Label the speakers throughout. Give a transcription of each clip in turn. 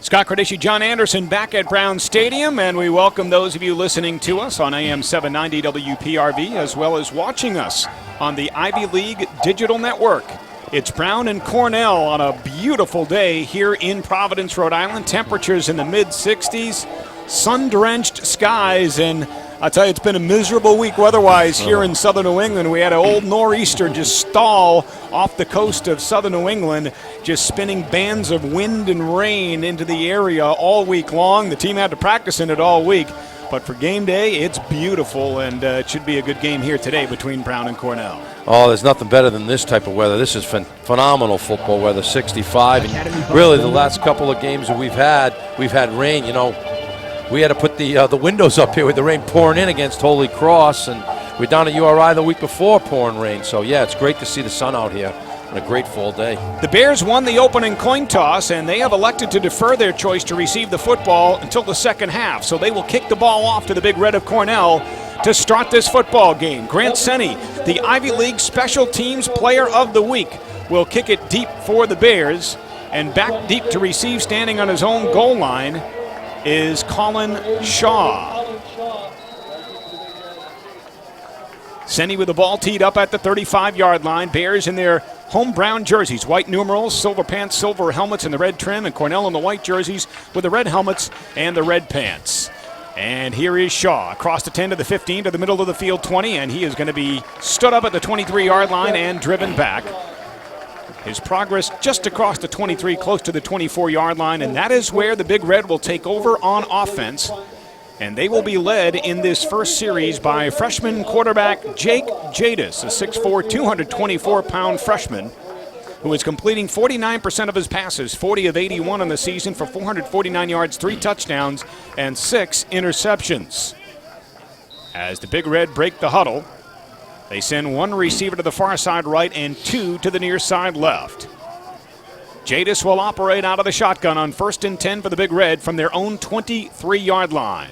Speaker 1: Scott Cardisci, John Anderson back at Brown Stadium, and we welcome those of you listening to us on AM 790 WPRV as well as watching us on the Ivy League Digital Network. It's Brown and Cornell on a beautiful day here in Providence, Rhode Island. Temperatures in the mid-60s, sun-drenched skies, and I'll tell you, it's been a miserable week weather-wise here in southern New England. We had an old nor'easter just stall off the coast of southern New England, just spinning bands of wind and rain into the area all week long. The team had to practice in it all week, but for game day, it's beautiful, and it should be a good game here today between Brown and Cornell.
Speaker 2: Oh, there's nothing better than this type of weather. This is phenomenal football weather, 65. And really, the last couple of games that we've had rain. You know, we had to put the windows up here with the rain pouring in against Holy Cross, and we're down at URI the week before pouring rain. So, yeah, it's great to see the sun out here on a great fall day.
Speaker 1: The Bears won the opening coin toss, and they have elected to defer their choice to receive the football until the second half. So they will kick the ball off to the Big Red of Cornell to start this football game. Grant Senni, the Ivy League Special Teams Player of the Week, will kick it deep for the Bears, and back deep to receive, standing on his own goal line, is Colin Shaw. Senni with the ball teed up at the 35-yard line. Bears in their home brown jerseys, white numerals, silver pants, silver helmets, and the red trim, and Cornell in the white jerseys with the red helmets and the red pants. And here is Shaw across the 10 to the 15 to the middle of the field 20, and he is going to be stood up at the 23-yard line and driven back. His progress just across the 23, close to the 24-yard line, and that is where the Big Red will take over on offense. And they will be led in this first series by freshman quarterback Jake Jadis, a 6'4", 224-pound freshman who is completing 49% of his passes, 40 of 81 on the season for 449 yards, 3 touchdowns, and 6 interceptions. As the Big Red break the huddle, they send one receiver to the far side right and 2 to the near side left. Jadis will operate out of the shotgun on 1st and 10 for the Big Red from their own 23-yard line.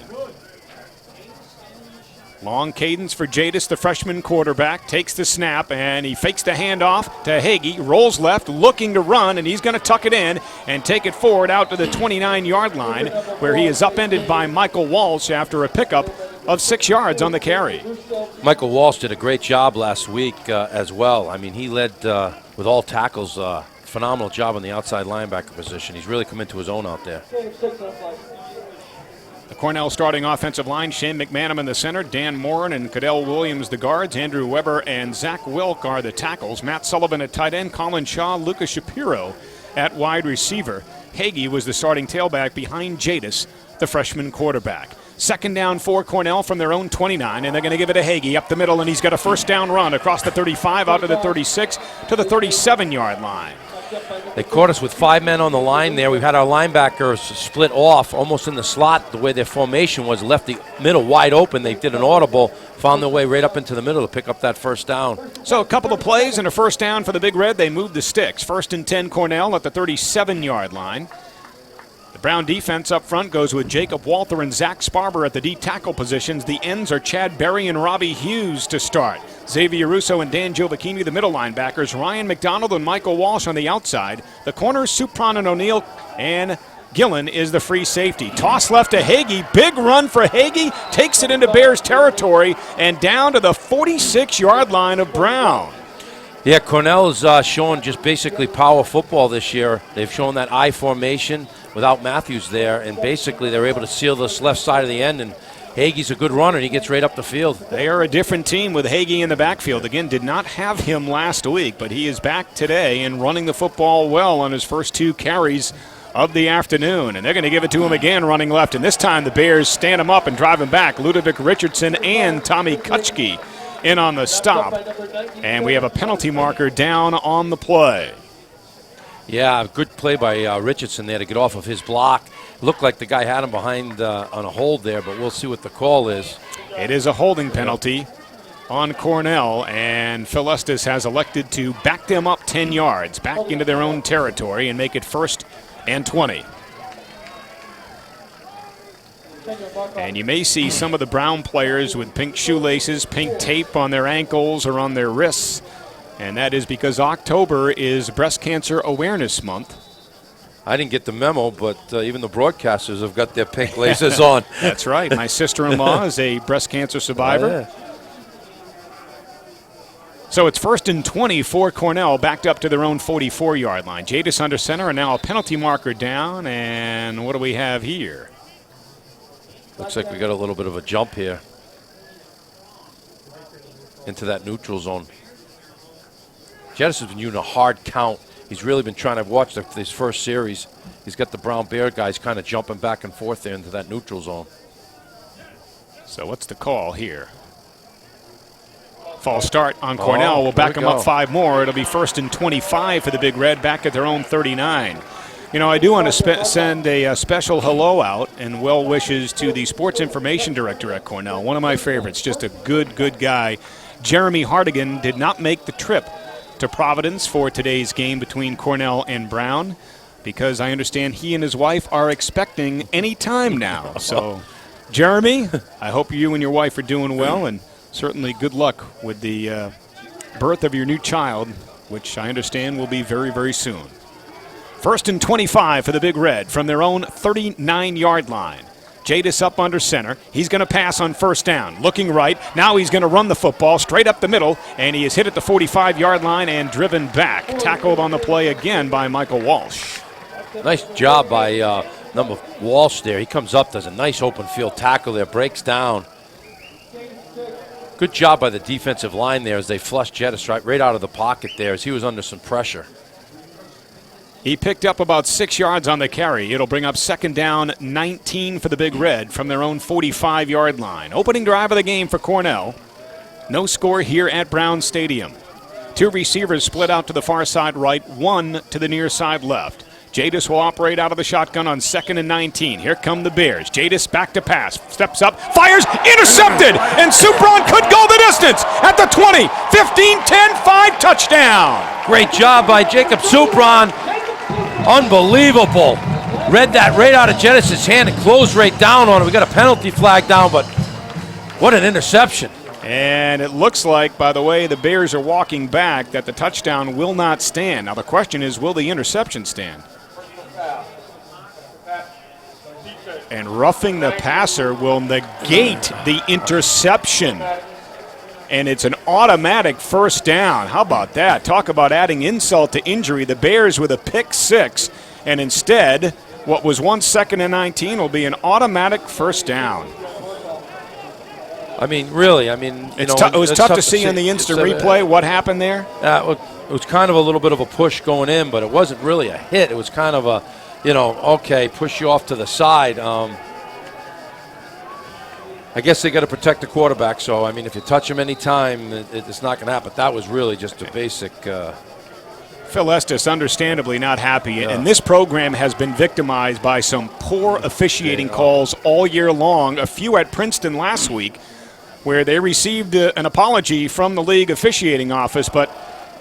Speaker 1: Long cadence for Jadis, the freshman quarterback. Takes the snap, and he fakes the handoff to Hagee. Rolls left, looking to run, and he's going to tuck it in and take it forward out to the 29-yard line, where he is upended by Michael Walsh after a pickup of 6 yards on the carry.
Speaker 2: Michael Walsh did a great job last week as well. I mean, he led with all tackles. Phenomenal job on the outside linebacker position. He's really come into his own out there.
Speaker 1: The Cornell starting offensive line, Shane McManam in the center, Dan Morin and Cadell Williams the guards, Andrew Weber and Zach Wilk are the tackles, Matt Sullivan at tight end, Colin Shaw, Lucas Shapiro at wide receiver. Hagee was the starting tailback behind Jadis, the freshman quarterback. Second down for Cornell from their own 29, and they're going to give it to Hagee up the middle, and he's got a first down run across the 35 out to the 36 to the 37-yard line.
Speaker 2: They caught us with 5 men on the line there. We've had our linebackers split off almost in the slot. The way their formation was, left the middle wide open. They did an audible, found their way right up into the middle to pick up that first down.
Speaker 1: So a couple of plays and a first down for the Big Red. They moved the sticks. 1st and 10 Cornell at the 37-yard line. The Brown defense up front goes with Jacob Walther and Zach Sparber at the D tackle positions. The ends are Chad Berry and Robbie Hughes to start. Xavier Russo and Dan Giovacchini, the middle linebackers. Ryan McDonald and Michael Walsh on the outside. The corners, Supran and O'Neill, and Gillen is the free safety. Toss left to Hagee. Big run for Hagee. Takes it into Bears territory and down to the 46-yard line of Brown.
Speaker 2: Yeah, Cornell is showing just basically power football this year. They've shown that I formation without Matthews there, and basically they're able to seal this left side of the end, and Hagee's a good runner. He gets right up the field.
Speaker 1: They are a different team with Hagee in the backfield. Again, did not have him last week, but he is back today and running the football well on his first 2 carries of the afternoon. And they're going to give it to him again running left, and this time the Bears stand him up and drive him back. Ludovic Richardson and Tommy Kutschke in on the stop. And we have a penalty marker down on the play.
Speaker 2: Yeah, good play by Richardson there to get off of his block. Looked like the guy had him behind on a hold there, but we'll see what the call is.
Speaker 1: It is a holding penalty on Cornell, and Phil Estes has elected to back them up 10 yards, back into their own territory, and make it 1st and 20. And you may see some of the Brown players with pink shoelaces, pink tape on their ankles or on their wrists. And that is because October is Breast Cancer Awareness Month.
Speaker 2: I didn't get the memo, but even the broadcasters have got their pink lasers on.
Speaker 1: That's right. My sister-in-law is a breast cancer survivor.
Speaker 2: Oh, yeah.
Speaker 1: So it's 1st and 20 for Cornell, backed up to their own 44-yard line. Jadis under center, and now a penalty marker down. And what do we have here?
Speaker 2: Looks like we got a little bit of a jump here into that neutral zone. Jadis has been using a hard count. He's really been trying to watch this first series. He's got the Brown Bear guys kind of jumping back and forth there into that neutral zone.
Speaker 1: So what's the call here? False start on Cornell. We'll back them up 5 more. It'll be 1st and 25 for the Big Red, back at their own 39. You know, I do want to send a special hello out and well wishes to the sports information director at Cornell, one of my favorites, just a good guy. Jeremy Hardigan did not make the trip to Providence for today's game between Cornell and Brown because I understand he and his wife are expecting any time now. So, Jeremy, I hope you and your wife are doing well, and certainly good luck with the birth of your new child, which I understand will be very, very soon. 1st and 25 for the Big Red from their own 39-yard line. Jadis up under center. He's going to pass on 1st down. Looking right. Now he's going to run the football straight up the middle, and he is hit at the 45-yard line and driven back. Tackled on the play again by Michael Walsh.
Speaker 2: Nice job by number Walsh there. He comes up, does a nice open field tackle there, breaks down. Good job by the defensive line there as they flushed Jadis right out of the pocket there as he was under some pressure.
Speaker 1: He picked up about 6 yards on the carry. It'll bring up 2nd down 19 for the Big Red from their own 45-yard line. Opening drive of the game for Cornell. No score here at Brown Stadium. 2 receivers split out to the far side right, 1 to the near side left. Jadis will operate out of the shotgun on 2nd and 19. Here come the Bears. Jadis back to pass. Steps up, fires, intercepted! And Supron could go the distance at the 20, 15, 10, 5, touchdown!
Speaker 2: Great job by Jacob Supron. Unbelievable. Read that right out of Jadis' hand and closed right down on it. We got a penalty flag down, but what an interception.
Speaker 1: And it looks like, by the way the Bears are walking back, that the touchdown will not stand. Now the question is, will the interception stand? And roughing the passer will negate the interception. And it's an automatic 1st down. How about that? Talk about adding insult to injury. The Bears with a pick 6. And instead, what was 2nd and 19 will be an automatic 1st down.
Speaker 2: I mean, really, it
Speaker 1: was tough to see on the instant replay what happened there.
Speaker 2: It was kind of a little bit of a push going in, but it wasn't really a hit. It was kind of a, okay, push you off to the side. I guess they got to protect the quarterback. So, if you touch him any time, it's not going to happen. That was really just a basic.
Speaker 1: Phil Estes, understandably not happy. Yeah. And this program has been victimized by some poor officiating calls all year long. A few at Princeton last week where they received an apology from the league officiating office. But,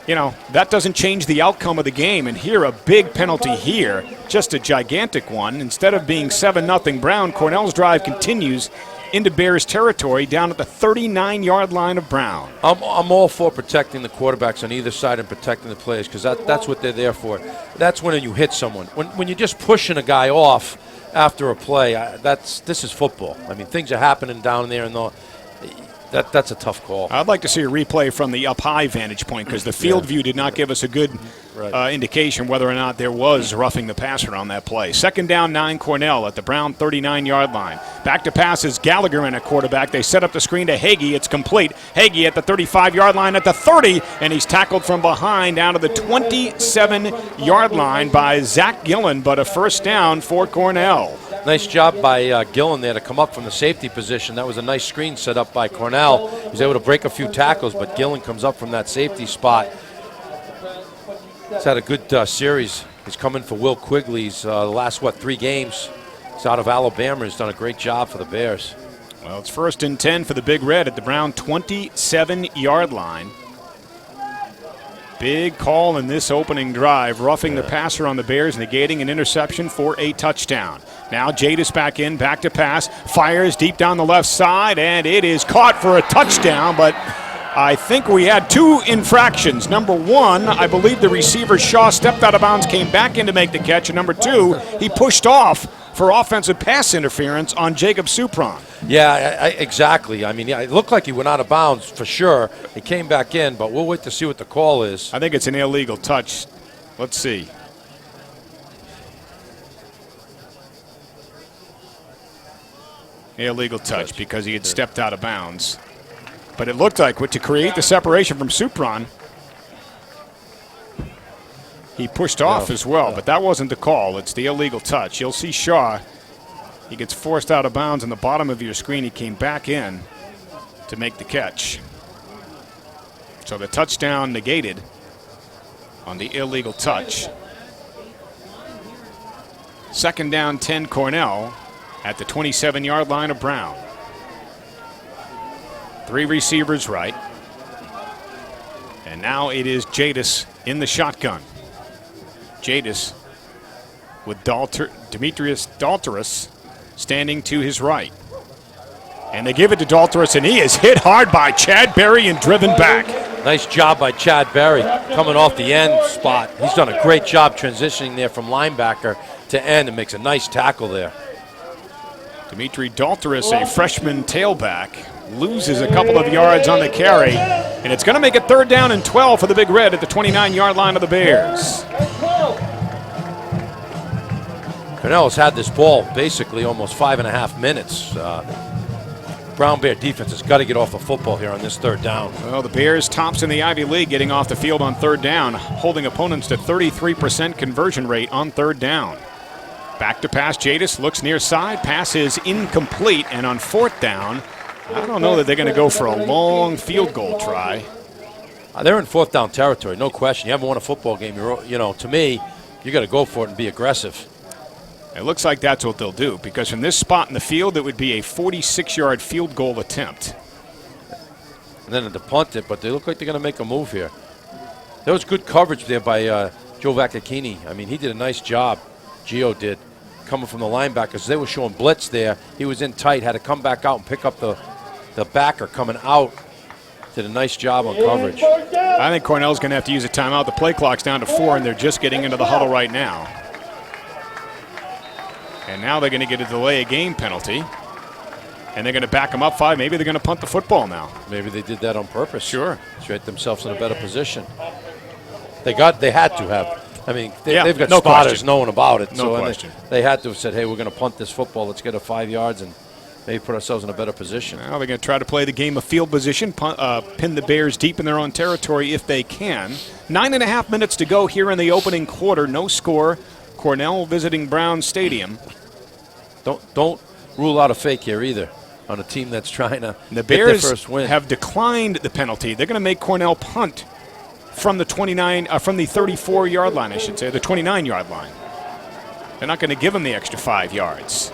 Speaker 1: that doesn't change the outcome of the game. And here, a big penalty here, just a gigantic one. Instead of being 7-0 Brown, Cornell's drive continues into Bears territory down at the 39-yard line of Brown.
Speaker 2: I'm all for protecting the quarterbacks on either side and protecting the players because that's what they're there for. That's when you hit someone. When you're just pushing a guy off after a play, this is football. Things are happening down there, and that's a tough call.
Speaker 1: I'd like to see a replay from the up-high vantage point because the field view did not give us a good indication whether or not there was roughing the passer on that play. 2nd down 9 Cornell at the Brown 39-yard line. Back to pass is Gallagher in at quarterback. They set up the screen to Hagee. It's complete. Hagee at the 35-yard line at the 30, and he's tackled from behind down to the 27-yard line by Zach Gillen, but a 1st down for Cornell.
Speaker 2: Nice job by Gillen there to come up from the safety position. That was a nice screen set up by Cornell. He was able to break a few tackles, but Gillen comes up from that safety spot. He's had a good series. He's coming for Will Quigley's the last, 3 games. He's out of Alabama. He's done a great job for the Bears.
Speaker 1: Well, it's 1st and 10 for the Big Red at the Brown 27-yard line. Big call in this opening drive, roughing the passer on the Bears, negating an interception for a touchdown. Now Jadis back in, back to pass, fires deep down the left side, and it is caught for a touchdown, but I think we had 2 infractions. Number 1, I believe the receiver Shaw stepped out of bounds, came back in to make the catch. And number 2, he pushed off for offensive pass interference on Jacob Supron.
Speaker 2: Yeah, exactly. I mean, yeah, it looked like he went out of bounds for sure. He came back in, but we'll wait to see what the call is.
Speaker 1: I think it's an illegal touch. Let's see. Illegal touch because he had stepped out of bounds. But it looked like to create the separation from Supron, he pushed off as well, but that wasn't the call. It's the illegal touch. You'll see Shaw. He gets forced out of bounds on the bottom of your screen. He came back in to make the catch. So the touchdown negated on the illegal touch. 2nd down 10 Cornell at the 27-yard line of Brown. 3 receivers right. And now it is Jadis in the shotgun. Jadis with Demetrius Dalteris standing to his right. And they give it to Dalteris, and he is hit hard by Chad Berry and driven back.
Speaker 2: Nice job by Chad Berry coming off the end spot. He's done a great job transitioning there from linebacker to end and makes a nice tackle there.
Speaker 1: Dimitri Dalteris, a freshman tailback, loses a couple of yards on the carry, and it's going to make it 3rd down and 12 for the Big Red at the 29-yard line of the Bears.
Speaker 2: Cornell has had this ball basically almost 5.5 minutes. Brown Bear defense has got to get off the football here on this 3rd down.
Speaker 1: Well, the Bears tops in the Ivy League getting off the field on 3rd down, holding opponents to 33% conversion rate on 3rd down. Back to pass, Jadis looks near side, pass is incomplete, and on 4th down, I don't know that they're going to go for a long field goal try.
Speaker 2: They're in 4th down territory, no question. You haven't won a football game, to me, you got to go for it and be aggressive.
Speaker 1: It looks like that's what they'll do, because from this spot in the field, it would be a 46-yard field goal attempt.
Speaker 2: And then to punt it, but they look like they're going to make a move here. There was good coverage there by Joe Vacchini. I mean, he did a nice job. Gio did, coming from the linebackers. They were showing blitz there. He was in tight, had to come back out and pick up the backer coming out. Did a nice job on coverage.
Speaker 1: I think Cornell's going to have to use a timeout. The play clock's down to 4, and they're just getting into the huddle right now. And now they're going to get a delay of game penalty. And they're going to back them up 5. Maybe they're going to punt the football now.
Speaker 2: Maybe they did that on purpose.
Speaker 1: Sure.
Speaker 2: To get themselves in a better position. They had to have. I mean, they've got
Speaker 1: no
Speaker 2: spotters
Speaker 1: question.
Speaker 2: knowing about it.
Speaker 1: No question.
Speaker 2: They had to have said, hey, we're going to punt this football. Let's get it 5 yards and maybe put ourselves in a better position.
Speaker 1: Now they're going to try to play the game of field position, pin the Bears deep in their own territory if they can. 9.5 minutes to go here in the opening quarter. No score. Cornell visiting Brown Stadium.
Speaker 2: Don't rule out a fake here either on a team that's trying to
Speaker 1: the
Speaker 2: get
Speaker 1: Bears
Speaker 2: their first win.
Speaker 1: Have declined the penalty. They're going to make Cornell punt from the 34-yard line, I should say, the 29-yard line. They're not going to give them the extra 5 yards.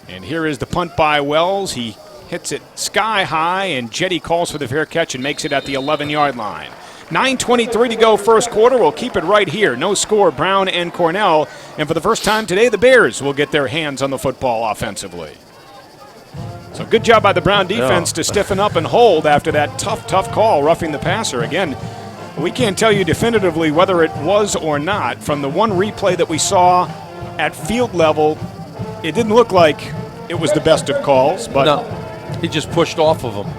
Speaker 1: And here is the punt by Wells. He hits it sky high, and Jetty calls for the fair catch and makes it at the 11-yard line. 9:23 to go first quarter. We'll keep it right here. No score, Brown and Cornell. And for the first time today, the Bears will get their hands on the football offensively. So good job by the Brown defense to stiffen up and hold after that tough call, roughing the passer. Again, we can't tell you definitively whether it was or not. From the one replay that we saw at field level, it didn't look like it was the best of calls. But
Speaker 2: no, he just pushed off of him.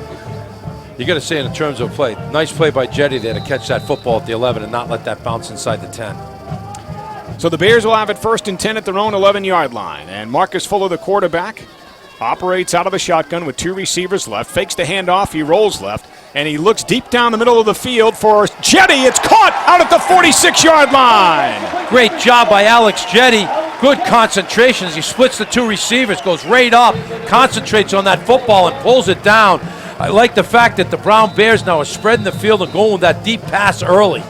Speaker 2: You got to say in terms of play, nice play by Jetty there to catch that football at the 11 and not let that bounce inside the 10.
Speaker 1: So the Bears will have it 1st and 10 at their own 11-yard line. And Marcus Fuller, the quarterback, operates out of the shotgun with 2 receivers left, fakes the handoff, he rolls left, and he looks deep down the middle of the field for Jetty. It's caught out at the 46-yard line.
Speaker 2: Great job by Alex Jetty. Good concentration as he splits the 2 receivers, goes right up, concentrates on that football and pulls it down. I like the fact that the Brown Bears now are spreading the field and going with that deep pass early.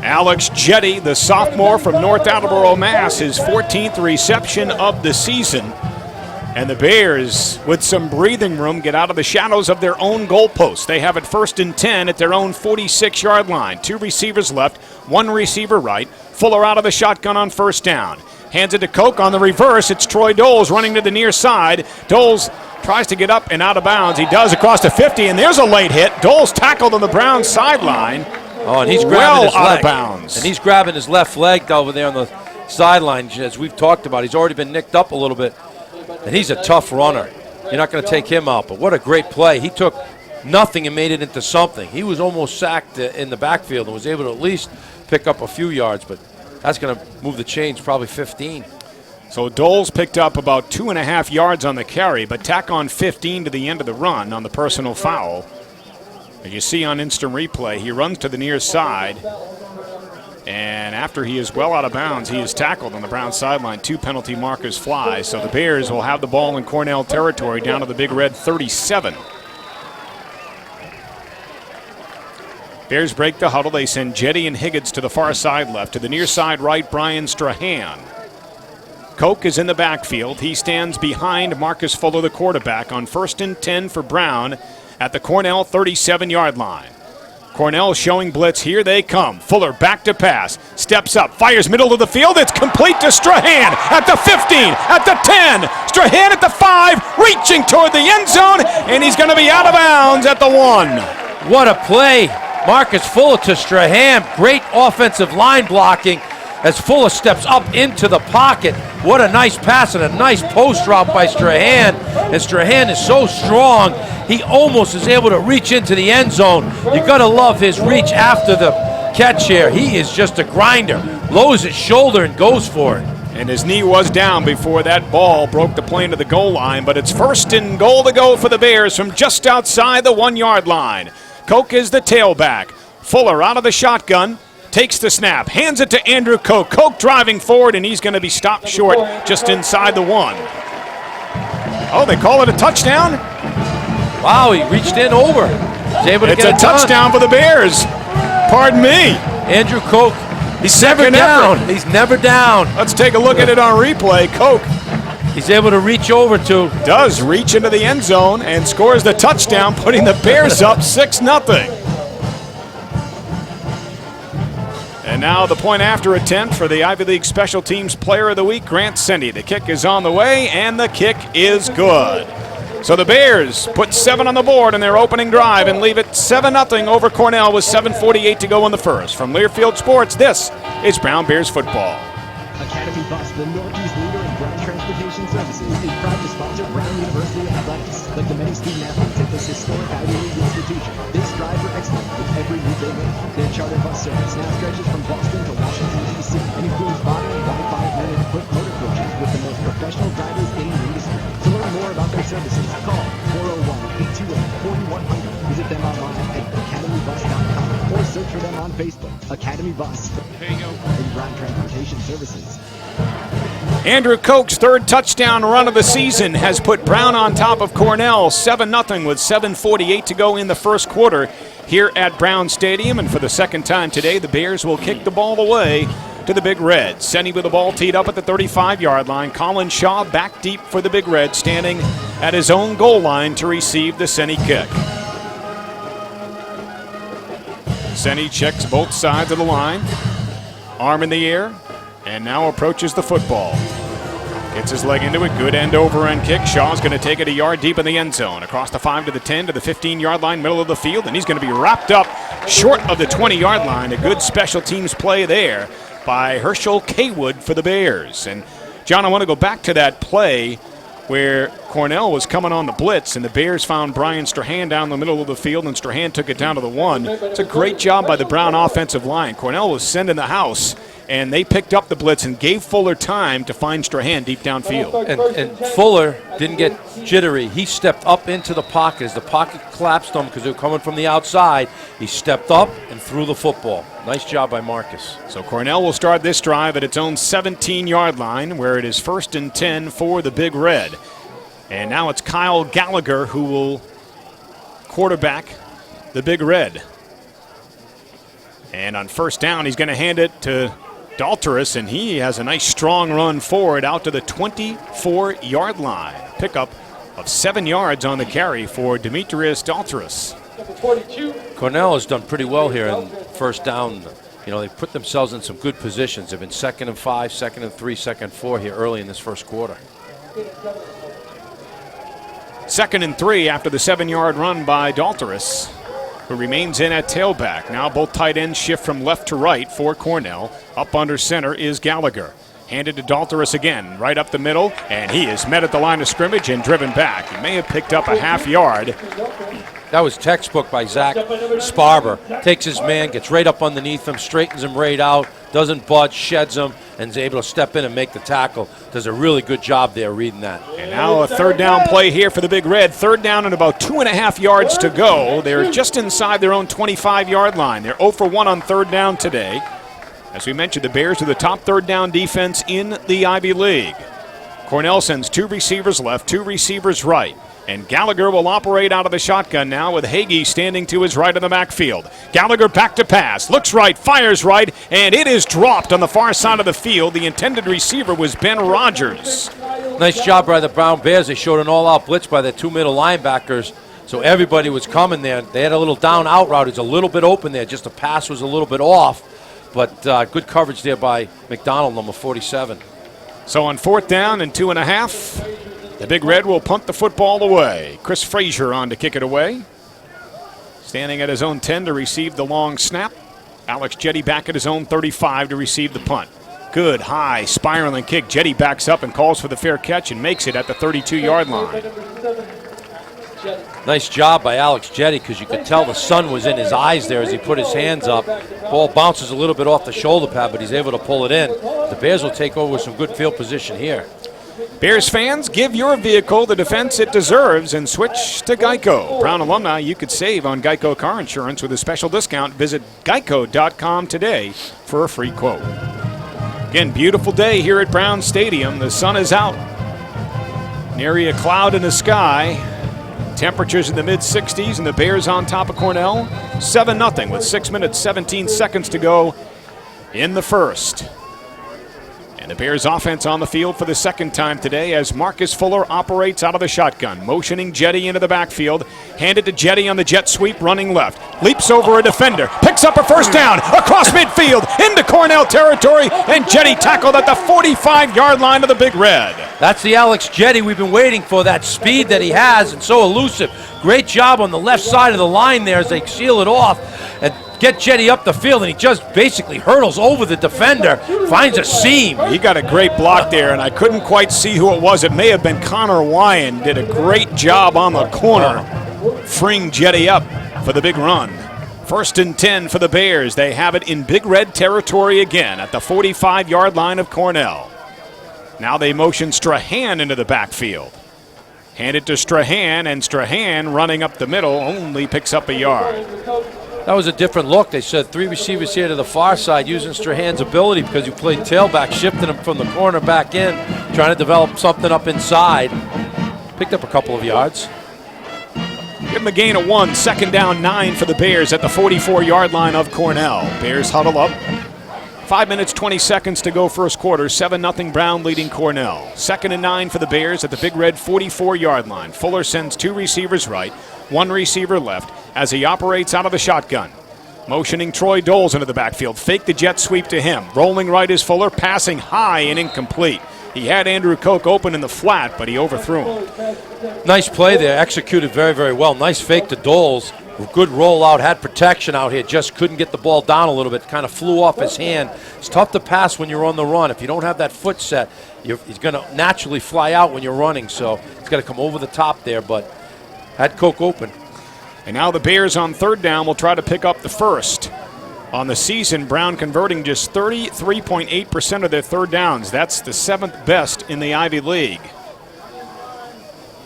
Speaker 1: Alex Jetty, the sophomore from North Attleboro, Mass., his 14th reception of the season. And the Bears, with some breathing room, get out of the shadows of their own goalposts. They have it 1st and 10 at their own 46-yard line. 2 receivers left, 1 receiver right. Fuller out of the shotgun on 1st down. Hands it to Koch on the reverse. It's Troy Doles running to the near side. Doles Tries to get up and out of bounds. He does across the 50, and there's a late hit. Dole's tackled on the Browns sideline.
Speaker 2: Oh, and he's grabbing his leg.
Speaker 1: Out of bounds.
Speaker 2: And he's grabbing his left leg over there on the sideline, as we've talked about. He's already been nicked up a little bit, and he's a tough runner. You're not going to take him out, but what a great play. He took nothing and made it into something. He was almost sacked in the backfield and was able to at least pick up a few yards, but that's going to move the chains probably 15.
Speaker 1: So Dole's picked up about 2.5 yards on the carry, but tack on 15 to the end of the run on the personal foul. As you see on instant replay, he runs to the near side, and after he is well out of bounds, he is tackled on the Browns sideline. 2 penalty markers fly, so the Bears will have the ball in Cornell territory down to the Big Red 37. Bears break the huddle. They send Jetty and Higgins to the far side left. To the near side right, Brian Strahan. Koch is in the backfield. He stands behind Marcus Fuller, the quarterback, on 1st and 10 for Brown at the Cornell 37-yard line. Cornell showing blitz. Here they come. Fuller back to pass. Steps up. Fires middle of the field. It's complete to Strahan at the 15, at the 10. Strahan at the 5, reaching toward the end zone, and he's going to be out of bounds at the 1.
Speaker 2: What a play. Marcus Fuller to Strahan. Great offensive line blocking as Fuller steps up into the pocket. What a nice pass and a nice post route by Strahan. And Strahan is so strong, he almost is able to reach into the end zone. You got to love his reach after the catch here. He is just a grinder. Lowers his shoulder and goes for it.
Speaker 1: And his knee was down before that ball broke the plane to the goal line, but it's 1st and goal to go for the Bears from just outside the 1-yard line. Koch is the tailback. Fuller out of the shotgun. Takes the snap, hands it to Andrew Koch. Koch driving forward, and he's going to be stopped short just inside the 1. Oh, they call it a touchdown?
Speaker 2: Wow, he reached in over. He's able to
Speaker 1: it's
Speaker 2: get
Speaker 1: a touchdown for the Bears. Pardon me.
Speaker 2: Andrew Koch, he's never down. He's never down.
Speaker 1: Let's take a look at it on replay. Koch.
Speaker 2: He's able to reach over to.
Speaker 1: Does reach into the end zone and scores the touchdown, putting the Bears up 6-0. And now the point after attempt for the Ivy League Special Teams Player of the Week, Grant Sendy. The kick is on the way, and the kick is good. So the Bears put 7 on the board in their opening drive and leave it 7-0 over Cornell with 7:48 to go in the first. From Learfield Sports, this is Brown Bears football.
Speaker 3: Academy Bus, the Northeast leader in ground transportation services, is proud to sponsor Brown University Athletics. Like the many student athletes at this historic Ivy League institution, they strive for excellence with every move they make. Their charter bus service now stretches from Boston to Washington, D.C. and includes modern Wi-Fi and equipped motor coaches with the most professional drivers in the industry. To learn more about their services, call 401-828-4100. Visit them online at academybus.com or search for them on Facebook. Academy Bus.
Speaker 1: There you go.
Speaker 3: In ground transportation services.
Speaker 1: Andrew Koch's 3rd touchdown run of the season has put Brown on top of Cornell 7-0 with 7:48 to go in the first quarter here at Brown Stadium. And for the second time today, the Bears will kick the ball away to the Big Red. Sendy with the ball teed up at the 35-yard line. Colin Shaw back deep for the Big Red, standing at his own goal line to receive the Sendy kick. Sendy checks both sides of the line. Arm in the air. And now approaches the football. Gets his leg into it. Good end over end kick. Shaw's going to take it a yard deep in the end zone. Across the 5 to the 10 to the 15-yard line, middle of the field. And he's going to be wrapped up short of the 20-yard line. A good special teams play there by Herschel Kaywood for the Bears. And, John, I want to go back to that play where Cornell was coming on the blitz, and the Bears found Brian Strahan down the middle of the field, and Strahan took it down to the 1. It's a great job by the Brown offensive line. Cornell was sending the house, and they picked up the blitz and gave Fuller time to find Strahan deep downfield.
Speaker 2: And Fuller didn't get jittery. He stepped up into the pocket. As the pocket collapsed on him because they were coming from the outside, he stepped up and threw the football. Nice job by Marcus.
Speaker 1: So Cornell will start this drive at its own 17-yard line, where it is 1st and 10 for the Big Red. And now it's Kyle Gallagher who will quarterback the Big Red. And on first down, he's going to hand it to Dalteris, and he has a nice strong run forward out to the 24-yard line. Pickup of 7 yards on the carry for Demetrius Dalteris.
Speaker 2: Cornell has done pretty well here in first down. You know, they put themselves in some good positions. They've been 2nd and 5, 2nd and 3, 2nd and 4 here early in this first quarter.
Speaker 1: 2nd and 3 after the 7-yard run by Dalteris, who remains in at tailback. Now both tight ends shift from left to right for Cornell. Up under center is Gallagher. Handed to Dalteris again, right up the middle, and he is met at the line of scrimmage and driven back. He may have picked up a half yard.
Speaker 2: That was textbook by Zach Sparber. Takes his man, gets right up underneath him, straightens him right out, doesn't budge, sheds him, and is able to step in and make the tackle. Does a really good job there reading that.
Speaker 1: And now a 3rd down play here for the Big Red. 3rd down and about 2.5 yards to go. They're just inside their own 25-yard line. They're 0 for 1 on 3rd down today. As we mentioned, the Bears are the top 3rd down defense in the Ivy League. Cornell sends 2 receivers left, 2 receivers right. And Gallagher will operate out of the shotgun now with Hagee standing to his right in the backfield. Gallagher back to pass, looks right, fires right, and it is dropped on the far side of the field. The intended receiver was Ben Rogers.
Speaker 2: Nice job by the Brown Bears. They showed an all-out blitz by their 2 middle linebackers, so everybody was coming there. They had a little down-out route. It's a little bit open there. Just the pass was a little bit off, but good coverage there by McDonald, number 47.
Speaker 1: So on 4th down and 2.5, the Big Red will punt the football away. Chris Frazier on to kick it away. Standing at his own 10 to receive the long snap. Alex Jetty back at his own 35 to receive the punt. Good, high, spiraling kick. Jetty backs up and calls for the fair catch and makes it at the 32-yard line.
Speaker 2: Nice job by Alex Jetty, because you could tell the sun was in his eyes there as he put his hands up. Ball bounces a little bit off the shoulder pad, but he's able to pull it in. The Bears will take over with some good field position here.
Speaker 1: Bears fans, give your vehicle the defense it deserves and switch to Geico. Brown alumni, you could save on Geico car insurance with a special discount. Visit geico.com today for a free quote. Again, beautiful day here at Brown Stadium. The sun is out. Nary a cloud in the sky. Temperatures in the mid-60s, and the Bears on top of Cornell. 7-0 with 6 minutes, 17 seconds to go in the first. And the Bears offense on the field for the 2nd time today as Marcus Fuller operates out of the shotgun, motioning Jetty into the backfield. Handed to Jetty on the jet sweep, running left. Leaps over a defender, picks up a 1st down, across midfield, into Cornell territory, and Jetty tackled at the 45-yard line of the Big Red.
Speaker 2: That's the Alex Jetty we've been waiting for, that speed that he has, and so elusive. Great job on the left side of the line there as they seal it off and get Jetty up the field, and he just basically hurdles over the defender, finds a seam.
Speaker 1: He got a great block there, and I couldn't quite see who it was. It may have been Connor Wyan. Did a great job on the corner, freeing Jetty up for the big run. 1st and 10 for the Bears. They have it in Big Red territory again at the 45-yard line of Cornell. Now they motion Strahan into the backfield. Handed to Strahan, and Strahan running up the middle only picks up a yard.
Speaker 2: That was a different look. They said 3 receivers here to the far side using Strahan's ability because he played tailback, shifting him from the corner back in, trying to develop something up inside. Picked up a couple of yards.
Speaker 1: Give him a gain of 1. 2nd down, 9 for the Bears at the 44-yard line of Cornell. Bears huddle up. 5 minutes, 20 seconds to go first quarter. 7-0 Brown leading Cornell. 2nd and 9 for the Bears at the Big Red 44-yard line. Fuller sends 2 receivers right, 1 receiver left as he operates out of the shotgun. Motioning Troy Doles into the backfield. Fake the jet sweep to him. Rolling right is Fuller, passing high and incomplete. He had Andrew Koch open in the flat, but he overthrew him.
Speaker 2: Nice play there, executed very, very well. Nice fake to Doles. Good rollout, had protection out here, just couldn't get the ball down a little bit, kind of flew off his hand. It's tough to pass when you're on the run. If you don't have that foot set, he's going to naturally fly out when you're running, so he's got to come over the top there, but had Koch open.
Speaker 1: And now the Bears on 3rd down will try to pick up the first. On the season, Brown converting just 33.8% of their 3rd downs. That's the 7th best in the Ivy League.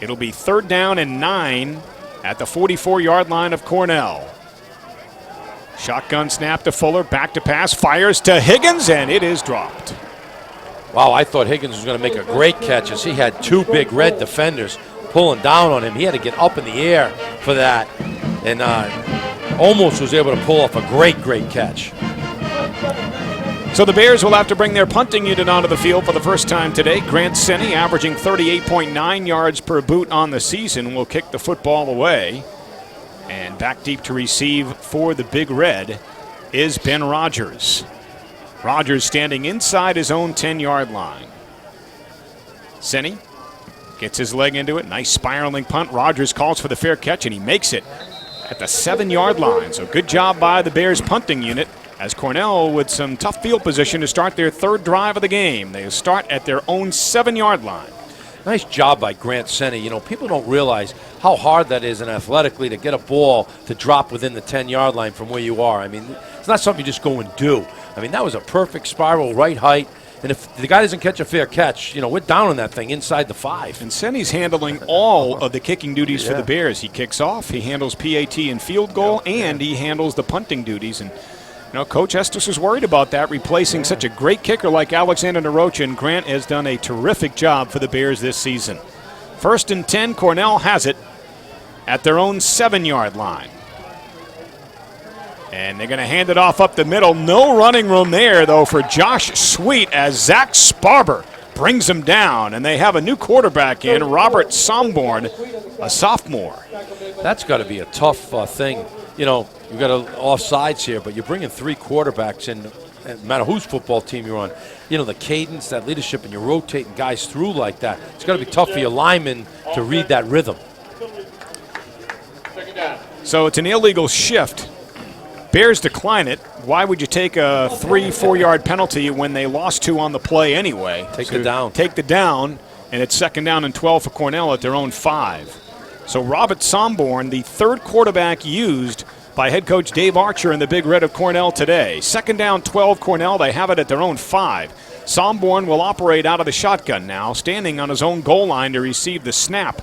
Speaker 1: It'll be 3rd down and 9 at the 44-yard line of Cornell. Shotgun snap to Fuller, back to pass, fires to Higgins, and it is dropped.
Speaker 2: Wow, I thought Higgins was going to make a great catch as he had 2 Big Red defenders pulling down on him. He had to get up in the air for that, and almost was able to pull off a great, great catch.
Speaker 1: So the Bears will have to bring their punting unit onto the field for the first time today. Grant Senney, averaging 38.9 yards per boot on the season, will kick the football away. And back deep to receive for the Big Red is Ben Rogers. Rogers standing inside his own 10-yard line. Senney Gets his leg into it. Nice spiraling punt. Rogers calls for the fair catch, and he makes it at the 7-yard line. So good job by the Bears punting unit, as Cornell with some tough field position to start their third drive of the game. They start at their own 7-yard line.
Speaker 2: Nice job by Grant Senni. You know, people don't realize how hard that is and athletically to get a ball to drop within the 10-yard line from where you are. I mean, it's not something you just go and do. I mean, that was a perfect spiral, right height. And if the guy doesn't catch a fair catch, you know, we're down on that thing inside the 5.
Speaker 1: And Senni's handling all of the kicking duties for the Bears. He kicks off, he handles PAT and field goal, and he handles the punting duties. And you know, Coach Estes was worried about that, replacing such a great kicker like Alexander Narocha, and Grant has done a terrific job for the Bears this season. 1st and 10, Cornell has it at their own 7-yard line. And they're going to hand it off up the middle. No running room there, though, for Josh Sweet, as Zach Sparber brings him down. And they have a new quarterback in, Robert Somborn, a sophomore.
Speaker 2: That's got to be a tough thing. You know, you've got offsides here, but you're bringing 3 quarterbacks in, no matter whose football team you're on. You know, the cadence, that leadership, and you're rotating guys through like that. It's got to be tough for your linemen to read that rhythm.
Speaker 1: So it's an illegal shift. Bears decline it. Why would you take a 3-4 yard penalty when they lost 2 on the play anyway?
Speaker 2: Take the down.
Speaker 1: Take the down, and it's 2nd down and 12 for Cornell at their own 5. So Robert Somborn, the 3rd quarterback used by head coach Dave Archer in the Big Red of Cornell today. 2nd down, 12 Cornell. They have it at their own 5. Somborn will operate out of the shotgun now, standing on his own goal line to receive the snap.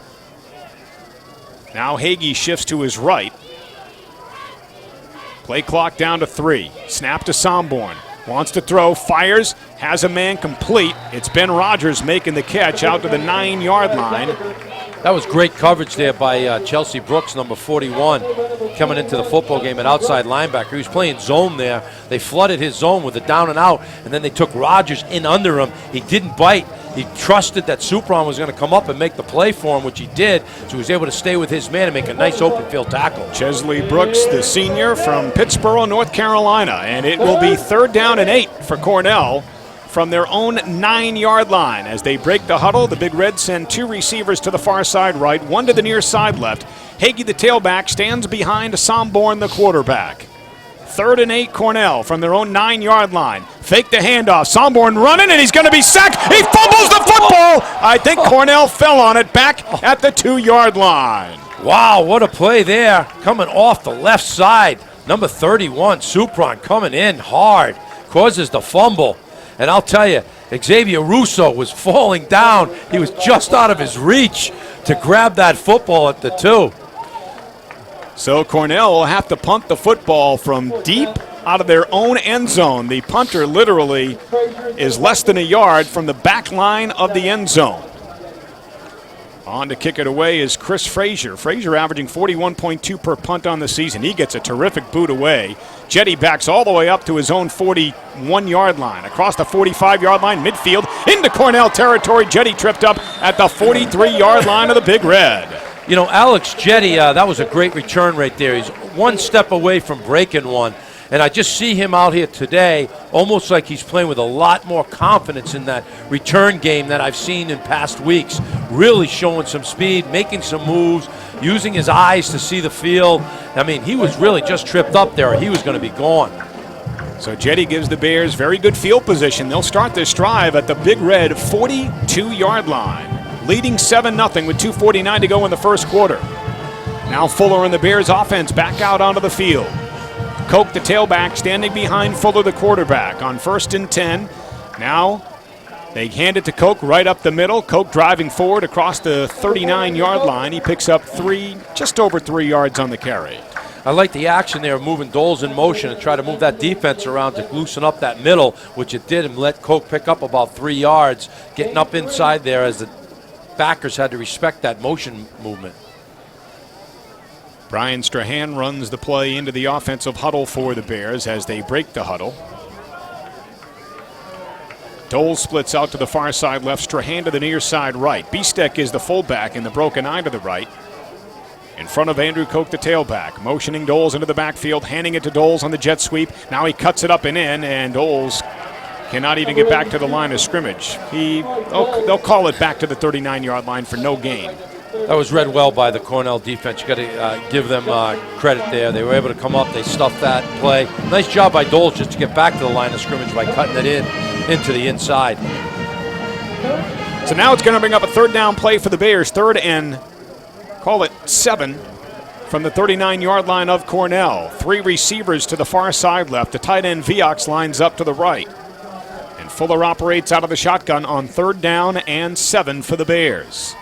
Speaker 1: Now Hagee shifts to his right. Play clock down to 3. Snap to Somborn. Wants to throw, fires, has a man complete. It's Ben Rogers making the catch out to the 9-yard line.
Speaker 2: That was great coverage there by Chelsea Brooks, number 41, coming into the football game at outside linebacker. He was playing zone there. They flooded his zone with a down and out, and then they took Rogers in under him. He didn't bite. He trusted that Supron was going to come up and make the play for him, which he did, so he was able to stay with his man and make a nice open field tackle.
Speaker 1: Chesley Brooks, the senior from Pittsboro, North Carolina, and it will be 3rd down and 8 for Cornell from their own 9-yard line. As they break the huddle, the Big Reds send 2 receivers to the far side right, 1 to the near side left. Hagee, the tailback, stands behind Somborn, the quarterback. 3rd and 8 Cornell from their own 9-yard line. Fake the handoff. Somborn running, and he's going to be sacked. He fumbles the football. I think Cornell fell on it back at the 2-yard line.
Speaker 2: Wow, what a play there. Coming off the left side. Number 31, Supron, coming in hard. Causes the fumble. And I'll tell you, Xavier Russo was falling down. He was just out of his reach to grab that football at the 2.
Speaker 1: So Cornell will have to punt the football from deep out of their own end zone. The punter literally is less than a yard from the back line of the end zone. On to kick it away is Chris Frazier. Frazier averaging 41.2 per punt on the season. He gets a terrific boot away. Jetty backs all the way up to his own 41-yard line. Across the 45-yard line, midfield, into Cornell territory. Jetty tripped up at the 43-yard line of the Big Red.
Speaker 2: You know, Alex Jetty, that was a great return right there. He's one step away from breaking one. And I just see him out here today almost like he's playing with a lot more confidence in that return game that I've seen in past weeks. Really showing some speed, making some moves, using his eyes to see the field. I mean, he was really just tripped up there. He was going to be gone.
Speaker 1: So Jetty gives the Bears very good field position. They'll start this drive at the Big Red 42-yard line, leading 7-0 with 2:49 to go in the first quarter. Now Fuller and the Bears offense back out onto the field. Koch, the tailback, standing behind Fuller, the quarterback, on 1st and 10. Now they hand it to Koch right up the middle. Koch driving forward across the 39-yard line. He picks up just over 3 yards on the carry.
Speaker 2: I like the action there of moving Doles in motion and try to move that defense around to loosen up that middle, which it did, and let Koch pick up about 3 yards, getting up inside there as the backers had to respect that motion movement.
Speaker 1: Brian Strahan runs the play into the offensive huddle for the Bears as they break the huddle. Doles splits out to the far side left, Strahan to the near side right. Biestek is the fullback in the broken eye to the right. In front of Andrew Koch, the tailback, motioning Doles into the backfield, handing it to Doles on the jet sweep. Now he cuts it up and in, and Doles cannot even get back to the line of scrimmage. They'll call it back to the 39-yard line for no gain.
Speaker 2: That was read well by the Cornell defense. You got to give them credit there. They were able to come up. They stuffed that play. Nice job by Doles just to get back to the line of scrimmage by cutting it into the inside.
Speaker 1: So now it's going to bring up a third down play for the Bears. 3rd and, call it 7, from the 39-yard line of Cornell. 3 receivers to the far side left. The tight end Viox lines up to the right. And Fuller operates out of the shotgun on 3rd down and 7 for the Bears.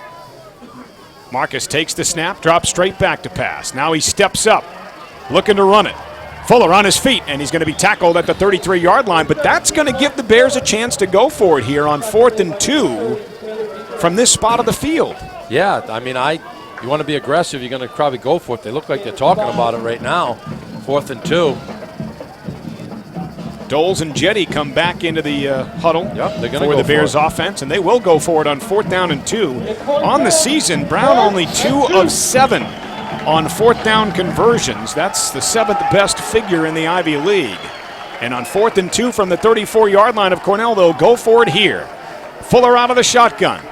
Speaker 1: Marcus takes the snap, drops straight back to pass. Now he steps up, looking to run it. Fuller on his feet, and he's going to be tackled at the 33-yard line, but that's going to give the Bears a chance to go for it here on 4th and 2 from this spot of the field.
Speaker 2: Yeah, I mean, you want to be aggressive, you're going to probably go for it. They look like they're talking about it right now. 4th and 2.
Speaker 1: Doles and Jetty come back into the huddle
Speaker 2: for
Speaker 1: the Bears offense, and they will go for it on 4th down and 2. On the season, Brown only 2 of 7 on 4th down conversions. That's the 7th best figure in the Ivy League. And on 4th and 2 from the 34-yard line of Cornell, they'll go for it here. Fuller out of the shotgun.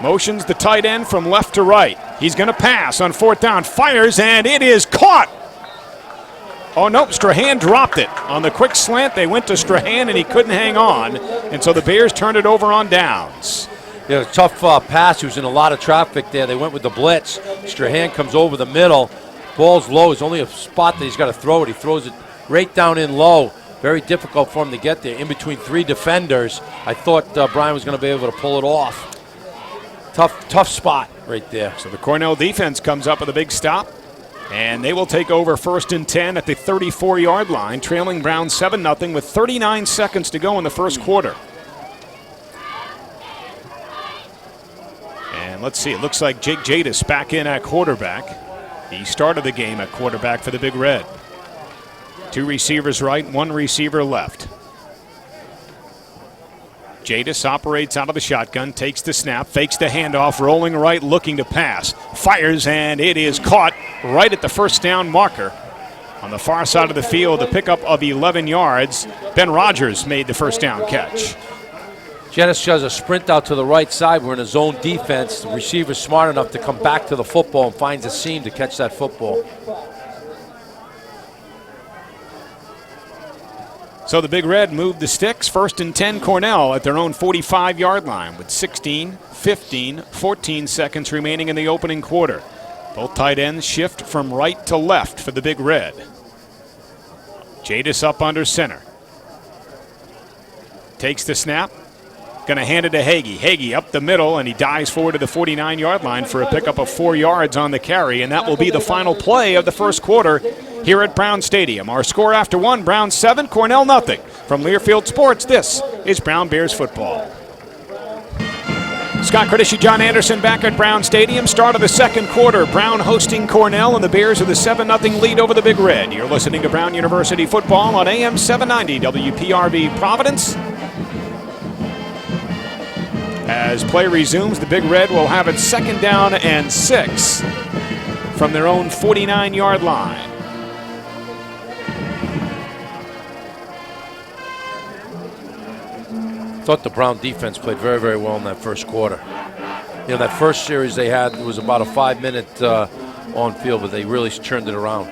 Speaker 1: Motions the tight end from left to right. He's going to pass on 4th down. Fires, and it is caught. Oh, nope, Strahan dropped it. On the quick slant, they went to Strahan, and he couldn't hang on. And so the Bears turned it over on downs.
Speaker 2: Yeah, tough pass. He was in a lot of traffic there. They went with the blitz. Strahan comes over the middle. Ball's low. It's only a spot that he's got to throw it. He throws it right down in low. Very difficult for him to get there. In between 3 defenders. I thought Brian was going to be able to pull it off. Tough spot right there.
Speaker 1: So the Cornell defense comes up with a big stop. And they will take over 1st and 10 at the 34-yard line, trailing Brown 7-0 with 39 seconds to go in the first quarter. And let's see, it looks like Jake Jadis back in at quarterback. He started the game at quarterback for the Big Red. 2 receivers right, 1 receiver left. Jadis operates out of the shotgun, takes the snap, fakes the handoff, rolling right, looking to pass. Fires, and it is caught right at the first down marker. On the far side of the field, the pickup of 11 yards. Ben Rogers made the first down catch.
Speaker 2: Jadis does a sprint out to the right side. We're in a zone defense. The receiver's smart enough to come back to the football and finds a seam to catch that football.
Speaker 1: So the Big Red moved the sticks. 1st and 10 Cornell at their own 45-yard line with 16, 15, 14 seconds remaining in the opening quarter. Both tight ends shift from right to left for the Big Red. Jadis up under center. Takes the snap. Going to hand it to Hagee. Hagee up the middle, and he dives forward to the 49-yard line for a pickup of 4 yards on the carry, and that will be the final play of the first quarter here at Brown Stadium. Our score after 1, Brown 7, Cornell nothing. From Learfield Sports, this is Brown Bears football. Scott Credisci, John Anderson back at Brown Stadium. Start of the second quarter. Brown hosting Cornell, and the Bears with a 7-0 lead over the Big Red. You're listening to Brown University football on AM 790 WPRV Providence. As play resumes, the Big Red will have it 2nd down and 6 from their own 49-yard line.
Speaker 2: Thought the Brown defense played very, very well in that first quarter. You know, that first series they had was about a 5-minute on field, but they really turned it around.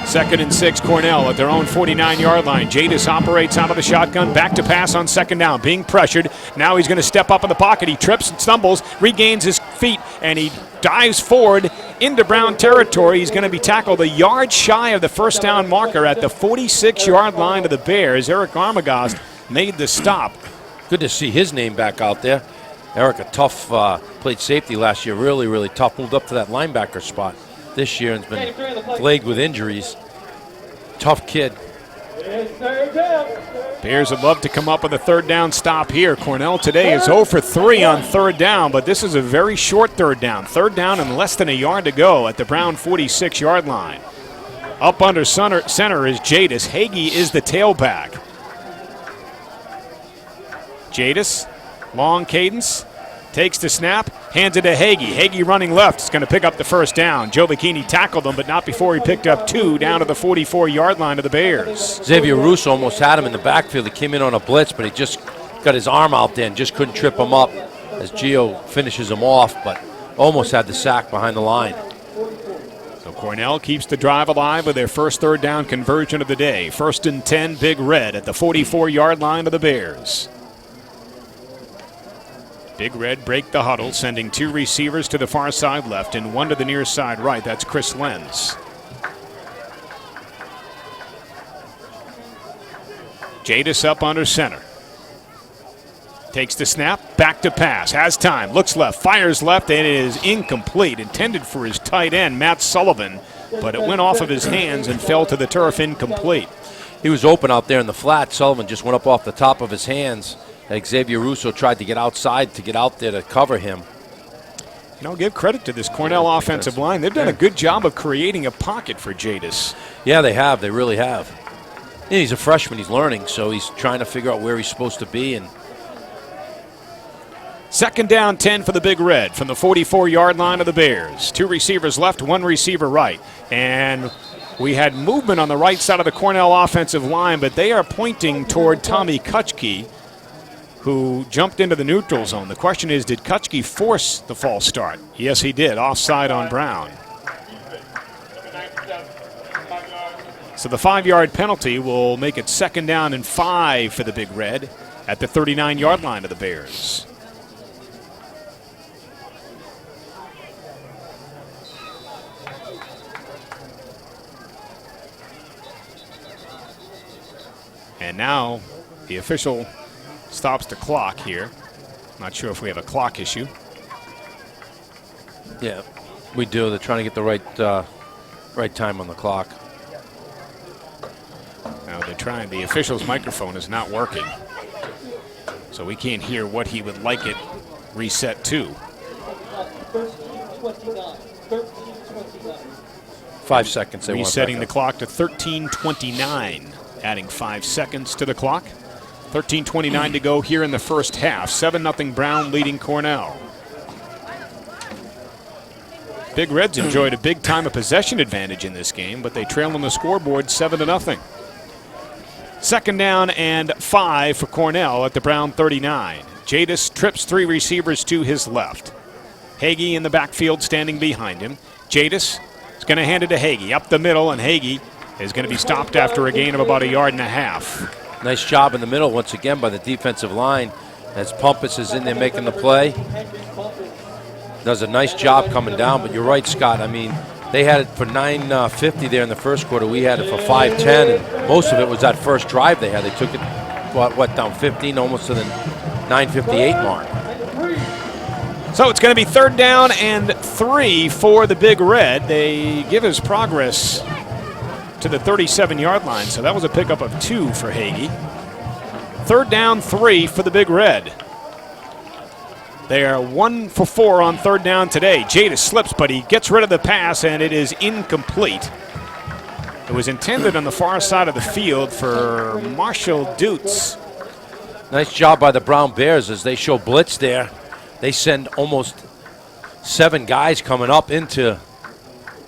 Speaker 1: 2nd and 6 Cornell at their own 49-yard line. Jadis operates out of the shotgun, back to pass on 2nd down, being pressured. Now he's going to step up in the pocket. He trips and stumbles, regains his feet, and he dives forward into Brown territory. He's going to be tackled a yard shy of the first down marker at the 46-yard line of the Bears. Eric Armagast made the stop.
Speaker 2: Good to see his name back out there. Eric, a tough, played safety last year, really, really tough. Moved up to that linebacker spot this year and has been plagued with injuries. Tough kid.
Speaker 1: Bears would love to come up with a 3rd down stop here. Cornell today is 0 for 3 on 3rd down, but this is a very short 3rd down. 3rd down and less than a yard to go at the Brown 46-yard line. Up under center is Jadis. Hagee is the tailback. Jadis, long cadence, takes the snap, hands it to Hagee. Hagee running left is going to pick up the first down. Joe Bikini tackled him, but not before he picked up 2 down to the 44-yard line of the Bears.
Speaker 2: Xavier Russo almost had him in the backfield. He came in on a blitz, but he just got his arm out there and just couldn't trip him up as Gio finishes him off, but almost had the sack behind the line.
Speaker 1: So Cornell keeps the drive alive with their first third down conversion of the day. 1st and 10, Big Red at the 44-yard line of the Bears. Big Red break the huddle, sending 2 receivers to the far side left and 1 to the near side right. That's Chris Lenz. Jadis up under center. Takes the snap, back to pass, has time, looks left, fires left, and it is incomplete. Intended for his tight end, Matt Sullivan, but it went off of his hands and fell to the turf incomplete.
Speaker 2: He was open out there in the flat. Sullivan just went up off the top of his hands. Xavier Russo tried to get outside to get out there to cover him.
Speaker 1: You know, give credit to this Cornell offensive line. They've done a good job of creating a pocket for Jadis.
Speaker 2: Yeah, they have. They really have. Yeah, he's a freshman. He's learning, so he's trying to figure out where he's supposed to be. And
Speaker 1: 2nd down, 10 for the Big Red from the 44-yard line of the Bears. 2 receivers left, 1 receiver right. And we had movement on the right side of the Cornell offensive line, but they are pointing toward Tommy Kutchke, who jumped into the neutral zone. The question is, did Kutchke force the false start? Yes, he did. Offside on Brown. So the 5-yard penalty will make it 2nd down and 5 for the Big Red at the 39-yard line of the Bears. And now the official stops the clock here. Not sure if we have a clock issue.
Speaker 2: yeah, we do. They're trying to get the right time on the clock.
Speaker 1: Now they're trying. The official's microphone is not working, so we can't hear what he would like it reset to.
Speaker 2: 5 seconds. They
Speaker 1: Resetting the clock to 13:29, adding 5 seconds to the clock. 13:29 to go here in the first half. 7-0 Brown leading Cornell. Big Reds enjoyed a big time of possession advantage in this game, but they trail on the scoreboard 7-0. 2nd down and 5 for Cornell at the Brown 39. Jadis trips 3 receivers to his left. Hagee in the backfield standing behind him. Jadis is going to hand it to Hagee up the middle, and Hagee is going to be stopped after a gain of about 1.5 yards.
Speaker 2: Nice job in the middle once again by the defensive line as Pumpus is in there making the play. Does a nice job coming down, but you're right, Scott. I mean, they had it for 9:50 there in the first quarter. We had it for 5:10, and most of it was that first drive they had. They took it, what down 15, almost to the 9:58 mark.
Speaker 1: So it's going to be 3rd down and 3 for the Big Red. They give us progress to the 37-yard line, so that was a pickup of 2 for Hagee. 3rd down, 3 for the Big Red. They are 1 for 4 on 3rd down today. Jadis slips, but he gets rid of the pass, and it is incomplete. It was intended on the far side of the field for Marshall Dutz.
Speaker 2: Nice job by the Brown Bears as they show blitz there. They send almost 7 guys coming up into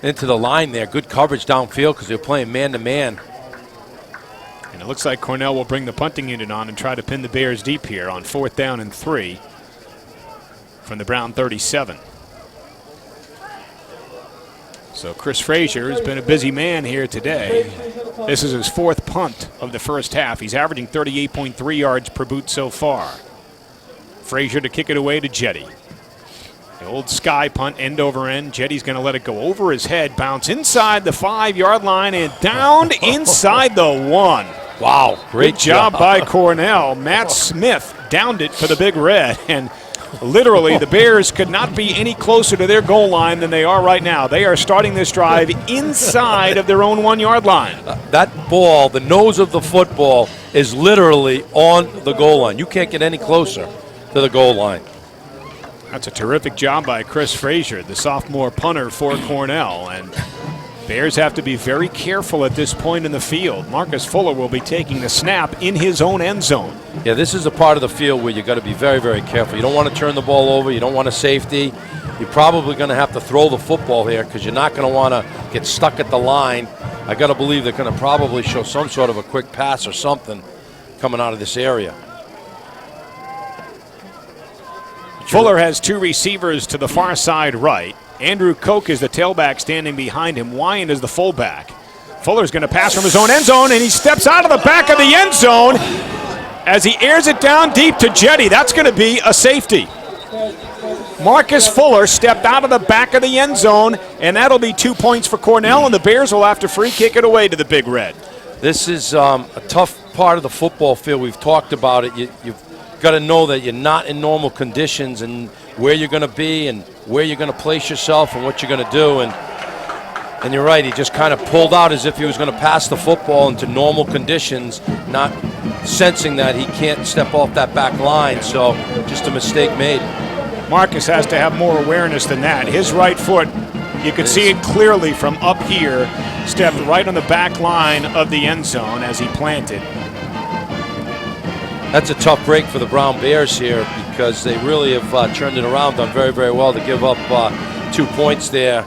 Speaker 2: the line there. Good coverage downfield because they're playing man-to-man.
Speaker 1: And it looks like Cornell will bring the punting unit on and try to pin the Bears deep here on 4th down and 3 from the Brown 37. So Chris Frazier has been a busy man here today. This is his 4th punt of the first half. He's averaging 38.3 yards per boot so far. Frazier to kick it away to Jetty. The old sky punt, end over end. Jetty's going to let it go over his head, bounce inside the 5-yard line and down inside the 1.
Speaker 2: Wow, great
Speaker 1: job by Cornell. Matt Smith downed it for the Big Red, and literally the Bears could not be any closer to their goal line than they are right now. They are starting this drive inside of their own 1-yard line.
Speaker 2: That ball, the nose of the football, is literally on the goal line. You can't get any closer to the goal line. That's
Speaker 1: a terrific job by Chris Frazier, the sophomore punter for Cornell. And Bears have to be very careful at this point in the field. Marcus Fuller will be taking the snap in his own end zone.
Speaker 2: Yeah, this is a part of the field where you got to be very, very careful. You don't want to turn the ball over. You don't want a safety. You're probably going to have to throw the football here because you're not going to want to get stuck at the line. I got to believe they're going to probably show some sort of a quick pass or something coming out of this area.
Speaker 1: Fuller has two receivers to the far side right. Andrew Koch is the tailback standing behind him. Wyan is the fullback. Fuller's going to pass from his own end zone, and he steps out of the back of the end zone as he airs it down deep to Jetty. That's going to be a safety. Marcus Fuller stepped out of the back of the end zone, and that'll be 2 points for Cornell, and the Bears will have to free kick it away to the Big Red.
Speaker 2: This is a tough part of the football field. We've talked about it. You've got to know that you're not in normal conditions and where you're going to be and where you're going to place yourself and what you're going to do. And you're right, he just kind of pulled out as if he was going to pass the football into normal conditions, not sensing that he can't step off that back line. So just a mistake made.
Speaker 1: Marcus has to have more awareness than that. His right foot, you could see it clearly from up here, stepped right on the back line of the end zone as he planted.
Speaker 2: That's a tough break for the Brown Bears here because they really have turned it around, done very, very well to give up 2 points there.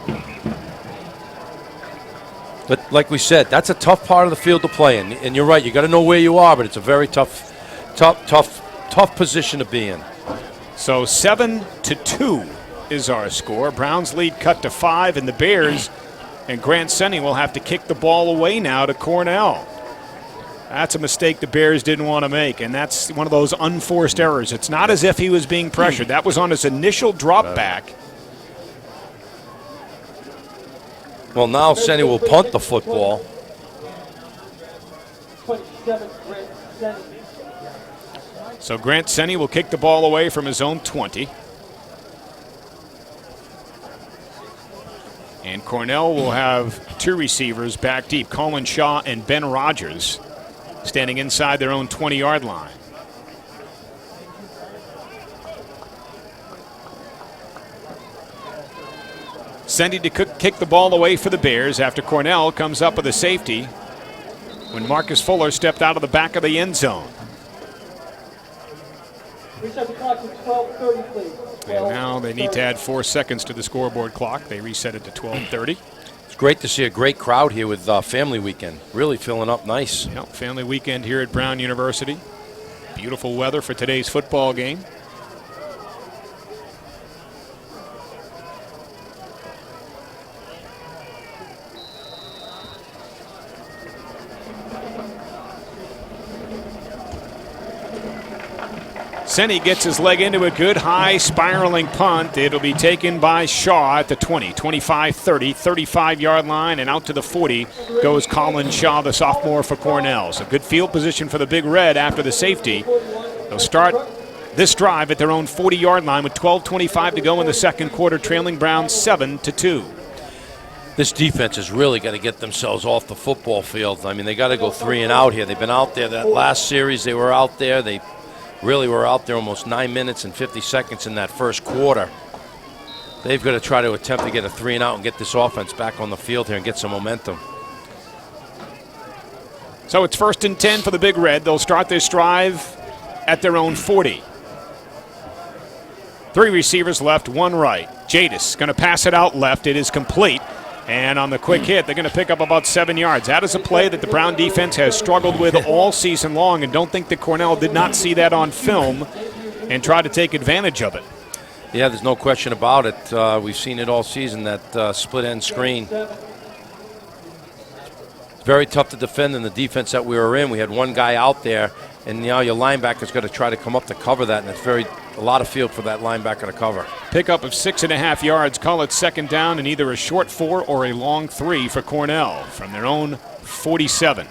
Speaker 2: But like we said, that's a tough part of the field to play in. And you're right, you got to know where you are, but it's a very tough position to be in.
Speaker 1: So 7-2 is our score. Browns lead cut to 5, and the Bears and Grant Senni will have to kick the ball away now to Cornell. That's a mistake the Bears didn't want to make, and that's one of those unforced errors. It's not as if he was being pressured. That was on his initial drop back.
Speaker 2: Well, now Senni will punt the football.
Speaker 1: So Grant Senni will kick the ball away from his own 20. And Cornell will have two receivers back deep, Colin Shaw and Ben Rogers, standing inside their own 20-yard line. Senni to kick the ball away for the Bears after Cornell comes up with a safety when Marcus Fuller stepped out of the back of the end zone.
Speaker 4: Reset the clock to 12:30, please.
Speaker 1: And now they need to add 4 seconds to the scoreboard clock. They reset it to 12:30.
Speaker 2: It's great to see a great crowd here with Family Weekend. Really filling up nice.
Speaker 1: Yep, Family Weekend here at Brown University. Beautiful weather for today's football game. Senni gets his leg into a good high spiraling punt. It'll be taken by Shaw at the 20, 25, 30, 35-yard line, and out to the 40 goes Colin Shaw, the sophomore for Cornell. So good field position for the Big Red after the safety. They'll start this drive at their own 40-yard line with 12:25 to go in the second quarter, trailing Browns 7-2.
Speaker 2: This defense has really got to get themselves off the football field. I mean, they got to go 3 and out here. They've been out there. That last series, they were out there. They really were out there almost 9 minutes and 50 seconds in that first quarter. They've got to try to attempt to get a 3 and out and get this offense back on the field here and get some momentum.
Speaker 1: So it's 1st and 10 for the Big Red. They'll start this drive at their own 40. 3 receivers left, 1 right. Jadis going to pass it out left. It is complete. And on the quick hit, they're going to pick up about 7 yards. That is a play that the Brown defense has struggled with all season long, and don't think that Cornell did not see that on film and try to take advantage of it.
Speaker 2: Yeah, there's no question about it. We've seen it all season, that split-end screen. It's very tough to defend in the defense that we were in. We had one guy out there, and now your linebacker's got to try to come up to cover that, and it's a lot of field for that linebacker to cover.
Speaker 1: Pickup of 6.5 yards. Call it second down and either a short 4 or a long 3 for Cornell from their own 47.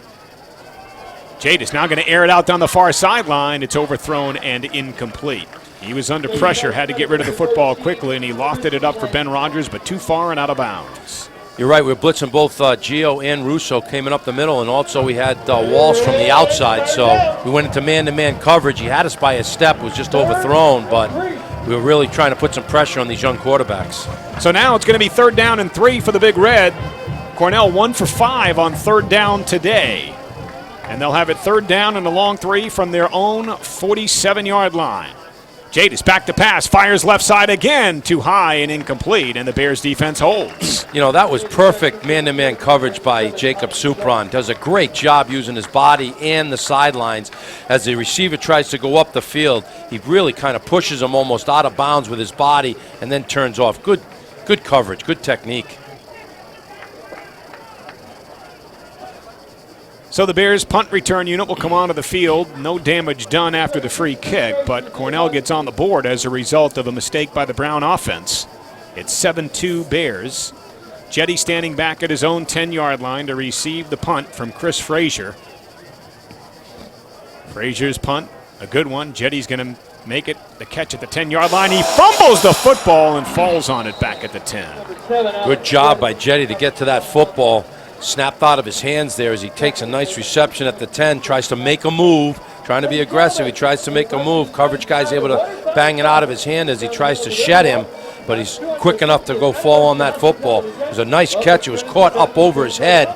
Speaker 1: Jadis now going to air it out down the far sideline. It's overthrown and incomplete. He was under pressure, had to get rid of the football quickly, and he lofted it up for Ben Rogers, but too far and out of bounds.
Speaker 2: You're right. We were blitzing both Gio and Russo came in up the middle, and also we had Walsh from the outside. So we went into man-to-man coverage. He had us by a step, was just overthrown, but we were really trying to put some pressure on these young quarterbacks.
Speaker 1: So now it's going to be 3rd down and 3 for the Big Red. Cornell 1 for 5 on third down today. And they'll have it third down and a long 3 from their own 47-yard line. Jadis back to pass, fires left side again, too high and incomplete, and the Bears defense holds.
Speaker 2: You know, that was perfect man-to-man coverage by Jacob Supron. Does a great job using his body and the sidelines. As the receiver tries to go up the field, he really kind of pushes him almost out of bounds with his body and then turns off. Good coverage, good technique.
Speaker 1: So the Bears' punt return unit will come onto the field. No damage done after the free kick, but Cornell gets on the board as a result of a mistake by the Brown offense. It's 7-2 Bears. Jetty standing back at his own 10-yard line to receive the punt from Chris Frazier. Frazier's punt, a good one. Jetty's going to make it the catch at the 10-yard line. He fumbles the football and falls on it back at the 10.
Speaker 2: Good job by Jetty to get to that football. Snapped out of his hands there as he takes a nice reception at the 10, tries to make a move, trying to be aggressive. He tries to make a move. Coverage guy's able to bang it out of his hand as he tries to shed him, but he's quick enough to go fall on that football. It was a nice catch. It was caught up over his head,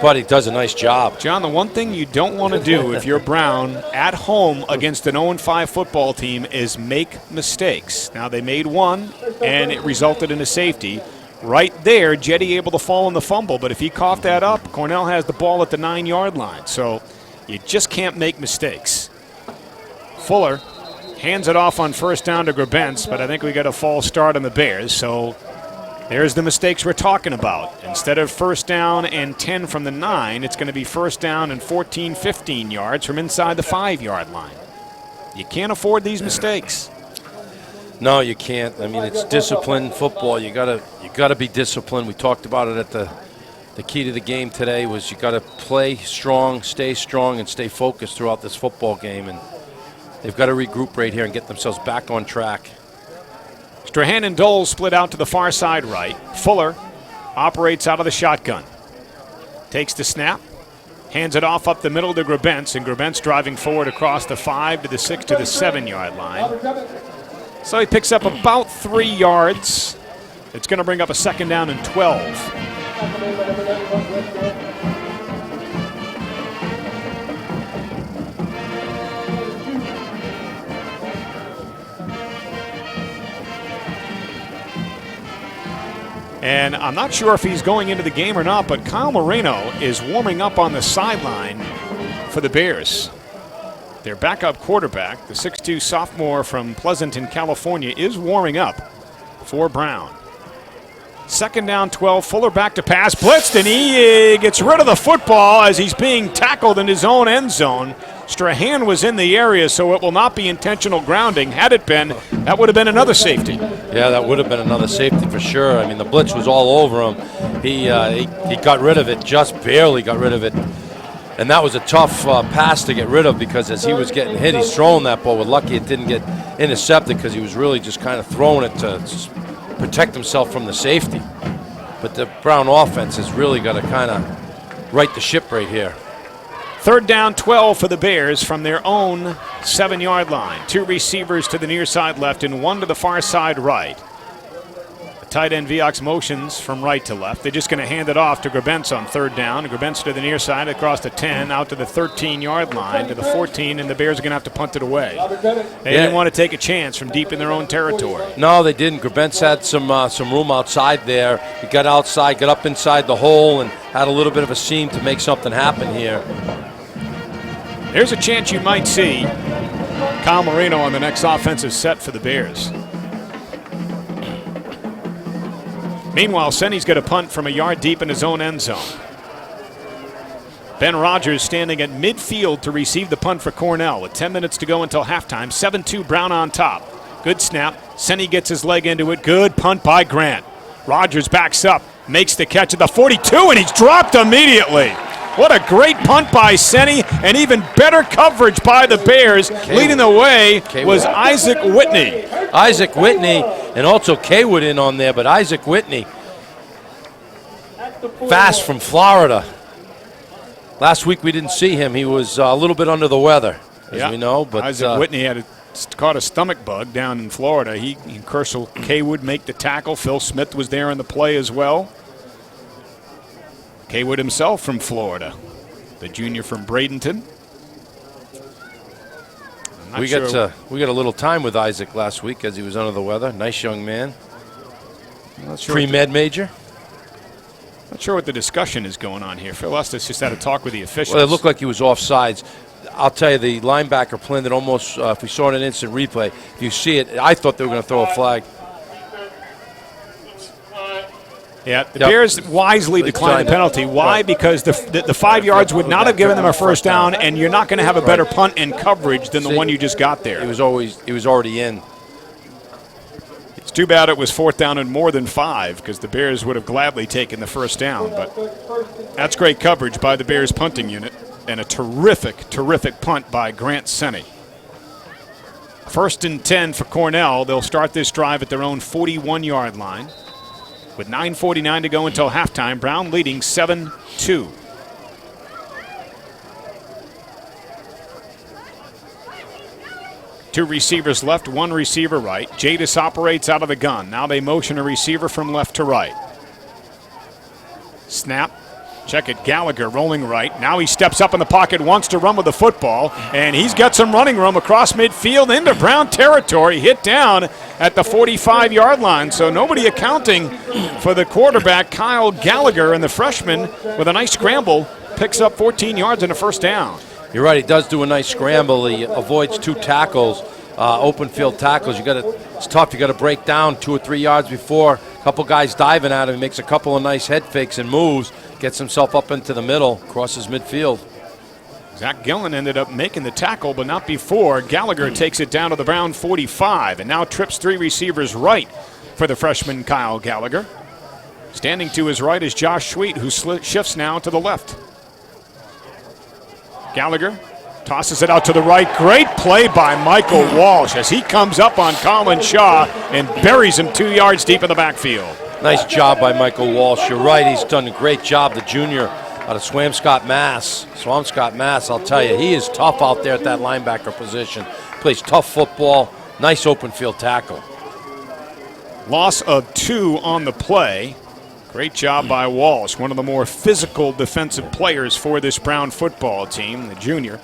Speaker 2: but he does a nice job.
Speaker 1: John, the one thing you don't want to do if you're Brown at home against an 0-5 football team is make mistakes. Now, they made one, and it resulted in a safety. Right there, Jetty able to fall in the fumble, but if he coughed that up, Cornell has the ball at the 9-yard line. So you just can't make mistakes. Fuller hands it off on first down to Grabentz, but I think we got a false start on the Bears. So there's the mistakes we're talking about. Instead of first down and 10 from the 9, it's going to be first down and 14, 15 yards from inside the 5-yard line. You can't afford these mistakes.
Speaker 2: No, you can't. I mean, it's disciplined football. You gotta be disciplined. We talked about it at the key to the game today was you gotta play strong, and stay focused throughout this football game. And they've got to regroup right here and get themselves back on track.
Speaker 1: Strahan and Dole split out to the far side right. Fuller operates out of the shotgun. Takes the snap. Hands it off up the middle to Grabentz, and Grabentz driving forward across the 5 to the 6 to the 7-yard line. So he picks up about 3 yards. It's going to bring up a second down and 12. And I'm not sure if he's going into the game or not, but Kyle Moreno is warming up on the sideline for the Bears. Their backup quarterback, the 6'2 sophomore from Pleasanton, California, is warming up for Brown. Second down, 12. Fuller back to pass. Blitzed, and he gets rid of the football as he's being tackled in his own end zone. Strahan was in the area, so it will not be intentional grounding. Had it been, that would have been another safety.
Speaker 2: Yeah, that would have been another safety for sure. I mean, the blitz was all over him. He got rid of it, just barely got rid of it. And that was a tough pass to get rid of because as he was getting hit, he's throwing that ball. We're lucky it didn't get intercepted because he was really just kind of throwing it to protect himself from the safety. But the Brown offense has really got to kind of right the ship right here.
Speaker 1: Third down, 12 for the Bears from their own 7-yard line. 2 receivers to the near side left and 1 to the far side right. Tight end Viox motions from right to left. They're just going to hand it off to Grabentz on third down. Grabentz to the near side, across the 10, out to the 13-yard line, to the 14, and the Bears are going to have to punt it away. They didn't want to take a chance from deep in their own territory.
Speaker 2: No, they didn't. Grabentz had some room outside there. He got outside, got up inside the hole, and had a little bit of a seam to make something happen here.
Speaker 1: There's a chance you might see Kyle Moreno on the next offensive set for the Bears. Meanwhile, Senny's got a punt from a yard deep in his own end zone. Ben Rogers standing at midfield to receive the punt for Cornell with 10 minutes to go until halftime. 7-2 Brown on top. Good snap. Senny gets his leg into it. Good punt by Grant. Rogers backs up, makes the catch at the 42, and he's dropped immediately. What a great punt by Senny, and even better coverage by the Bears. Leading the way was Isaac Whitney.
Speaker 2: Isaac Whitney, and also Kaywood in on there, but Isaac Whitney, fast from Florida. Last week we didn't see him. He was a little bit under the weather, as we know. But
Speaker 1: Isaac Whitney had caught a stomach bug down in Florida. He and Kershaw Kaywood make the tackle. Phil Smith was there in the play as well. Haywood himself from Florida, the junior from Bradenton.
Speaker 2: We got a little time with Isaac last week as he was under the weather. Nice young man. Pre-med major.
Speaker 1: Not sure what the discussion is going on here. Phil Estes just had a talk with the officials.
Speaker 2: Well, it looked like he was offsides. I'll tell you, the linebacker planted almost, if we saw it in an instant replay, if you see it, I thought they were going to throw a flag.
Speaker 1: Yeah, the Bears wisely declined the penalty. Why? Because the 5 yards would not have given them a first down, and you're not going to have a better punt and coverage than the one you just got there.
Speaker 2: It was already in.
Speaker 1: It's too bad it was 4th down and more than 5, because the Bears would have gladly taken the first down. But that's great coverage by the Bears punting unit, and a terrific, terrific punt by Grant Senni. 1st and 10 for Cornell. They'll start this drive at their own 41-yard line. With 9:49 to go until halftime, Brown leading 7-2. Two receivers left, one receiver right. Jadis operates out of the gun. Now they motion a receiver from left to right. Snap. Check it, Gallagher rolling right. Now he steps up in the pocket, wants to run with the football, and he's got some running room across midfield into Brown territory, hit down at the 45-yard line. So nobody accounting for the quarterback, Kyle Gallagher, and the freshman with a nice scramble picks up 14 yards and a first down.
Speaker 2: You're right, he does do a nice scramble. He avoids 2 tackles, open field tackles. It's tough, you got to break down 2 or 3 yards before. A couple guys diving at him, he makes a couple of nice head fakes and moves. Gets himself up into the middle, crosses midfield.
Speaker 1: Zach Gillen ended up making the tackle, but not before. Gallagher takes it down to the Brown 45 and now trips 3 receivers right for the freshman Kyle Gallagher. Standing to his right is Josh Sweet, who shifts now to the left. Gallagher tosses it out to the right. Great play by Michael Walsh as he comes up on Colin Shaw and buries him 2 yards deep in the backfield.
Speaker 2: Nice job by Michael Walsh. You're right, he's done a great job, the junior out of Swampscott, Mass. I'll tell you, he is tough out there at that linebacker position. Plays tough football, nice open field tackle.
Speaker 1: Loss of 2 on the play. Great job by Walsh, one of the more physical defensive players for this Brown football team, the junior.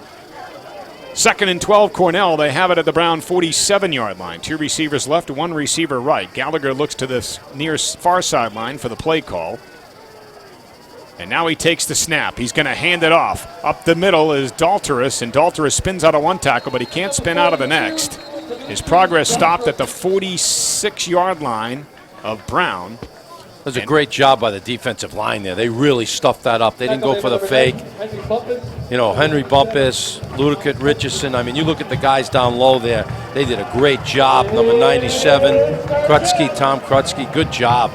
Speaker 1: 2nd and 12, Cornell. They have it at the Brown 47-yard line. 2 receivers left, 1 receiver right. Gallagher looks to the near far sideline for the play call. And now he takes the snap. He's going to hand it off. Up the middle is Dalteris, and Dalteris spins out of 1 tackle, but he can't spin out of the next. His progress stopped at the 46-yard line of Brown.
Speaker 2: That was a great job by the defensive line there. They really stuffed that up. They didn't go for the fake. You know, Henry Bumpus, Ludicate Richardson. I mean, you look at the guys down low there. They did a great job. Number 97, Krutsky, Tom Krutsky. Good job.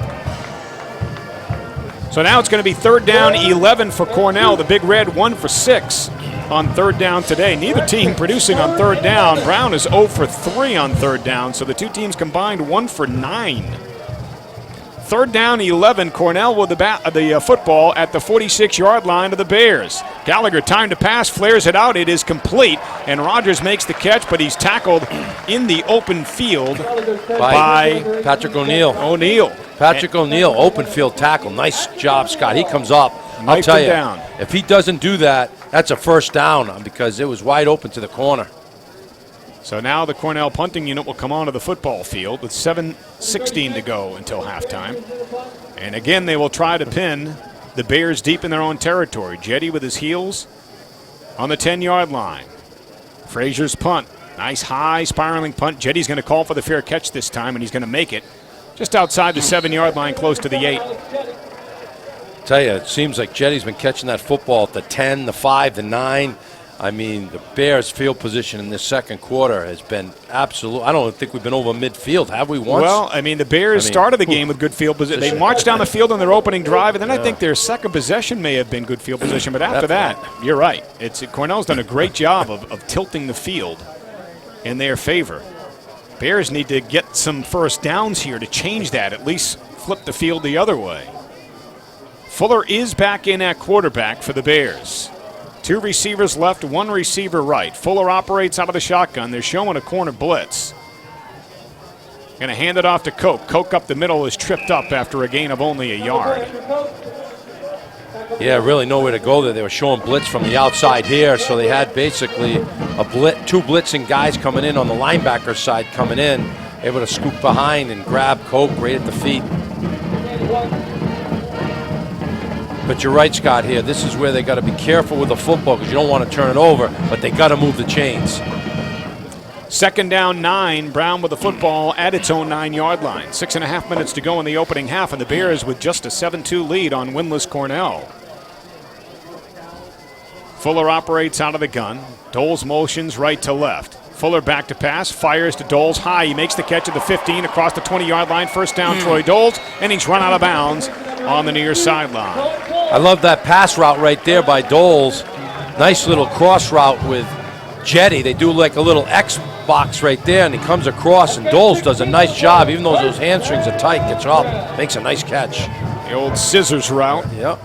Speaker 1: So now it's going to be 3rd down, 11 for Cornell. The Big Red 1 for 6 on 3rd down today. Neither team producing on 3rd down. Brown is 0 for 3 on 3rd down, so the 2 teams combined 1 for 9. 3rd down, 11. Cornell with the football at the 46-yard line of the Bears. Gallagher, time to pass, flares it out. It is complete, and Rogers makes the catch, but he's tackled in the open field by
Speaker 2: Patrick O'Neill. Patrick O'Neill, open field tackle. Nice job, Scott. He comes up. I'll tell you, if he doesn't do that, that's a first down because it was wide open to the corner.
Speaker 1: So now the Cornell punting unit will come onto the football field with 7:16 to go until halftime. And again, they will try to pin the Bears deep in their own territory. Jetty with his heels on the 10-yard line. Frazier's punt. Nice high spiraling punt. Jetty's going to call for the fair catch this time, and he's going to make it just outside the 7-yard line, close to the 8.
Speaker 2: Tell you, it seems like Jetty's been catching that football at the 10, the 5, the 9. I mean, the Bears' field position in this second quarter has been absolute. I don't think we've been over midfield, have we once?
Speaker 1: Well, I mean, the Bears started the game with good field position. They marched down the field on their opening drive, and then I think their second possession may have been good field position. But after that, you're right. Cornell's done a great job of tilting the field in their favor. Bears need to get some first downs here to change that, at least flip the field the other way. Fuller is back in at quarterback for the Bears. 2 receivers left, 1 receiver right. Fuller operates out of the shotgun. They're showing a corner blitz. Going to hand it off to Koch. Koch up the middle is tripped up after a gain of only a yard.
Speaker 2: Yeah, really nowhere to go there. They were showing blitz from the outside here, so they had basically two blitzing guys coming in on the linebacker side coming in, able to scoop behind and grab Coke right at the feet. But you're right, Scott, here. This is where they got to be careful with the football because you don't want to turn it over, but they got to move the chains.
Speaker 1: 2nd down 9, Brown with the football at its own 9-yard line. 6.5 minutes to go in the opening half, and the Bears with just a 7-2 lead on winless Cornell. Fuller operates out of the gun. Doles motions right to left. Fuller back to pass, fires to Doles high. He makes the catch at the 15 across the 20-yard line. First down, Troy Doles, and he's run out of bounds on the near sideline.
Speaker 2: I love that pass route right there by Doles. Nice little cross route with Jetty. They do like a little X box right there, and he comes across, and Doles does a nice job. Even though those hamstrings are tight, gets up, makes a nice catch.
Speaker 1: The old scissors route.
Speaker 2: Yep.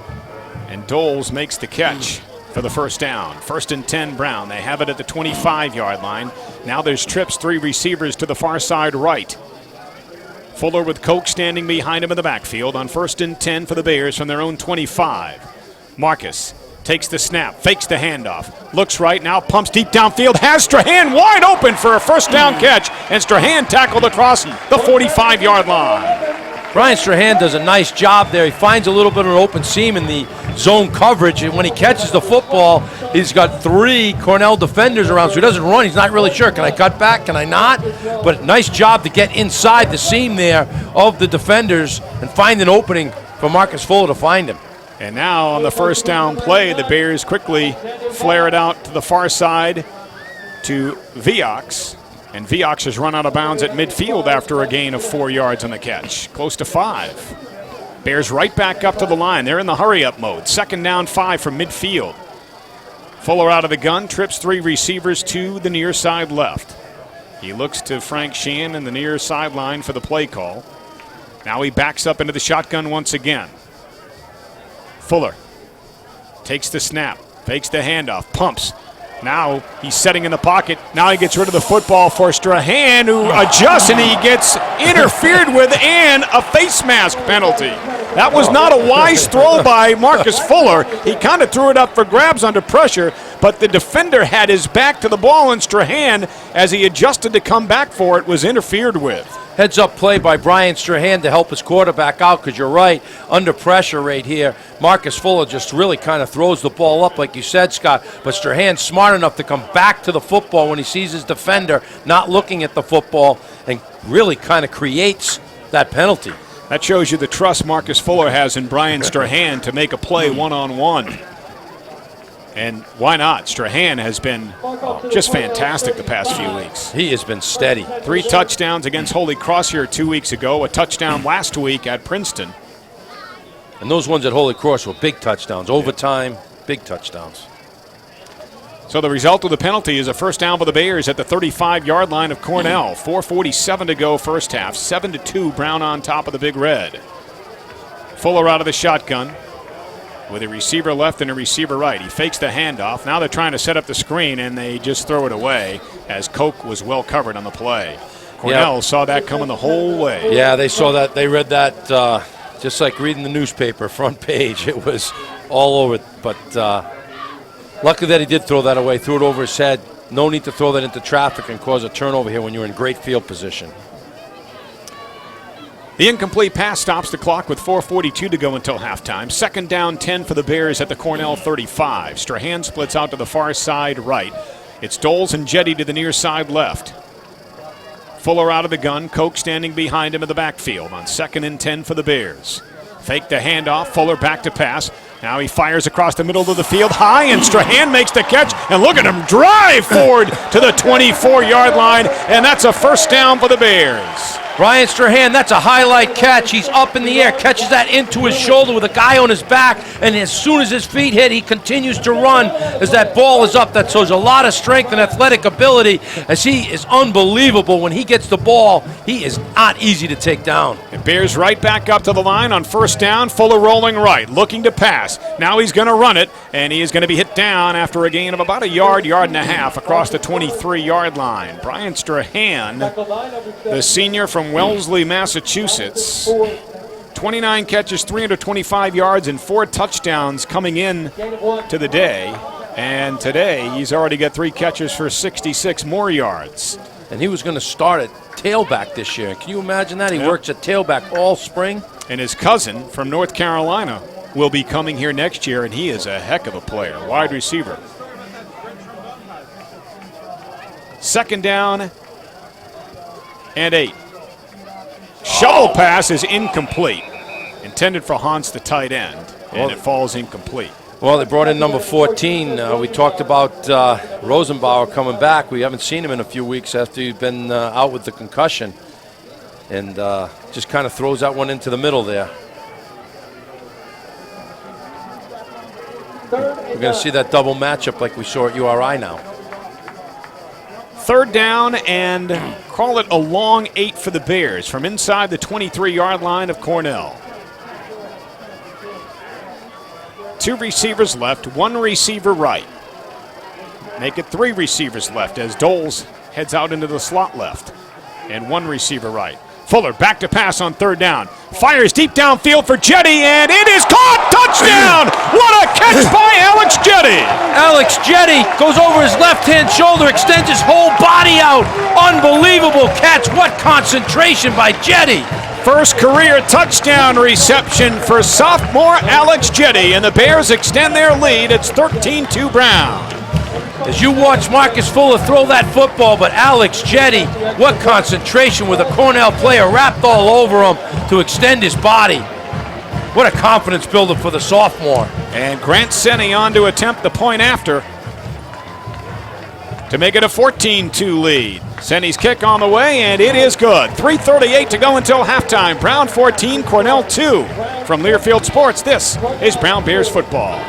Speaker 1: And Doles makes the catch for the first down. 1st and 10, Brown. They have it at the 25-yard line. Now there's trips, 3 receivers to the far side right. Fuller with Coke standing behind him in the backfield on 1st and 10 for the Bears from their own 25. Marcus takes the snap, fakes the handoff, looks right, now pumps deep downfield, has Strahan wide open for a first down catch, and Strahan tackled across the 45-yard line.
Speaker 2: Brian Strahan does a nice job there. He finds a little bit of an open seam in the zone coverage, and when he catches the football, he's got 3 Cornell defenders around, so he doesn't run. He's not really sure. Can I cut back? Can I not? But nice job to get inside the seam there of the defenders and find an opening for Marcus Fuller to find him.
Speaker 1: And now on the first down play, the Bears quickly flare it out to the far side to Viox. And Viox has run out of bounds at midfield after a gain of 4 yards on the catch, close to 5. Bears right back up to the line. They're in the hurry-up mode. 2nd down 5 from midfield. Fuller out of the gun, trips 3 receivers to the near side left. He looks to Frank Sheehan in the near sideline for the play call. Now he backs up into the shotgun once again. Fuller takes the snap, fakes the handoff, pumps. Now he's setting in the pocket. Now he gets rid of the football for Strahan, who adjusts, and he gets interfered with and a face mask penalty. That was not a wise throw by Marcus Fuller. He kind of threw it up for grabs under pressure, but the defender had his back to the ball, and Strahan, as he adjusted to come back for it, was interfered with.
Speaker 2: Heads-up play by Brian Strahan to help his quarterback out, because you're right, under pressure right here. Marcus Fuller just really kind of throws the ball up, like you said, Scott, but Strahan's smart enough to come back to the football when he sees his defender not looking at the football and really kind of creates that penalty.
Speaker 1: That shows you the trust Marcus Fuller has in Brian Strahan to make a play one-on-one. And why not? Strahan has been just fantastic the past few weeks.
Speaker 2: He has been steady.
Speaker 1: 3 touchdowns against Holy Cross here 2 weeks ago, a touchdown last week at Princeton.
Speaker 2: And those ones at Holy Cross were big touchdowns. Overtime, big touchdowns.
Speaker 1: So the result of the penalty is a first down for the Bears at the 35-yard line of Cornell. 4:47 to go first half. 7-2, Brown on top of the Big Red. Fuller out of the shotgun with a receiver left and a receiver right. He fakes the handoff. Now they're trying to set up the screen, and they just throw it away as Koch was well covered on the play. Cornell saw that coming the whole way.
Speaker 2: Yeah, they saw that. They read that just like reading the newspaper, front page. It was all over. But lucky that he did throw that away, threw it over his head. No need to throw that into traffic and cause a turnover here when you're in great field position.
Speaker 1: The incomplete pass stops the clock with 4:42 to go until halftime. 2nd down 10 for the Bears at the Cornell 35. Strahan splits out to the far side right. It's Doles and Jetty to the near side left. Fuller out of the gun. Koch standing behind him in the backfield on 2nd and 10 for the Bears. Fake the handoff. Fuller back to pass. Now he fires across the middle of the field high, and Strahan makes the catch. And look at him drive forward to the 24-yard line, and that's a first down for the Bears.
Speaker 2: Brian Strahan, that's a highlight catch. He's up in the air, catches that into his shoulder with a guy on his back, and as soon as his feet hit, he continues to run as that ball is up. That shows a lot of strength and athletic ability, as he is unbelievable. When he gets the ball, he is not easy to take down.
Speaker 1: And Bears right back up to the line on first down. Fuller rolling right, looking to pass. Now he's going to run it, and he is going to be hit down after a gain of about a yard and a half across the 23-yard line. Brian Strahan, the senior from Wellesley, Massachusetts, 29 catches, 325 yards, and 4 touchdowns coming in to the day. And today, he's already got 3 catches for 66 more yards.
Speaker 2: And he was going to start at tailback this year. Can you imagine that? He works at tailback all spring. And
Speaker 1: his cousin from North Carolina will be coming here next year, and he is a heck of a player, wide receiver. 2nd down and 8. Shovel pass is incomplete. Intended for Hans, the tight end, and it falls incomplete.
Speaker 2: Well, they brought in number 14. We talked about Rosenbauer coming back. We haven't seen him in a few weeks after he's been out with the concussion. And just kind of throws that one into the middle there. We're going to see that double matchup like we saw at URI now.
Speaker 1: 3rd down and call it a long 8 for the Bears from inside the 23-yard line of Cornell. 2 receivers left, 1 receiver right. Make it 3 receivers left as Doles heads out into the slot left. And 1 receiver right. Fuller back to pass on 3rd down. Fires deep downfield for Jetty, and it is caught! Touchdown! What a catch by Alex Jetty!
Speaker 2: Alex Jetty goes over his left-hand shoulder, extends his whole body out. Unbelievable catch. What concentration by Jetty.
Speaker 1: First career touchdown reception for sophomore Alex Jetty, and the Bears extend their lead. It's 13-2 Brown.
Speaker 2: As you watch Marcus Fuller throw that football, but Alex Jetty, what concentration with a Cornell player wrapped all over him to extend his body. What a confidence builder for the sophomore.
Speaker 1: And Grant Senni on to attempt the point after to make it a 14-2 lead. Senni's kick on the way, and it is good. 3:38 to go until halftime. Brown 14, Cornell 2. From Learfield Sports, this is Brown Bears football.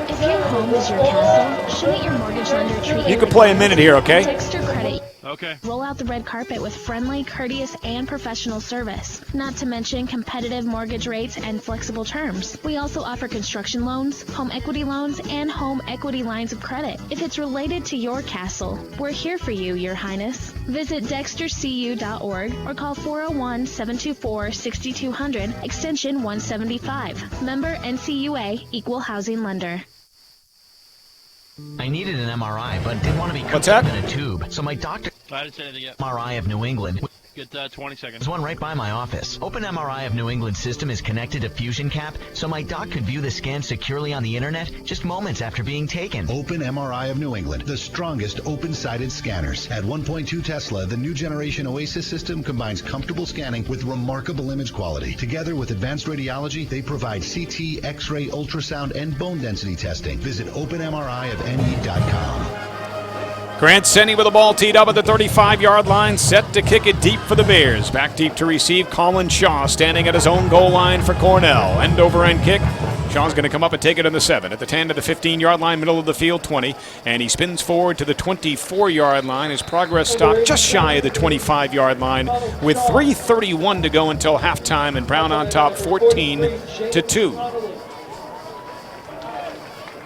Speaker 5: If your home is your castle, shouldn't your mortgage lender treat
Speaker 1: you can play a minute here, okay?
Speaker 5: Text your credit.
Speaker 1: Okay.
Speaker 5: Roll out the red carpet with friendly, courteous, and professional service. Not to mention competitive mortgage rates and flexible terms. We also offer construction loans, home equity loans, and home equity lines of credit. If it's related to your castle, we're here for you, Your Highness. Visit dextercu.org or call 401-724-6200, extension 175. Member NCUA, Equal Housing Lender.
Speaker 6: I needed an MRI, but didn't want to be cooped up in a tube. So my doctor...
Speaker 7: I didn't say anything yet.
Speaker 6: MRI of New England.
Speaker 7: Get 20 seconds.
Speaker 6: There's one right by my office. Open MRI of New England system is connected to Fusion Cap, so my doc could view the scan securely on the internet just moments after being taken.
Speaker 8: Open MRI of New England, the strongest open-sided scanners. At 1.2 Tesla, the new generation Oasis system combines comfortable scanning with remarkable image quality. Together with advanced radiology, they provide CT, X-ray, ultrasound, and bone density testing. Visit openmriofne.com.
Speaker 1: Grant Senni with the ball teed up at the 35-yard line, set to kick it deep for the Bears. Back deep to receive Colin Shaw, standing at his own goal line for Cornell. End-over-end kick. Shaw's going to come up and take it on the 7. At the 10 to the 15-yard line, middle of the field, 20. And he spins forward to the 24-yard line. His progress stopped just shy of the 25-yard line with 3:31 to go until halftime, and Brown on top 14-2.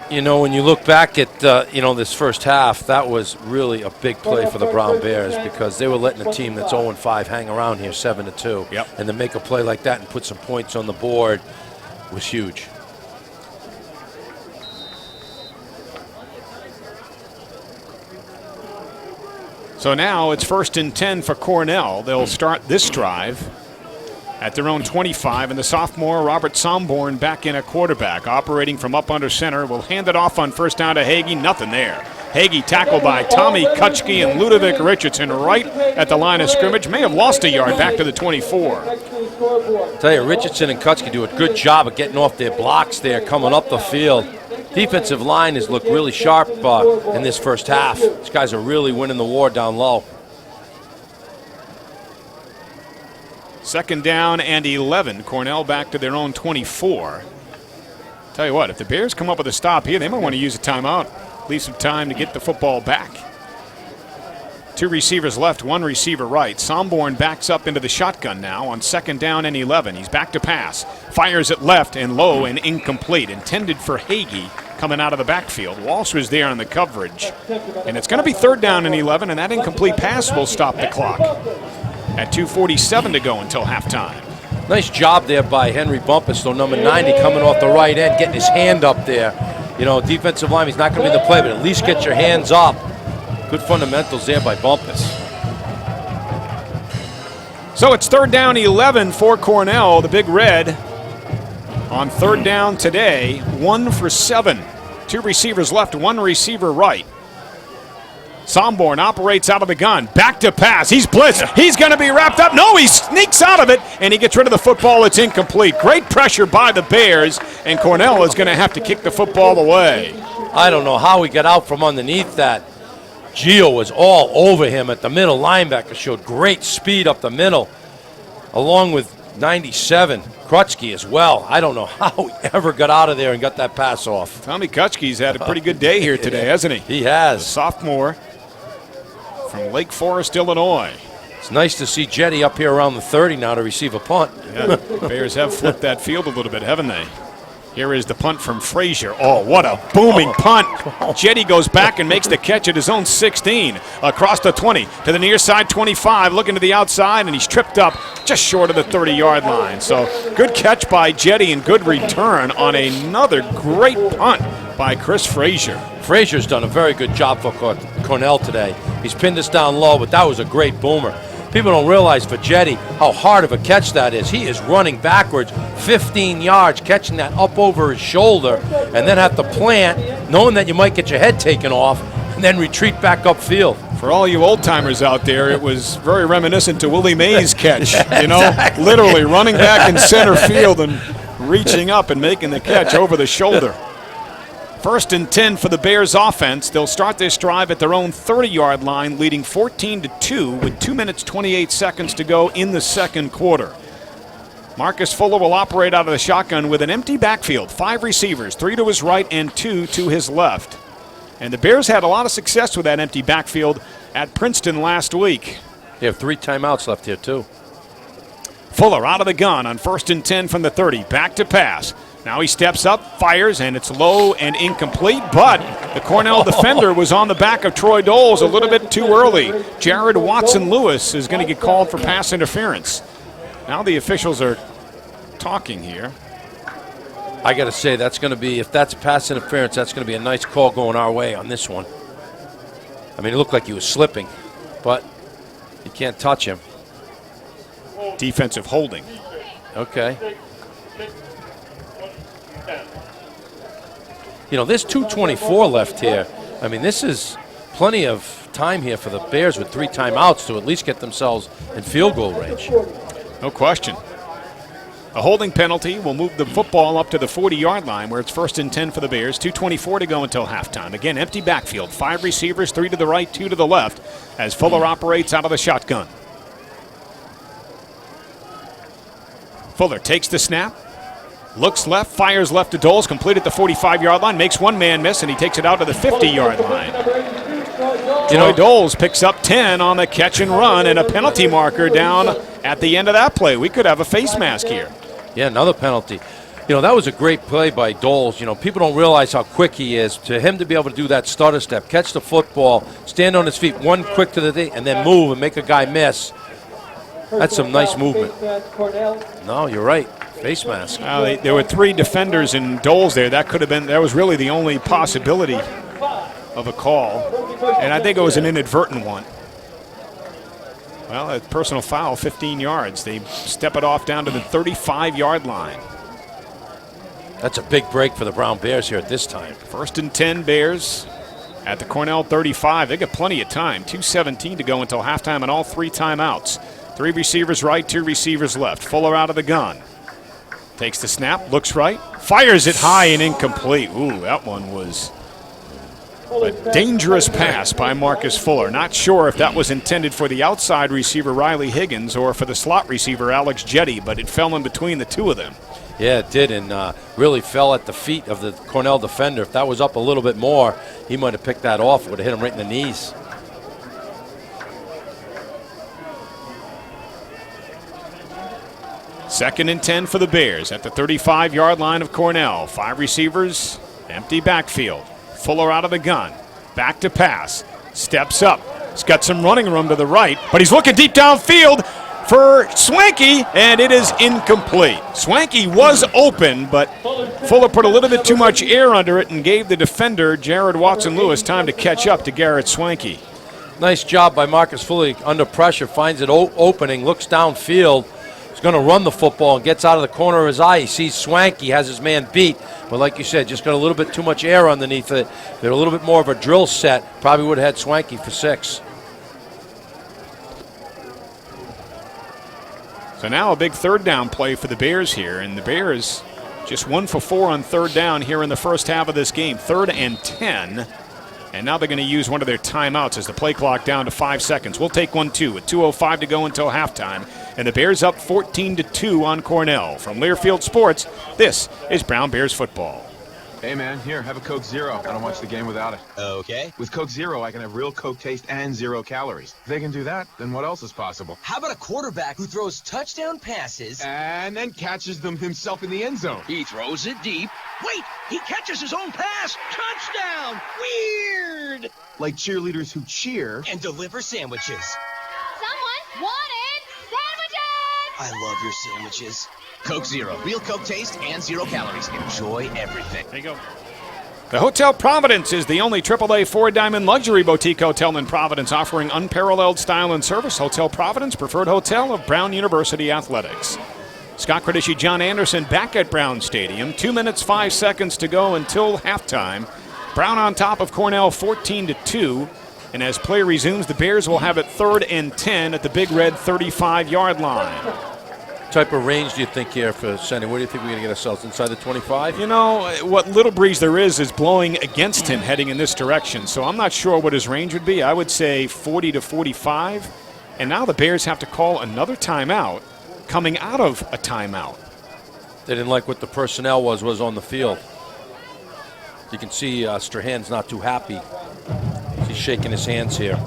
Speaker 2: You know, when you look back at, this first half, that was really a big play for the Brown Bears because they were letting a team that's 0-5 hang around here 7-2.
Speaker 1: Yep.
Speaker 2: And to make a play like that and put some points on the board was huge.
Speaker 1: So now it's 1st and 10 for Cornell. They'll start this drive at their own 25, and the sophomore Robert Somborn back in at quarterback, operating from up under center, will hand it off on 1st down to Hagee. Nothing there. Hagee tackled by Tommy Kutchke and Ludovic Richardson right at the line of scrimmage. May have lost a yard back to the 24.
Speaker 2: I tell you, Richardson and Kutchke do a good job of getting off their blocks there, coming up the field. Defensive line has looked really sharp in this first half. These guys are really winning the war down low.
Speaker 1: 2nd down and 11. Cornell back to their own 24. Tell you what, if the Bears come up with a stop here, they might want to use a timeout. Leave some time to get the football back. 2 receivers left, 1 receiver right. Somborn backs up into the shotgun now on 2nd down and 11. He's back to pass. Fires it left and low and incomplete. Intended for Hagee coming out of the backfield. Walsh was there on the coverage. And it's going to be 3rd down and 11, and that incomplete pass will stop the clock. At 2:47 to go until halftime.
Speaker 2: Nice job there by Henry Bumpus, though, number 90, coming off the right end, getting his hand up there. You know, defensive line, he's not going to be in the play, but at least get your hands up. Good fundamentals there by Bumpus.
Speaker 1: So it's 3rd down 11 for Cornell, the Big Red. On 3rd down today, 1 for 7. 2 receivers left, 1 receiver right. Somborn operates out of the gun. Back to pass. He's blitzed. He's going to be wrapped up. No, he sneaks out of it, and he gets rid of the football. It's incomplete. Great pressure by the Bears, and Cornell is going to have to kick the football away.
Speaker 2: I don't know how he got out from underneath that. Gio was all over him at the middle. Linebacker showed great speed up the middle, along with 97. Krutsky as well. I don't know how he ever got out of there and got that pass off.
Speaker 1: Tommy Krutsky's had a pretty good day here today, hasn't he?
Speaker 2: He has.
Speaker 1: A sophomore from Lake Forest, Illinois.
Speaker 2: It's nice to see Jetty up here around the 30 now to receive a punt.
Speaker 1: Yeah, the Bears have flipped that field a little bit, haven't they? Here is the punt from Frazier. Oh, what a booming punt. Jetty goes back and makes the catch at his own 16. Across the 20 to the near side 25, looking to the outside, and he's tripped up just short of the 30-yard line. So good catch by Jetty and good return on another great punt by Chris Frazier.
Speaker 2: Frazier's done a very good job for Cornell today. He's pinned us down low, but that was a great boomer. People don't realize for Jetty how hard of a catch that is. He is running backwards 15 yards, catching that up over his shoulder, and then have to plant, knowing that you might get your head taken off, and then retreat back upfield.
Speaker 1: For all you old-timers out there, it was very reminiscent to Willie Mays' catch. You know, exactly. Literally running back in center field and reaching up and making the catch over the shoulder. 1st and 10 for the Bears offense. They'll start this drive at their own 30-yard line, leading 14-2 with 2 minutes 28 seconds to go in the 2nd quarter. Marcus Fuller will operate out of the shotgun with an empty backfield. 5 receivers, 3 to his right and 2 to his left. And the Bears had a lot of success with that empty backfield at Princeton last week.
Speaker 2: They have 3 timeouts left here, too.
Speaker 1: Fuller out of the gun on 1st and 10 from the 30. Back to pass. Now he steps up, fires, and it's low and incomplete, but the Cornell defender was on the back of Troy Doles a little bit too early. Jared Watson-Lewis is going to get called for pass interference. Now the officials are talking here.
Speaker 2: I got to say, that's going to be, if that's pass interference, that's going to be a nice call going our way on this one. I mean, it looked like he was slipping, but you can't touch him.
Speaker 1: Defensive holding.
Speaker 2: Okay. You know, there's 2:24 left here. I mean, this is plenty of time here for the Bears with 3 timeouts to at least get themselves in field goal range.
Speaker 1: No question. A holding penalty will move the football up to the 40-yard line where it's 1st and 10 for the Bears. 2:24 to go until halftime. Again, empty backfield. 5 receivers, 3 to the right, 2 to the left as Fuller operates out of the shotgun. Fuller takes the snap. Looks left, fires left to Doles, completed the 45-yard line, makes one man miss, and he takes it out to the 50-yard line. Troy Doles picks up 10 on the catch and run, and a penalty marker down at the end of that play. We could have a face mask here.
Speaker 2: Yeah, another penalty. You know, that was a great play by Doles. You know, people don't realize how quick he is. To him to be able to do that stutter step, catch the football, stand on his feet, one quick to the thing, and then move and make a guy miss. That's some nice movement. No, you're right. Face mask.
Speaker 1: There were 3 defenders and Doles there. That could have been. That was really the only possibility of a call, and I think it was an inadvertent one. Well, a personal foul, 15 yards. They step it off down to the 35-yard line.
Speaker 2: That's a big break for the Brown Bears here at this time.
Speaker 1: 1st and 10 Bears at the Cornell 35. They got plenty of time. 2:17 to go until halftime and all 3 timeouts. 3 receivers right, 2 receivers left. Fuller out of the gun. Takes the snap, looks right, fires it high and incomplete. Ooh, that one was a dangerous pass by Marcus Fuller. Not sure if that was intended for the outside receiver, Riley Higgins, or for the slot receiver, Alex Jetty, but it fell in between the 2 of them.
Speaker 2: Yeah, it did, and really fell at the feet of the Cornell defender. If that was up a little bit more, he might have picked that off. It would have hit him right in the knees.
Speaker 1: Second and 10 for the Bears at the 35-yard line of Cornell. 5 receivers, empty backfield. Fuller out of the gun. Back to pass. Steps up. He's got some running room to the right, but he's looking deep downfield. for Swanky, and it is incomplete. Swanky was open, but Fuller put a little bit too much air under it and gave the defender, Jared Watson-Lewis, time to catch up to Garrett Swanky.
Speaker 2: Nice job by Marcus Fuller under pressure, finds it opening, looks downfield. He's going to run the football and gets out of the corner of his eye. He sees Swanky, has his man beat. But like you said, just got a little bit too much air underneath it. Did a little bit more of a drill set. Probably would have had Swanky for 6.
Speaker 1: So now a big third down play for the Bears here. And the Bears just 1 for 4 on third down here in the first half of this game. 3rd and 10. And now they're going to use one of their timeouts as the play clock down to 5 seconds. We'll take one, too, with 2:05 to go until halftime. And the Bears up 14-2 on Cornell. From Learfield Sports, this is Brown Bears football.
Speaker 9: Hey, man, here, have a Coke Zero. I don't watch the game without it.
Speaker 10: Okay.
Speaker 9: With Coke Zero, I can have real Coke taste and 0 calories. If they can do that, then what else is possible?
Speaker 10: How about a quarterback who throws touchdown passes
Speaker 9: and then catches them himself in the end zone?
Speaker 11: He throws it deep. Wait, he catches his own pass. Touchdown! Weird!
Speaker 9: Like cheerleaders who cheer
Speaker 10: and deliver sandwiches.
Speaker 12: Someone wanted sandwiches!
Speaker 10: I love your sandwiches. Coke Zero. Real Coke taste and 0 calories. Enjoy everything.
Speaker 1: There you go. The Hotel Providence is the only AAA 4-diamond luxury boutique hotel in Providence, offering unparalleled style and service. Hotel Providence, preferred hotel of Brown University Athletics. Scott Credisci, John Anderson back at Brown Stadium. 2 minutes, 5 seconds to go until halftime. Brown on top of Cornell 14-2. And as play resumes, the Bears will have it 3rd and 10 at the Big Red 35-yard line.
Speaker 2: Type of range do you think here for Senny? What do you think we're going to get ourselves inside the 25?
Speaker 1: You know, what little breeze there is blowing against him heading in this direction. So I'm not sure what his range would be. I would say 40 to 45. And now the Bears have to call another timeout coming out of a timeout.
Speaker 2: They didn't like what the personnel was on the field. You can see Strahan's not too happy. He's shaking his hands here.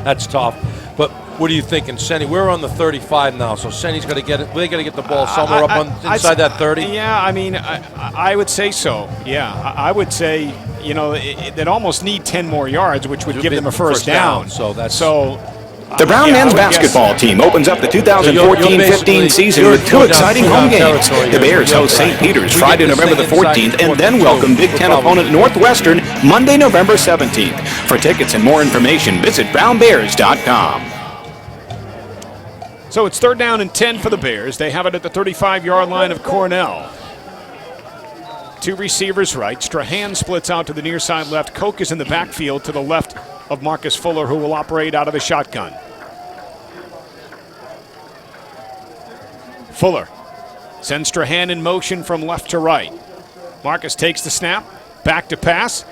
Speaker 2: That's tough. But what are you thinking, Senny? We're on the 35 now, so Senny's got to get it. They got to get the ball somewhere inside that 30.
Speaker 1: Yeah, I mean, I would say so. Yeah, I would say, you know, they'd almost need 10 more yards, which would give them a first down.
Speaker 2: So that's
Speaker 13: The Brown men's basketball team opens up the 2014-15 season with 2 exciting home games. The Bears host St. Peter's Friday, November the 14th, and then welcome Big Ten opponent Northwestern Monday, November 17th. For tickets and more information, visit brownbears.com.
Speaker 1: So it's 3rd down and 10 for the Bears. They have it at the 35-yard line of Cornell. 2 receivers right. Strahan splits out to the near side left. Koch is in the backfield to the left of Marcus Fuller, who will operate out of the shotgun. Fuller sends Strahan in motion from left to right. Marcus takes the snap, back to pass,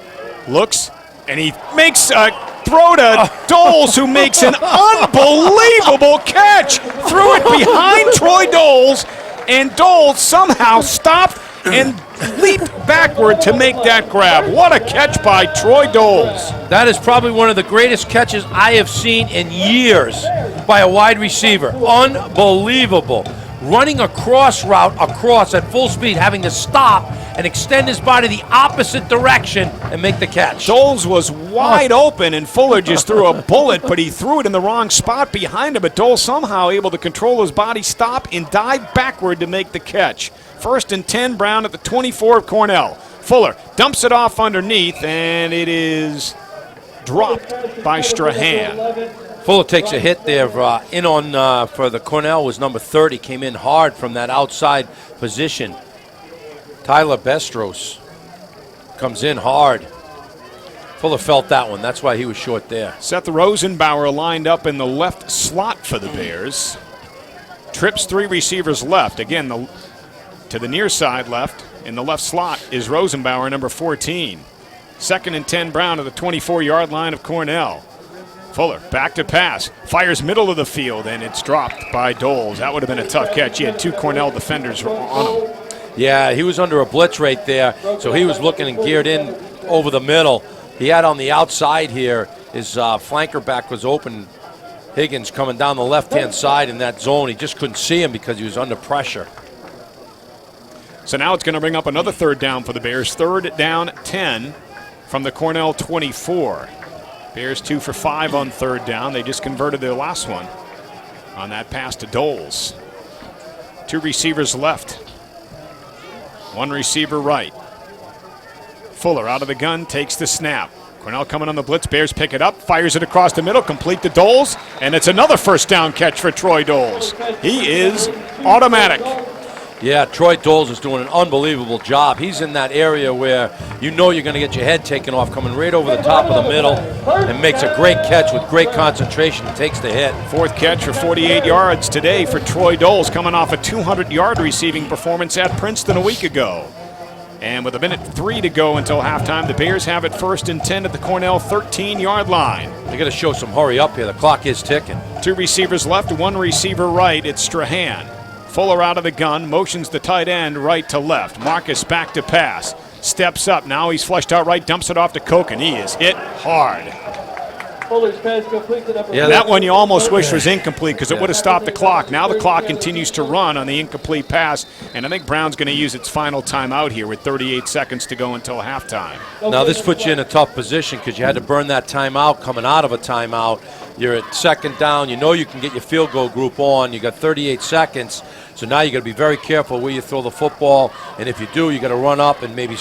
Speaker 1: looks, and he makes a throw to Doles, who makes an unbelievable catch. Threw it behind Troy Doles, and Doles somehow stopped and leaped backward to make that grab. What a catch by Troy Doles.
Speaker 2: That is probably one of the greatest catches I have seen in years by a wide receiver. Unbelievable. Running a cross route across at full speed, having to stop and extend his body the opposite direction and make the catch.
Speaker 1: Doles was wide open, and Fuller just threw a bullet, but he threw it in the wrong spot behind him. But Doles somehow able to control his body, stop, and dive backward to make the catch. 1st and 10, Brown at the 24 of Cornell. Fuller dumps it off underneath, and it is dropped by Strahan.
Speaker 2: Fuller takes a hit there. In on for the Cornell was number 30. Came in hard from that outside position. Tyler Bestros comes in hard. Fuller felt that one. That's why he was short there.
Speaker 1: Seth Rosenbauer lined up in the left slot for the Bears. Trips 3 receivers left. Again, to the near side left. In the left slot is Rosenbauer, number 14. 2nd and 10, Brown at the 24-yard line of Cornell. Fuller back to pass, fires middle of the field, and it's dropped by Doles. That would have been a tough catch. He had 2 Cornell defenders on him.
Speaker 2: Yeah, he was under a blitz right there, so he was looking and geared in over the middle. He had on the outside here, his flanker back was open. Higgins coming down the left-hand side in that zone. He just couldn't see him because he was under pressure.
Speaker 1: So now it's going to bring up another 3rd down for the Bears. 3rd down, 10 from the Cornell 24. Bears 2 for 5 on 3rd down. They just converted their last one. on that pass to Doles. 2 receivers left. 1 receiver right. Fuller out of the gun, takes the snap. Cornell coming on the blitz. Bears pick it up, fires it across the middle, complete to Doles, and it's another first down catch for Troy Doles. He is automatic.
Speaker 2: Yeah, Troy Doles is doing an unbelievable job. He's in that area where you know you're going to get your head taken off, coming right over the top of the middle, and makes a great catch with great concentration and takes the hit.
Speaker 1: 4th catch for 48 yards today for Troy Doles, coming off a 200-yard receiving performance at Princeton a week ago. And with 1:03 to go until halftime, the Bears have it 1st and 10 at the Cornell 13-yard line.
Speaker 2: They got to show some hurry up here. The clock is ticking.
Speaker 1: 2 receivers left, 1 receiver right. It's Strahan. Fuller out of the gun, motions the tight end right to left. Marcus back to pass. Steps up. Now he's flushed out right, dumps it off to Koch, and he is hit hard.
Speaker 4: Fuller's pass complete to number
Speaker 1: That one you almost wish was incomplete because it would have stopped the clock. Now the clock continues to run on the incomplete pass, and I think Brown's going to use its final timeout here with 38 seconds to go until halftime.
Speaker 2: Now this puts you in a tough position because you had to burn that timeout coming out of a timeout. You're at 2nd down. You know you can get your field goal group on. You got 38 seconds. So now you got to be very careful where you throw the football, and if you do, you got to run up and maybe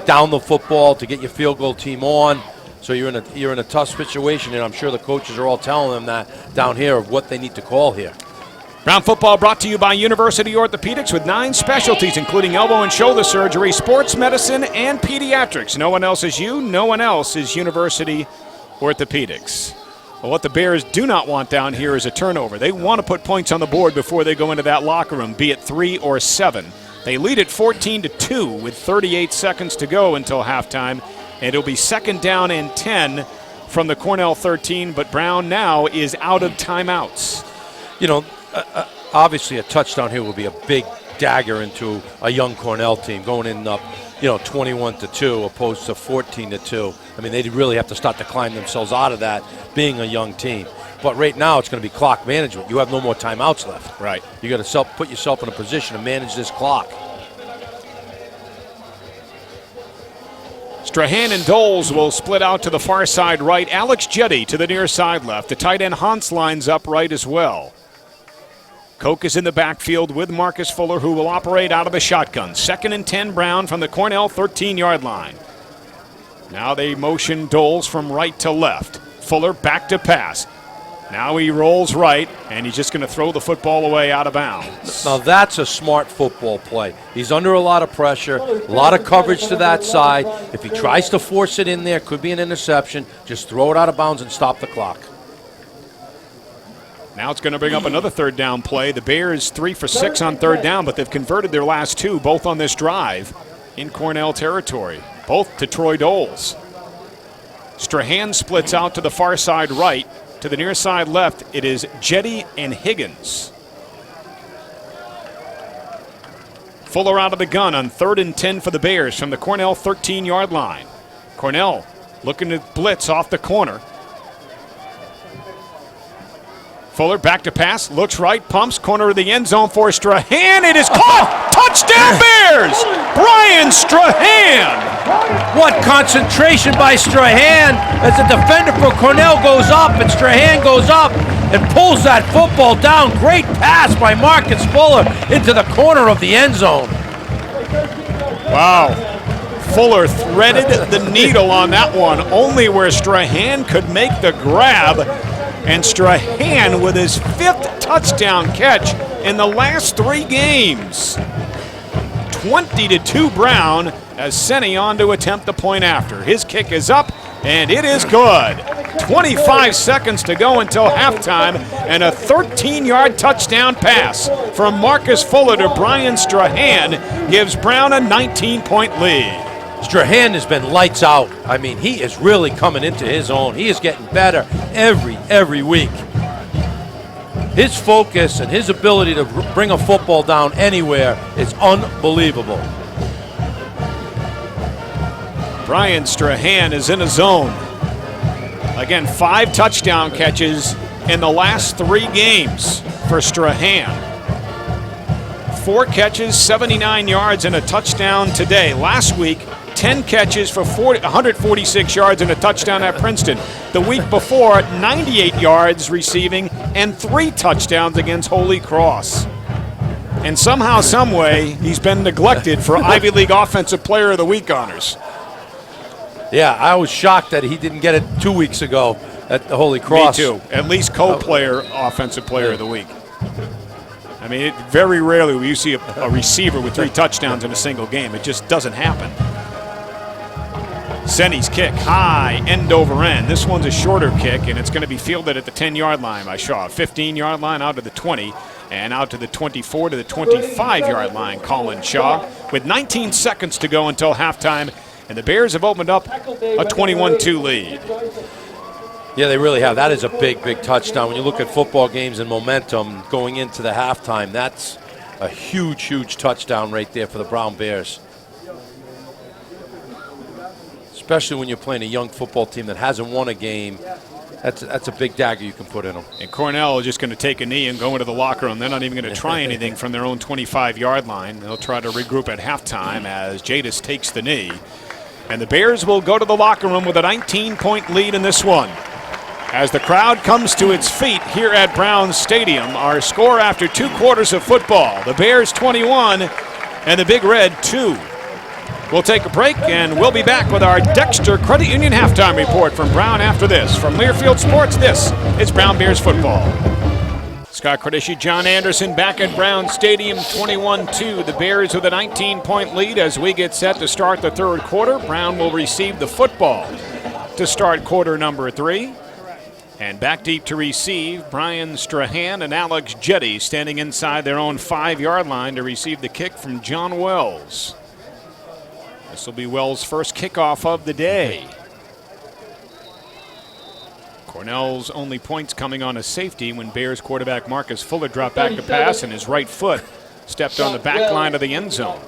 Speaker 2: down the football to get your field goal team on. So you're in a tough situation, and I'm sure the coaches are all telling them that down here of what they need to call here.
Speaker 1: Brown football brought to you by University Orthopedics with 9 specialties, including elbow and shoulder surgery, sports medicine, and pediatrics. No one else is you. No one else is University Orthopedics. Well, what the Bears do not want down here is a turnover. They want to put points on the board before they go into that locker room, be it 3 or 7. They lead at 14-2 with 38 seconds to go until halftime, and it'll be 2nd down and 10 from the Cornell 13, but Brown now is out of timeouts.
Speaker 2: Obviously a touchdown here would be a big dagger into a young Cornell team going in up, 21-2 opposed to 14-2. I mean, they really have to start to climb themselves out of that, being a young team. But right now, it's going to be clock management. You have no more timeouts left.
Speaker 1: Right.
Speaker 2: You got to put yourself in a position to manage this clock.
Speaker 1: Strahan and Doles will split out to the far side right. Alex Jetty to the near side left. The tight end Hans lines up right as well. Koch is in the backfield with Marcus Fuller, who will operate out of the shotgun. 2nd and 10 Brown from the Cornell 13-yard line. Now they motion Doles from right to left. Fuller back to pass. Now he rolls right, and he's just going to throw the football away out of bounds.
Speaker 2: Now that's a smart football play. He's under a lot of pressure, a lot of coverage to that side. If he tries to force it in there, could be an interception. Just throw it out of bounds and stop the clock.
Speaker 1: Now it's going to bring up another 3rd down play. The Bears 3 for 6 on 3rd down, but they've converted their last 2, both on this drive in Cornell territory, both to Troy Doles. Strahan splits out to the far side right. To the near side left, it is Jetty and Higgins. Fuller out of the gun on 3rd and 10 for the Bears from the Cornell 13-yard line. Cornell looking to blitz off the corner. Fuller back to pass, looks right, pumps, corner of the end zone for Strahan. It is caught! Touchdown Bears! Brian Strahan!
Speaker 2: What concentration by Strahan as the defender for Cornell goes up, and Strahan goes up and pulls that football down. Great pass by Marcus Fuller into the corner of the end zone.
Speaker 1: Wow. Fuller threaded the needle on that one, only where Strahan could make the grab. And Strahan with his 5th touchdown catch in the last 3 games. 20-2 Brown as Senni on to attempt the point after. His kick is up, and it is good. 25 seconds to go until halftime, and a 13-yard touchdown pass from Marcus Fuller to Brian Strahan gives Brown a 19-point lead.
Speaker 2: Strahan has been lights out. I mean, he is really coming into his own. He is getting better every week. His focus and his ability to bring a football down anywhere is unbelievable.
Speaker 1: Brian Strahan is in a zone. Again, 5 touchdown catches in the last 3 games for Strahan. 4 catches, 79 yards, and a touchdown today. Last week, 10 catches for 146 yards and a touchdown at Princeton. The week before, 98 yards receiving and 3 touchdowns against Holy Cross. And somehow, someway, he's been neglected for Ivy League Offensive Player of the Week honors.
Speaker 2: Yeah, I was shocked that he didn't get it 2 weeks ago at the Holy Cross.
Speaker 1: Me too. At least co-player, Offensive Player of the Week. I mean, very rarely will you see a receiver with 3 touchdowns in a single game. It just doesn't happen. Senny's kick, high, end over end. This one's a shorter kick, and it's going to be fielded at the 10-yard line by Shaw. 15-yard line out to the 20, and out to the 24 to the 25-yard line, Colin Shaw, with 19 seconds to go until halftime, and the Bears have opened up a 21-2 lead.
Speaker 2: Yeah, they really have. That is a big, big touchdown. When you look at football games and momentum going into the halftime, that's a huge, huge touchdown right there for the Brown Bears. Especially when you're playing a young football team that hasn't won a game. That's a big dagger you can put in them.
Speaker 1: And Cornell is just going to take a knee and go into the locker room. They're not even going to try anything from their own 25-yard line. They'll try to regroup at halftime as Jadis takes the knee. And the Bears will go to the locker room with a 19-point lead in this one. As the crowd comes to its feet here at Brown Stadium, our score after 2 quarters of football, the Bears 21 and the Big Red 2. We'll take a break, and we'll be back with our Dexter Credit Union halftime report from Brown after this. From Learfield Sports, this is Brown Bears football. Scott Credisci, John Anderson back at Brown Stadium, 21-2. The Bears with a 19-point lead as we get set to start the third quarter. Brown will receive the football to start quarter number 3. And back deep to receive, Brian Strahan and Alex Jetty standing inside their own 5-yard line to receive the kick from John Wells. This will be Wells' first kickoff of the day. Cornell's only points coming on a safety when Bears quarterback Marcus Fuller dropped back to pass and his right foot stepped on the back line of the end zone.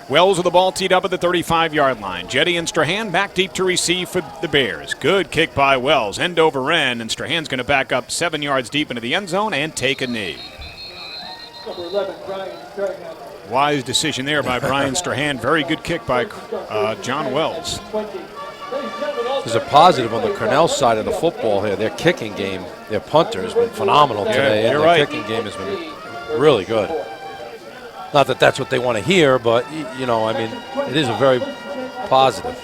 Speaker 1: Wells with the ball teed up at the 35-yard line. Jetty and Strahan back deep to receive for the Bears. Good kick by Wells, end over end, and Strahan's going to back up 7 yards deep into the end zone and take a knee.
Speaker 4: Number 11, Brian Strahan.
Speaker 1: Wise decision there by Brian Strahan. Very good kick by John Wells.
Speaker 2: There's a positive on the Cornell side of the football here. Their kicking game, their punter has been phenomenal today.
Speaker 1: You're
Speaker 2: and
Speaker 1: right.
Speaker 2: Their kicking game has been really good. Not that that's what they want to hear, but, you know, I mean, it is a very positive.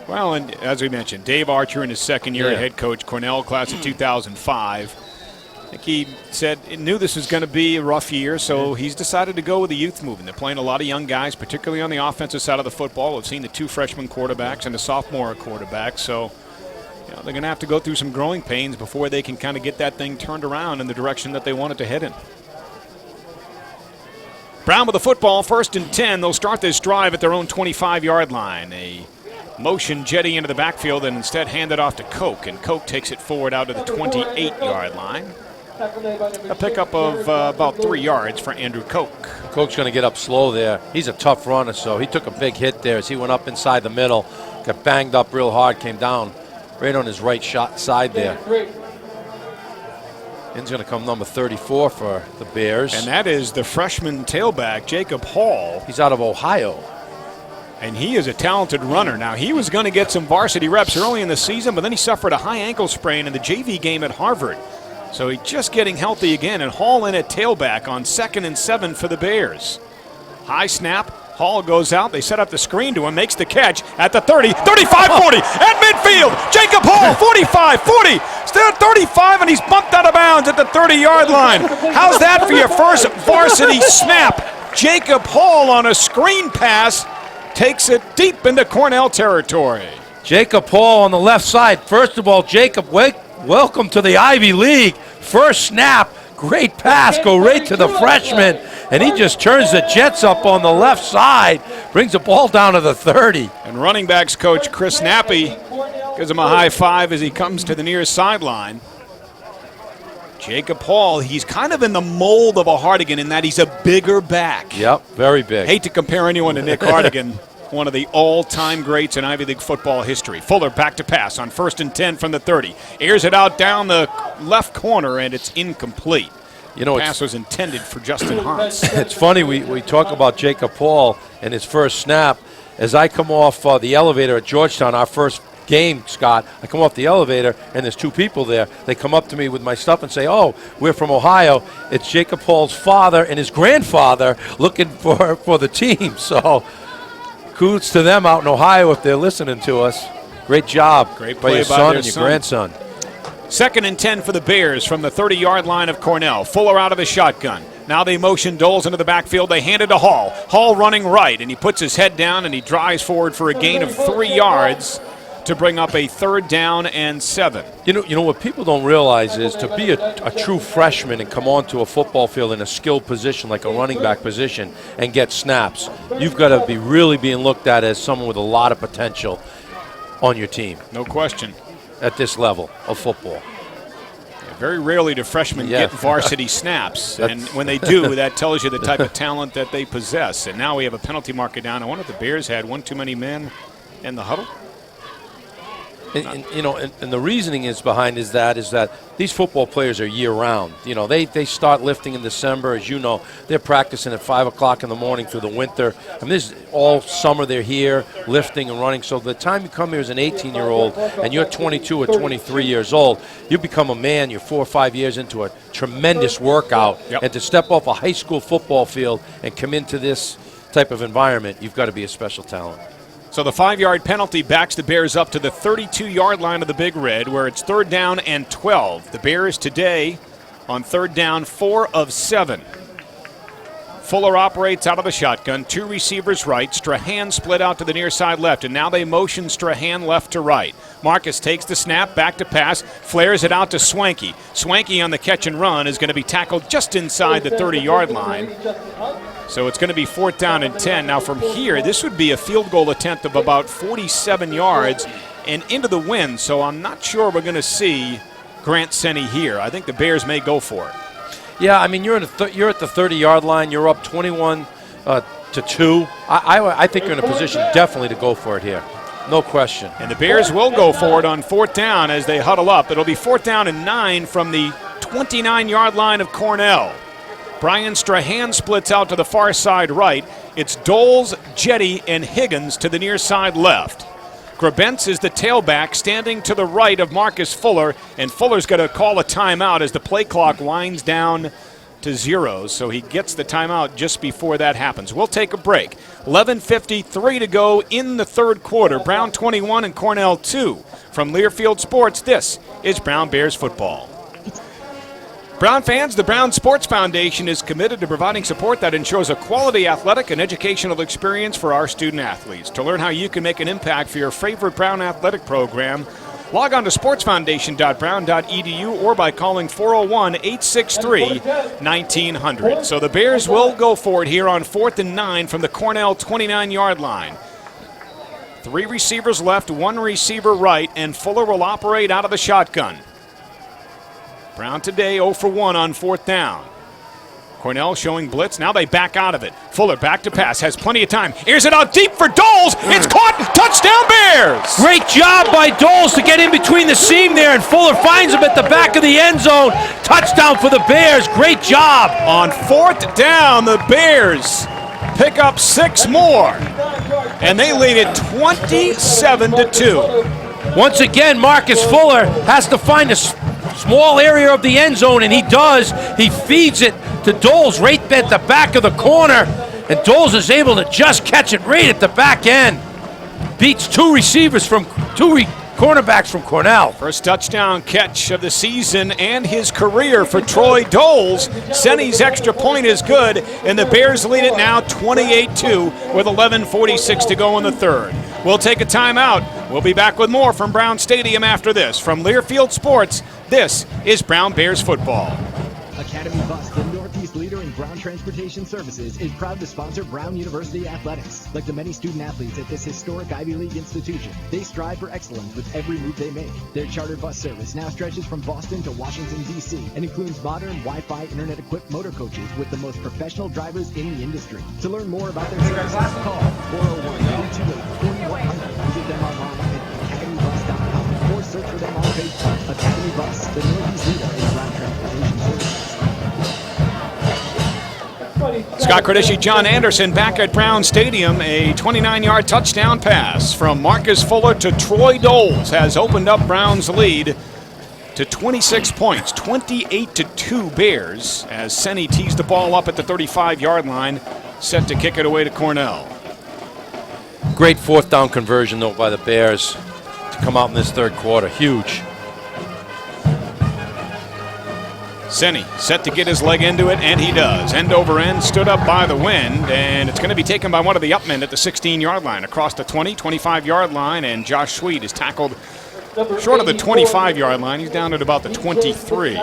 Speaker 1: Well, and as we mentioned, Dave Archer in his second year head coach, Cornell class of 2005. I think he said he knew this was going to be a rough year, so he's decided to go with the youth movement. They're playing a lot of young guys, particularly on the offensive side of the football. We've seen the 2 freshman quarterbacks and a sophomore quarterback, so you know, they're going to have to go through some growing pains before they can kind of get that thing turned around in the direction that they want it to head in. Brown with the football, 1st and 10. They'll start this drive at their own 25-yard line. A motion Jetty into the backfield and instead hand it off to Koch, and Koch takes it forward out to the 28-yard line. A pickup of about 3 yards for Andrew Koch.
Speaker 2: Koch's going to get up slow there. He's a tough runner, so he took a big hit there as he went up inside the middle, got banged up real hard, came down right on his right side there. In's going to come number 34 for the Bears.
Speaker 1: And that is the freshman tailback, Jacob Hall.
Speaker 2: He's out of Ohio.
Speaker 1: And he is a talented runner. Now, he was going to get some varsity reps early in the season, but then he suffered a high ankle sprain in the JV game at Harvard. So he's just getting healthy again, and Hall in at tailback on 2nd and 7 for the Bears. High snap. Hall goes out. They set up the screen to him, makes the catch at the 30, 35, 40, at midfield. Jacob Hall, 45, 40, still at 35, and he's bumped out of bounds at the 30-yard line. How's that for your first varsity snap? Jacob Hall on a screen pass takes it deep into Cornell territory.
Speaker 2: Jacob Hall on the left side. First of all, Jacob, welcome to the Ivy League. First snap. Great pass, go right to the freshman, and he just turns the Jets up on the left side, brings the ball down to the 30.
Speaker 1: And running backs coach Chris Nappy gives him a high five as he comes to the near sideline. Jacob Hall, he's kind of in the mold of a Hardigan in that he's a bigger back.
Speaker 2: Yep, very big.
Speaker 1: Hate to compare anyone to Nick Hardigan, one of the all-time greats in Ivy League football history. Fuller back to pass on 1st and 10 from the 30. Airs it out down the left corner, and it's incomplete.
Speaker 2: You know,
Speaker 1: pass was intended for Justin Hans.
Speaker 2: It's funny, we talk about Jacob Paul and his first snap. As I come off the elevator at Georgetown, our first game, Scott, I come off the elevator, and there's two people there. They come up to me with my stuff and say, "Oh, we're from Ohio." It's Jacob Paul's father and his grandfather looking for the team. So kudos to them out in Ohio if they're listening to us. Great job.
Speaker 1: Great
Speaker 2: by
Speaker 1: play
Speaker 2: your
Speaker 1: by
Speaker 2: son
Speaker 1: their
Speaker 2: and your
Speaker 1: son.
Speaker 2: grandson.
Speaker 1: 2nd and 10 for the Bears from the 30-yard line of Cornell. Fuller out of the shotgun. Now they motion Doles into the backfield. They hand it to Hall. Hall running right, and he puts his head down and he drives forward for a gain of 3 yards to bring up a 3rd down and 7.
Speaker 2: You know what people don't realize is to be a true freshman and come onto a football field in a skilled position like a running back position and get snaps, you've got to be really being looked at as someone with a lot of potential on your team.
Speaker 1: No question.
Speaker 2: At this level of football.
Speaker 1: Yeah, very rarely do freshmen get varsity snaps, and when they do, that tells you the type of talent that they possess. And now we have a penalty marker down. I wonder if the Bears had one too many men in the huddle.
Speaker 2: And the reasoning is behind is that these football players are year-round. You know, they start lifting in December, as you know. They're practicing at 5 o'clock in the morning through the winter. I mean, this all summer they're here lifting and running. So the time you come here as an 18-year-old and you're 22 or 23 years old, you become a man. You're 4 or 5 years into a tremendous workout.
Speaker 1: Yep.
Speaker 2: And to step off a high school football field and come into this type of environment, you've got to be a special talent.
Speaker 1: So the 5-yard penalty backs the Bears up to the 32-yard line of the Big Red, where it's 3rd down and 12. The Bears today on 3rd down, 4 of 7. Fuller operates out of the shotgun. 2 receivers right. Strahan split out to the near side left, and now they motion Strahan left to right. Marcus takes the snap, back to pass, flares it out to Swanky. Swanky on the catch and run is going to be tackled just inside the 30-yard line. So it's going to be 4th down and 10. Now from here, this would be a field goal attempt of about 47 yards and into the wind. So I'm not sure we're going to see Grant Senni here. I think the Bears may go for it.
Speaker 2: Yeah, I mean, you're at the 30-yard line. You're up 21 to 2. I think you're in a position definitely to go for it here. No question.
Speaker 1: And the Bears will go for it on 4th down as they huddle up. It'll be 4th down and 9 from the 29-yard line of Cornell. Brian Strahan splits out to the far side right. It's Doles, Jetty, and Higgins to the near side left. Grabentz is the tailback standing to the right of Marcus Fuller, and Fuller's going to call a timeout as the play clock winds down to 0, so he gets the timeout just before that happens. We'll take a break. 11:53 to go in the 3rd quarter. Brown 21 and Cornell 2. From Learfield Sports, this is Brown Bears football. Brown fans, the Brown Sports Foundation is committed to providing support that ensures a quality athletic and educational experience for our student athletes. To learn how you can make an impact for your favorite Brown athletic program, log on to sportsfoundation.brown.edu or by calling 401-863-1900. So the Bears will go for it here on 4th and 9 from the Cornell 29-yard line. 3 receivers left, 1 receiver right, and Fuller will operate out of the shotgun. Brown today 0 for 1 on 4th down. Cornell showing blitz. Now they back out of it. Fuller back to pass. Has plenty of time. Airs it out deep for Doles. It's caught. Touchdown Bears.
Speaker 2: Great job by Doles to get in between the seam there, and Fuller finds him at the back of the end zone. Touchdown for the Bears. Great job.
Speaker 1: On 4th down, the Bears pick up 6 more, and they lead it 27-2.
Speaker 2: Once again, Marcus Fuller has to find a small area of the end zone, and he does. He feeds it to Doles right at the back of the corner, and Doles is able to just catch it right at the back end. Beats 2 cornerbacks from Cornell.
Speaker 1: First touchdown catch of the season and his career for Troy Doles. Senni's extra point is good, and the Bears lead it now 28-2 with 11:46 to go in the 3rd. We'll take a timeout. We'll be back with more from Brown Stadium after this. From Learfield Sports, this is Brown Bears football.
Speaker 3: Academy Bus, the Northeast leader in ground transportation services, is proud to sponsor Brown University athletics. Like the many student athletes at this historic Ivy League institution, they strive for excellence with every move they make. Their charter bus service now stretches from Boston to Washington, D.C. and includes modern Wi-Fi internet-equipped motor coaches with the most professional drivers in the industry. To learn more about their services, call 401-328-4100. Visit them online at academybus.com or search for them on Facebook. Academy Bus, the Northeast leader in ground transportation services.
Speaker 1: Scott Credisci, John Anderson back at Brown Stadium. A 29-yard touchdown pass from Marcus Fuller to Troy Doles has opened up Brown's lead to 26 points, 28-2 Bears, as Senni tees the ball up at the 35-yard line, set to kick it away to Cornell.
Speaker 2: Great fourth down conversion, though, by the Bears to come out in this third quarter. Huge.
Speaker 1: Senni set to get his leg into it, and he does. End over end, stood up by the wind, and it's going to be taken by one of the upmen at the 16-yard line, across the 20, 25-yard line, and Josh Sweet is tackled short of the 25-yard line. He's down at about the 23.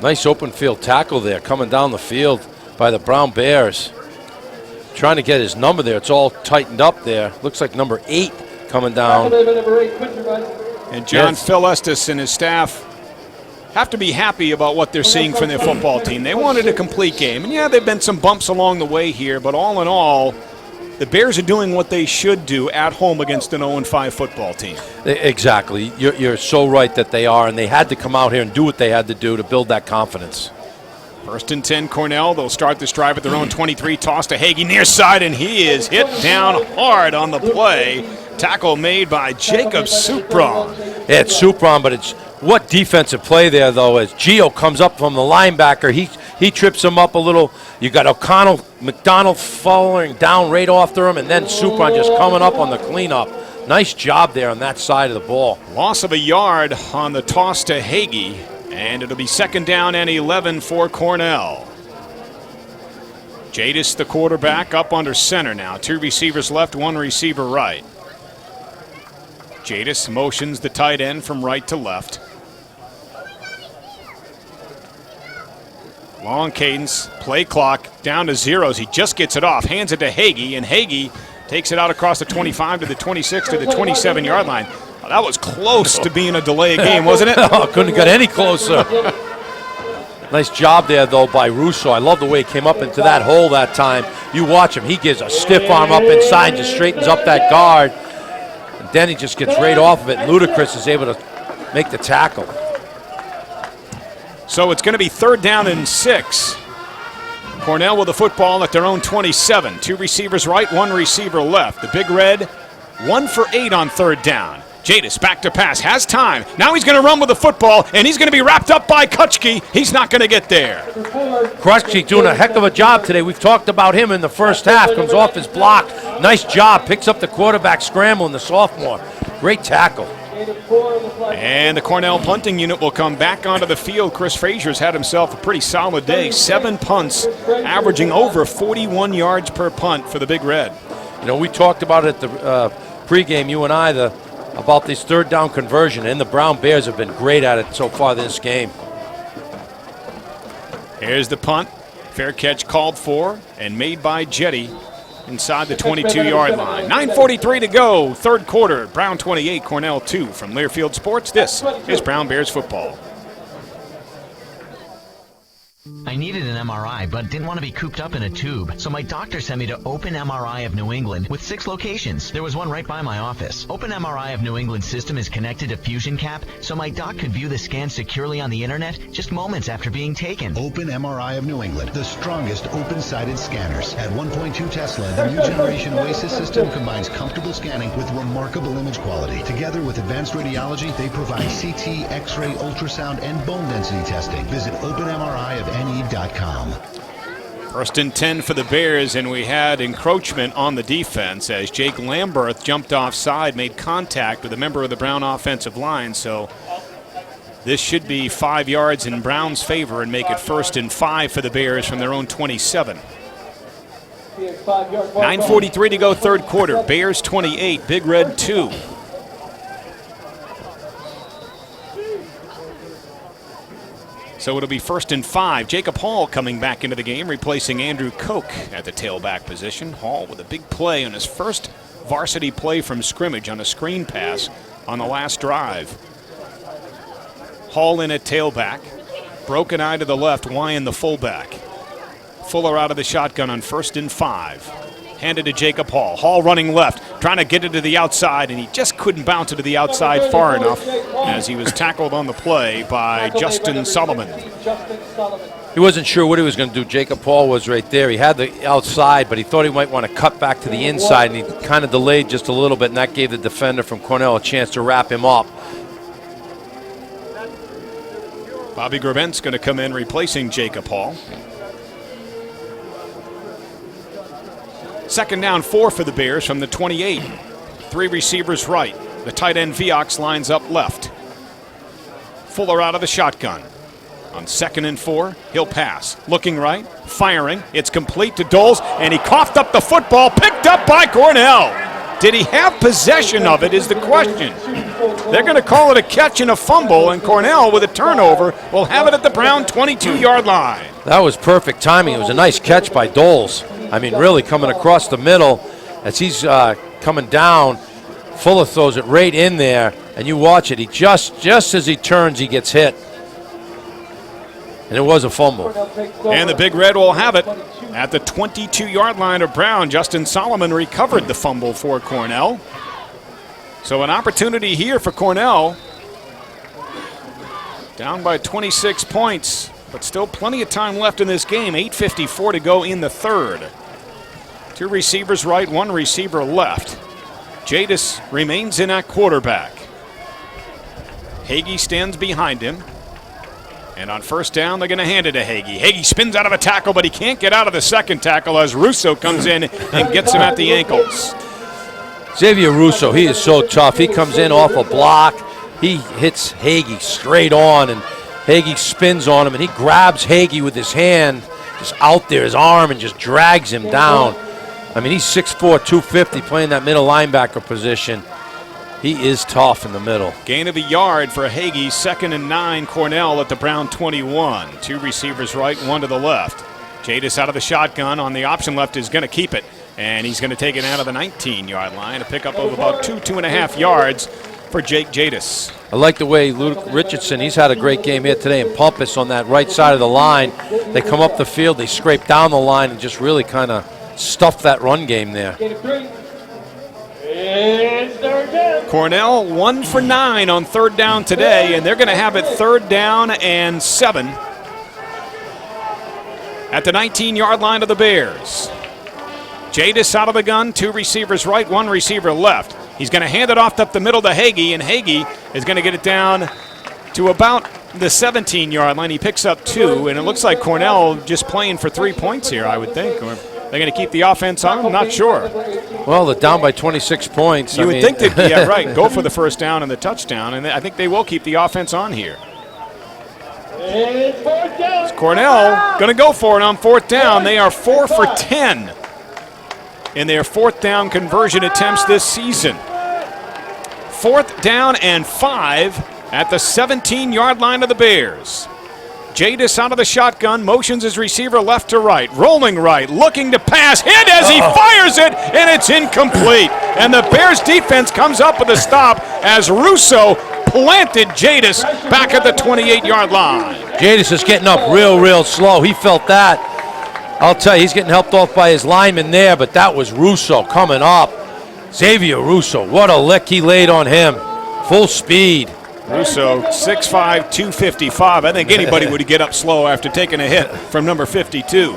Speaker 2: Nice open field tackle there, coming down the field by the Brown Bears. Trying to get his number there. It's all tightened up there. Looks like number 8 coming down.
Speaker 1: And John Phil Estes and his staff have to be happy about what they're seeing from their football team. They wanted a complete game. And yeah, there have been some bumps along the way here, but all in all, the Bears are doing what they should do at home against an 0-5 football team.
Speaker 2: Exactly. You're so right that they are, and they had to come out here and do what they had to do to build that confidence.
Speaker 1: First and 10, Cornell. They'll start this drive at their own 23. Toss to Hagee near side, and he is hit down hard on the play. Tackle made by Jacob Supron.
Speaker 2: Yeah, it's Supron, but it's what defensive play there, though, as Gio comes up from the linebacker. He trips him up a little. You got McDonald following down right after him, and then Supron just coming up on the cleanup. Nice job there on that side of the ball.
Speaker 1: Loss of a yard on the toss to Hagee, and it'll be second down and 11 for Cornell. Jadis, the quarterback, up under center now. 2 receivers left, 1 receiver right. Jadis motions the tight end from right to left. Long cadence, play clock, down to zeros. He just gets it off, hands it to Hagee, and Hagee takes it out across the 25 to the 26 to the 27-yard line. Well, that was close to being a delay game, wasn't it?
Speaker 2: Oh, couldn't have got any closer. Nice job there, though, by Russo. I love the way he came up into that hole that time. You watch him. He gives a stiff arm up inside, just straightens up that guard. And then he just gets right off of it. Ludacris is able to make the tackle.
Speaker 1: So it's going to be third down and 6. Cornell with the football at their own 27. 2 receivers right, 1 receiver left. The Big Red, 1 for 8 on third down. Jadis back to pass, has time. Now he's going to run with the football, and he's going to be wrapped up by Kutschke. He's not going to get there.
Speaker 2: Kutschke doing a heck of a job today. We've talked about him in the first half. Comes off his block. Nice job. Picks up the quarterback scrambling, the sophomore. Great tackle.
Speaker 1: And the Cornell punting unit will come back onto the field. Chris Frazier's had himself a pretty solid day. 7 punts, averaging over 41 yards per punt for the Big Red.
Speaker 2: You know, we talked about it at the pregame, you and I, about this third down conversion, and the Brown Bears have been great at it so far this game.
Speaker 1: Here's the punt. Fair catch called for and made by Jetty inside the 22-yard line. 9:43 to go, third quarter. Brown 28, Cornell 2. From Learfield Sports, this is Brown Bears football.
Speaker 6: I needed an MRI, but didn't want to be cooped up in a tube. So my doctor sent me to Open MRI of New England with 6 locations. There was one right by my office. Open MRI of New England system is connected to Fusion Cap, so my doc could view the scan securely on the internet just moments after being taken.
Speaker 8: Open MRI of New England, the strongest open-sided scanners. At 1.2 Tesla, the new generation Oasis system combines comfortable scanning with remarkable image quality. Together with advanced radiology, they provide CT, X-ray, ultrasound, and bone density testing. Visit openmriofne.com.
Speaker 1: First and 10 for the Bears, and we had encroachment on the defense as Jake Lamberth jumped offside, made contact with a member of the Brown offensive line. So this should be 5 yards in Brown's favor and make it first and 5 for the Bears from their own 27. 9:43 to go, third quarter. Bears 28, Big Red 2. So it'll be first and 5. Jacob Hall coming back into the game, replacing Andrew Koch at the tailback position. Hall with a big play on his first varsity play from scrimmage on a screen pass on the last drive. Hall in at tailback. Broken eye to the left, Wyan the fullback. Fuller out of the shotgun on first and 5. Handed to Jacob Hall. Hall running left, trying to get it to the outside, and he just couldn't bounce it to the outside far enough as he was tackled on the play by Justin Solomon.
Speaker 2: He wasn't sure what he was going to do. Jacob Hall was right there. He had the outside, but he thought he might want to cut back to the inside, and he kind of delayed just a little bit, and that gave the defender from Cornell a chance to wrap him up.
Speaker 1: Bobby Grabent's going to come in replacing Jacob Hall. Second down 4 for the Bears from the 28. 3 receivers right. The tight end Viox lines up left. Fuller out of the shotgun. On 2nd and 4, he'll pass. Looking right, firing. It's complete to Doles, and he coughed up the football, picked up by Cornell. Did he have possession of it is the question. They're going to call it a catch and a fumble, and Cornell, with a turnover, will have it at the Brown 22-yard line.
Speaker 2: That was perfect timing. It was a nice catch by Doles. I mean, really coming across the middle as he's coming down. Fuller throws it right in there, and you watch it. He just as he turns, he gets hit. And it was a fumble.
Speaker 1: And the Big Red will have it at the 22-yard line of Brown. Justin Solomon recovered the fumble for Cornell. So an opportunity here for Cornell. Down by 26 points, but still plenty of time left in this game. 8:54 to go in the third. 2 receivers right, 1 receiver left. Jadis remains in at quarterback. Hagee stands behind him. And on first down, they're going to hand it to Hagee. Hagee spins out of a tackle, but he can't get out of the second tackle as Russo comes in and gets him at the ankles.
Speaker 2: Xavier Russo, he is so tough. He comes in off a block. He hits Hagee straight on, and Hagee spins on him, and he grabs Hagee with his hand just out there, his arm, and just drags him down. I mean, he's 6'4", 250, playing that middle linebacker position. He is tough in the middle.
Speaker 1: Gain of a yard for Hagee. 2nd and 9, Cornell at the Brown 21. 2 receivers right, 1 to the left. Jadis out of the shotgun on the option left is going to keep it. And he's going to take it out of the 19-yard line. A pickup of about 2.5 yards for Jake Jadis.
Speaker 2: I like the way Luke Richardson, he's had a great game here today, and Pumpus on that right side of the line. They come up the field, they scrape down the line, and just really kind of stuff that run game there.
Speaker 1: Cornell 1 for 9 on 3rd down today, and they're going to have it 3rd down and 7 at the 19-yard line of the Bears. Jadis out of the gun, 2 receivers right, 1 receiver left. He's going to hand it off up the middle to Hagee, and Hagee is going to get it down to about the 17-yard line. He picks up 2, and it looks like Cornell just playing for 3 points here, I would think. Or they're going to keep the offense on? I'm not sure.
Speaker 2: Well, they're down by 26 points.
Speaker 1: You would think they'd be right. Go for the first down and the touchdown, and I think they will keep the offense on here. It's Cornell going to go for it on 4th down. They are 4 for 10 in their 4th down conversion attempts this season. 4th down and 5 at the 17-yard line of the Bears. Jadis out of the shotgun, motions his receiver left to right, rolling right, looking to pass, hit as he fires it, and it's incomplete. And the Bears defense comes up with a stop as Russo planted Jadis back at the 28-yard line.
Speaker 2: Jadis is getting up real slow. He felt that. I'll tell you, he's getting helped off by his lineman there, but that was Russo coming up. Xavier Russo, what a lick he laid on him. Full speed.
Speaker 1: Russo, 6'5", 255. I think anybody would get up slow after taking a hit from number 52.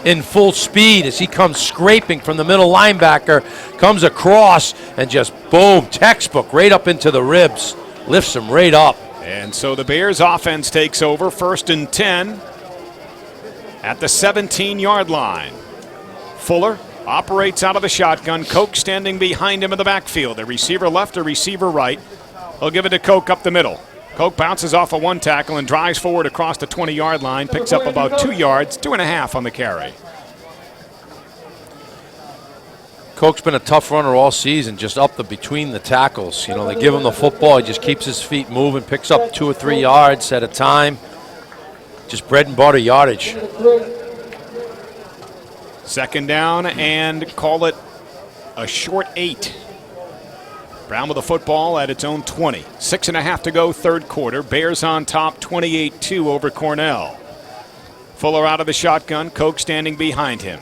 Speaker 2: In full speed as he comes scraping from the middle linebacker, comes across and just boom, textbook right up into the ribs. Lifts him right up.
Speaker 1: And so the Bears offense takes over, 1st and 10 at the 17-yard line. Fuller operates out of the shotgun. Koch standing behind him in the backfield. A receiver left, a receiver right. He'll give it to Koch up the middle. Koch bounces off of 1 tackle and drives forward across the 20-yard line. Picks up about 2 yards, 2.5 on the carry.
Speaker 2: Koch's been a tough runner all season, just up between the tackles. You know, they give him the football, he just keeps his feet moving, picks up 2 or 3 yards at a time. Just bread and butter yardage.
Speaker 1: 2nd down and call it a short 8. Brown with the football at its own 20. 6.5 to go, 3rd quarter. Bears on top, 28-2 over Cornell. Fuller out of the shotgun, Koch standing behind him.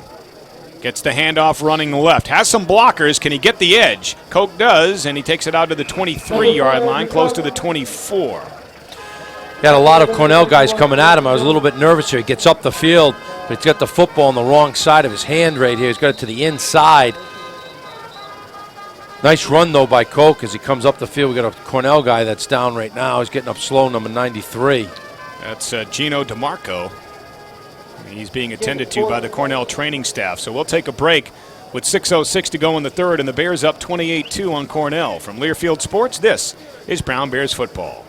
Speaker 1: Gets the handoff running left. Has some blockers. Can he get the edge? Koch does, and he takes it out to the 23-yard line, close to the 24.
Speaker 2: He had a lot of Cornell guys coming at him. I was a little bit nervous here. He gets up the field, but he's got the football on the wrong side of his hand right here. He's got it to the inside. Nice run, though, by Koch as he comes up the field. We got a Cornell guy that's down right now. He's getting up slow, number 93.
Speaker 1: That's Gino DeMarco. He's being attended to by the Cornell training staff. So we'll take a break with 6:06 to go in the third, and the Bears up 28-2 on Cornell. From Learfield Sports, this is Brown Bears football.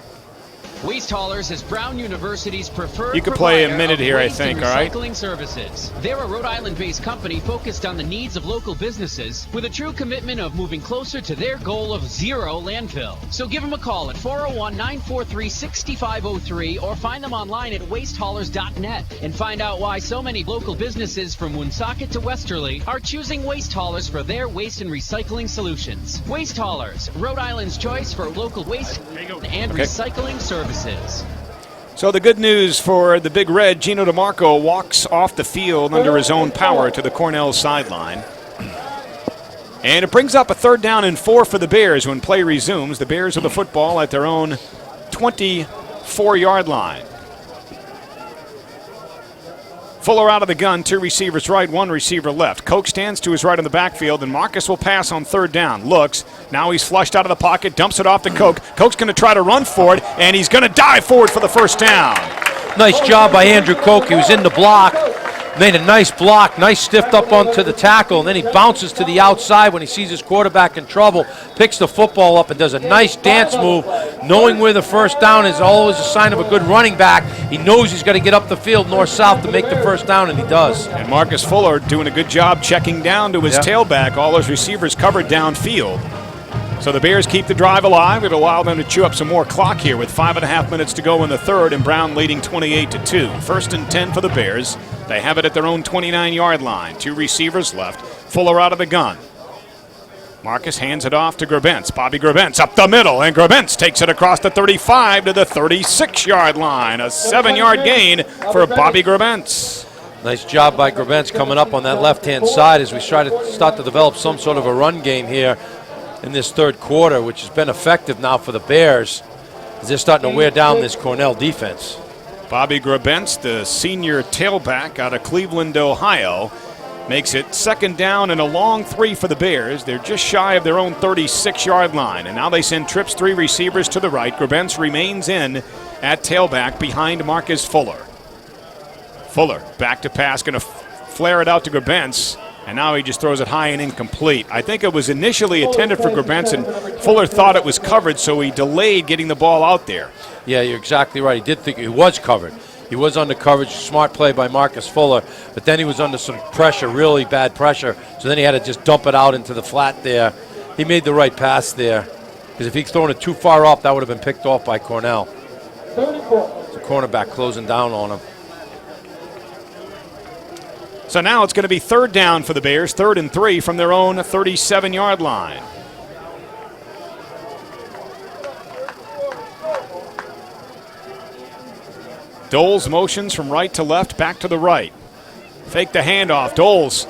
Speaker 14: Waste Haulers is Brown University's preferred
Speaker 1: You could play a
Speaker 14: provider
Speaker 1: minute
Speaker 14: of
Speaker 1: here, I
Speaker 14: waste
Speaker 1: think,
Speaker 14: and
Speaker 1: all right?
Speaker 14: recycling services. They're a Rhode Island-based company focused on the needs of local businesses with a true commitment of moving closer to their goal of zero landfill. So give them a call at 401-943-6503 or find them online at wastehaulers.net and find out why so many local businesses from Woonsocket to Westerly are choosing Waste Haulers for their waste and recycling solutions. Waste Haulers, Rhode Island's choice for local waste and recycling services.
Speaker 1: So the good news for the Big Red, Gino DeMarco walks off the field under his own power to the Cornell sideline. And it brings up a 3rd down and 4 for the Bears when play resumes. The Bears have the football at their own 24-yard line. Fuller out of the gun, 2 receivers right, 1 receiver left. Koch stands to his right in the backfield, and Marcus will pass on 3rd down. Looks, now he's flushed out of the pocket, dumps it off to Koch. Koch's going to try to run for it, and he's going to dive forward for the 1st down.
Speaker 2: Nice job by Andrew Koch. He was in the block, made a nice block, nice stiffed up onto the tackle, and then he bounces to the outside when he sees his quarterback in trouble, picks the football up and does a nice dance move, knowing where the 1st down is always a sign of a good running back. He knows he's got to get up the field north-south to make the 1st down, and he does.
Speaker 1: And Marcus Fuller doing a good job checking down to his tailback. All those receivers covered downfield. So the Bears keep the drive alive. It'll allow them to chew up some more clock here with 5.5 minutes to go in the third, and Brown leading 28-2. 1st and 10 for the Bears. They have it at their own 29-yard line. 2 receivers left. Fuller out of the gun. Marcus hands it off to Grabentz. Bobby Grabentz up the middle, and Grabentz takes it across the 35 to the 36-yard line. A 7-yard gain for Bobby Grabentz.
Speaker 2: Nice job by Grabentz coming up on that left-hand side as we start to develop some sort of a run game here in this 3rd quarter, which has been effective now for the Bears as they're starting to wear down this Cornell defense.
Speaker 1: Bobby Grabentz, the senior tailback out of Cleveland, Ohio, makes it 2nd down and a long 3 for the Bears. They're just shy of their own 36-yard line, and now they send trips 3 receivers to the right. Grabentz remains in at tailback behind Marcus Fuller. Fuller back to pass, going to flare it out to Grabentz, and now he just throws it high and incomplete. I think it was initially intended for Grabentz, and Fuller thought it was covered, so he delayed getting the ball out there.
Speaker 2: Yeah, you're exactly right. He did think he was covered. He was under coverage, smart play by Marcus Fuller, but then he was under some pressure, really bad pressure, so then he had to just dump it out into the flat there. He made the right pass there, because if he'd thrown it too far off, that would have been picked off by Cornell. The cornerback closing down on him.
Speaker 1: So now it's going to be 3rd down for the Bears, 3rd and 3 from their own 37-yard line. Doles motions from right to left, back to the right. Fake the handoff. Doles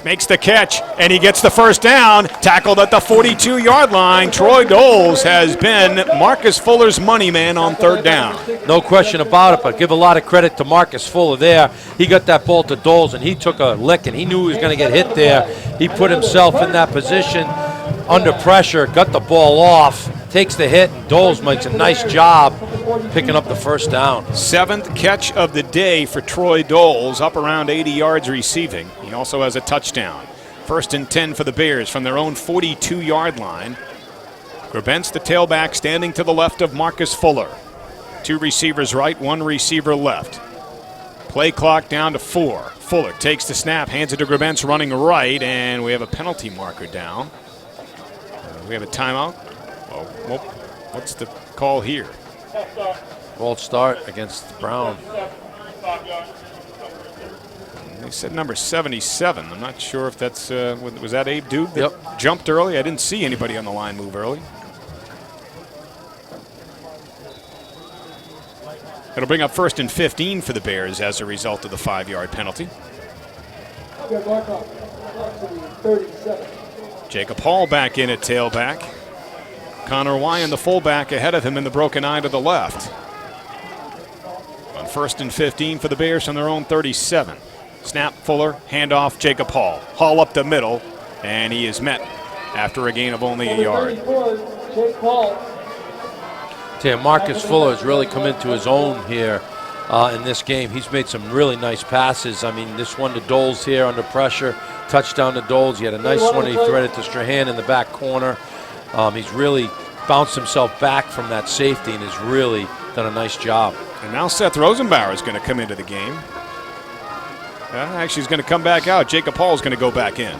Speaker 1: makes the catch, and he gets the 1st down. Tackled at the 42-yard line. Troy Doles has been Marcus Fuller's money man on 3rd down.
Speaker 2: No question about it, but give a lot of credit to Marcus Fuller there. He got that ball to Doles, and he took a lick, and he knew he was going to get hit there. He put himself in that position under pressure, got the ball off, takes the hit, and Doles makes a nice job picking up the 1st down.
Speaker 1: 7th catch of the day for Troy Doles, up around 80 yards receiving. He also has a touchdown. 1st and 10 for the Bears from their own 42-yard line. Grabentz, the tailback, standing to the left of Marcus Fuller. 2 receivers right, 1 receiver left. Play clock down to 4. Fuller takes the snap, hands it to Grabentz running right, and we have a penalty marker down. We have a timeout. Well, what's the call here?
Speaker 2: False start against Brown.
Speaker 1: They said number 77. I'm not sure if that's, was that Abe Dube that
Speaker 2: Yep.
Speaker 1: jumped early? I didn't see anybody on the line move early. It'll bring up 1st and 15 for the Bears as a result of the 5-yard penalty.
Speaker 4: Get Markov. Varsity 37.
Speaker 1: Jacob Hall back in at tailback. Connor Wyan, the fullback, ahead of him in the broken eye to the left. On 1st and 15 for the Bears from their own 37. Snap, Fuller, handoff, Jacob Hall. Hall up the middle, and he is met after a gain of only a yard.
Speaker 4: Jake Paul.
Speaker 2: Marcus Fuller has really come into his own here in this game. He's made some really nice passes. I mean, this one to Doles here under pressure. Touchdown to Doles. He had a nice one. He threaded to Strahan in the back corner. He's really bounced himself back from that safety and has really done a nice job.
Speaker 1: And now Seth Rosenbauer is going to come into the game. Actually, he's going to come back out. Jacob Hall is going to go back in.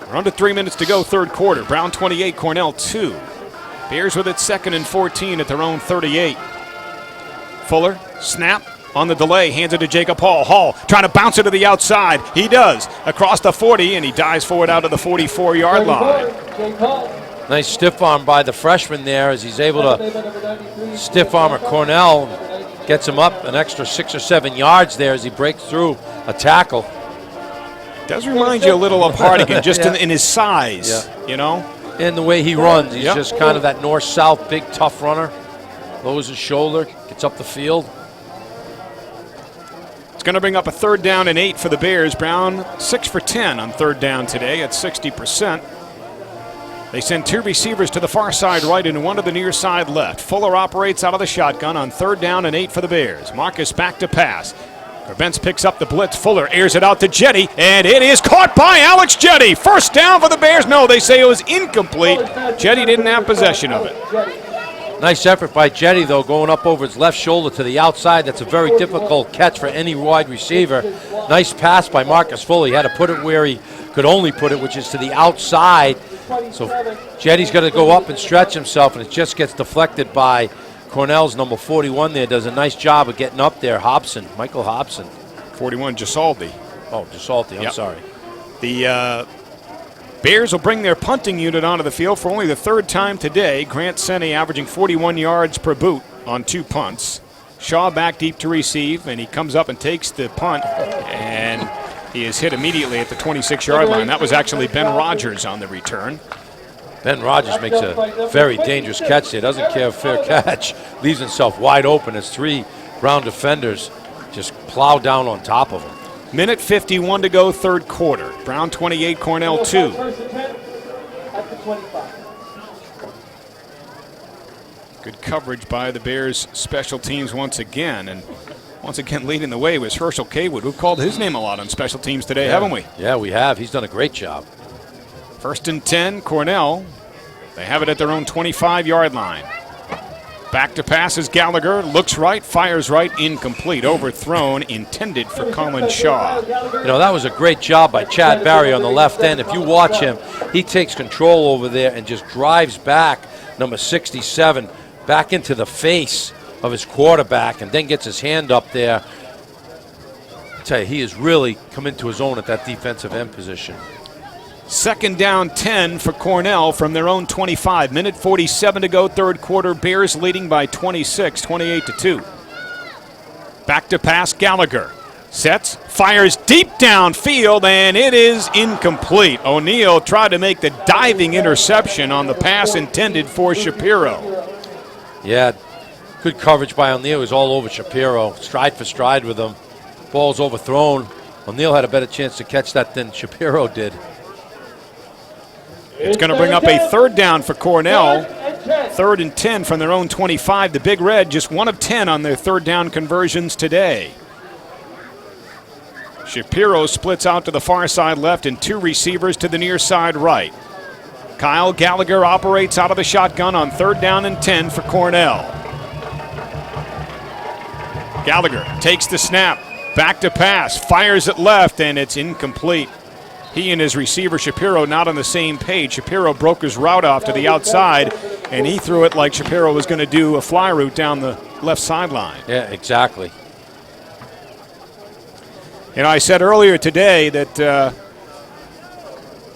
Speaker 1: We're under 3 minutes to go, third quarter. Brown 28, Cornell 2. Bears with it 2nd and 14 at their own 38. Fuller, snap. On the delay, hands it to Jacob Hall. Hall trying to bounce it to the outside. He does. Across the 40, and he dives forward out to the 44-yard line.
Speaker 2: Nice stiff arm by the freshman there as he's able to stiff arm a Cornell. Gets him up an extra 6 or 7 yards there as he breaks through a tackle.
Speaker 1: Does remind you a little of Hardigan, just
Speaker 2: Yeah.
Speaker 1: in his size, you know?
Speaker 2: And the way he runs. He's just kind of that north-south big, tough runner. Lowers his shoulder, gets up the field.
Speaker 1: Going to bring up a 3rd down and 8 for the Bears. Brown 6 for 10 on 3rd down today at 60%. They send 2 receivers to the far side right and 1 to the near side left. Fuller operates out of the shotgun on 3rd down and 8 for the Bears. Marcus back to pass. Bentz picks up the blitz. Fuller airs it out to Jetty, and it is caught by Alex Jetty. 1st down for the Bears. No, they say it was incomplete. Jetty didn't have possession of it.
Speaker 2: Nice effort by Jetty, though, going up over his left shoulder to the outside. That's a very difficult catch for any wide receiver. Nice pass by Marcus Fuller. He had to put it where he could only put it, which is to the outside. So Jetty's got to go up and stretch himself, and it just gets deflected by Cornell's number 41 there. Does a nice job of getting up there. Hobson, Michael Hobson.
Speaker 1: 41, Gisaldi.
Speaker 2: Oh, Gisaldi, I'm sorry.
Speaker 1: The Bears will bring their punting unit onto the field for only the 3rd time today. Grant Senni averaging 41 yards per boot on 2 punts. Shaw back deep to receive, and he comes up and takes the punt, and he is hit immediately at the 26-yard line. That was actually Ben Rogers on the return.
Speaker 2: Ben Rogers makes a very dangerous catch there. Doesn't care if fair catch. Leaves himself wide open as 3 Brown defenders just plow down on top of him.
Speaker 1: Minute 51 to go, 3rd quarter. Brown 28, Cornell 2. Good coverage by the Bears special teams once again. And once again leading the way was Herschel Kaywood. We've called his name a lot on special teams today, haven't we?
Speaker 2: Yeah, we have. He's done a great job.
Speaker 1: 1st and 10, Cornell. They have it at their own 25-yard line. Back to pass is Gallagher. Looks right, fires right, incomplete. Overthrown, intended for Colin Shaw.
Speaker 2: You know, that was a great job by Chad Barry on the left end. If you watch him, he takes control over there and just drives back, number 67, back into the face of his quarterback and then gets his hand up there. I tell you, he has really come into his own at that defensive end position.
Speaker 1: 2nd down 10 for Cornell from their own 25. Minute 47 to go, 3rd quarter. Bears leading by 26, 28-2. Back to pass, Gallagher. Sets, fires deep downfield, and it is incomplete. O'Neal tried to make the diving interception on the pass intended for Shapiro.
Speaker 2: Yeah, good coverage by O'Neal. He was all over Shapiro, stride for stride with him. Ball's overthrown. O'Neal had a better chance to catch that than Shapiro did.
Speaker 1: It's going to bring up a 3rd down for Cornell. 3rd and 10 from their own 25. The Big Red just 1 of 10 on their 3rd down conversions today. Shapiro splits out to the far side left and 2 receivers to the near side right. Kyle Gallagher operates out of the shotgun on 3rd down and 10 for Cornell. Gallagher takes the snap. Back to pass. Fires it left, and it's incomplete. He and his receiver Shapiro not on the same page. Shapiro broke his route off to the outside, and he threw it like Shapiro was going to do a fly route down the left sideline.
Speaker 2: Yeah, exactly.
Speaker 1: You know, I said earlier today that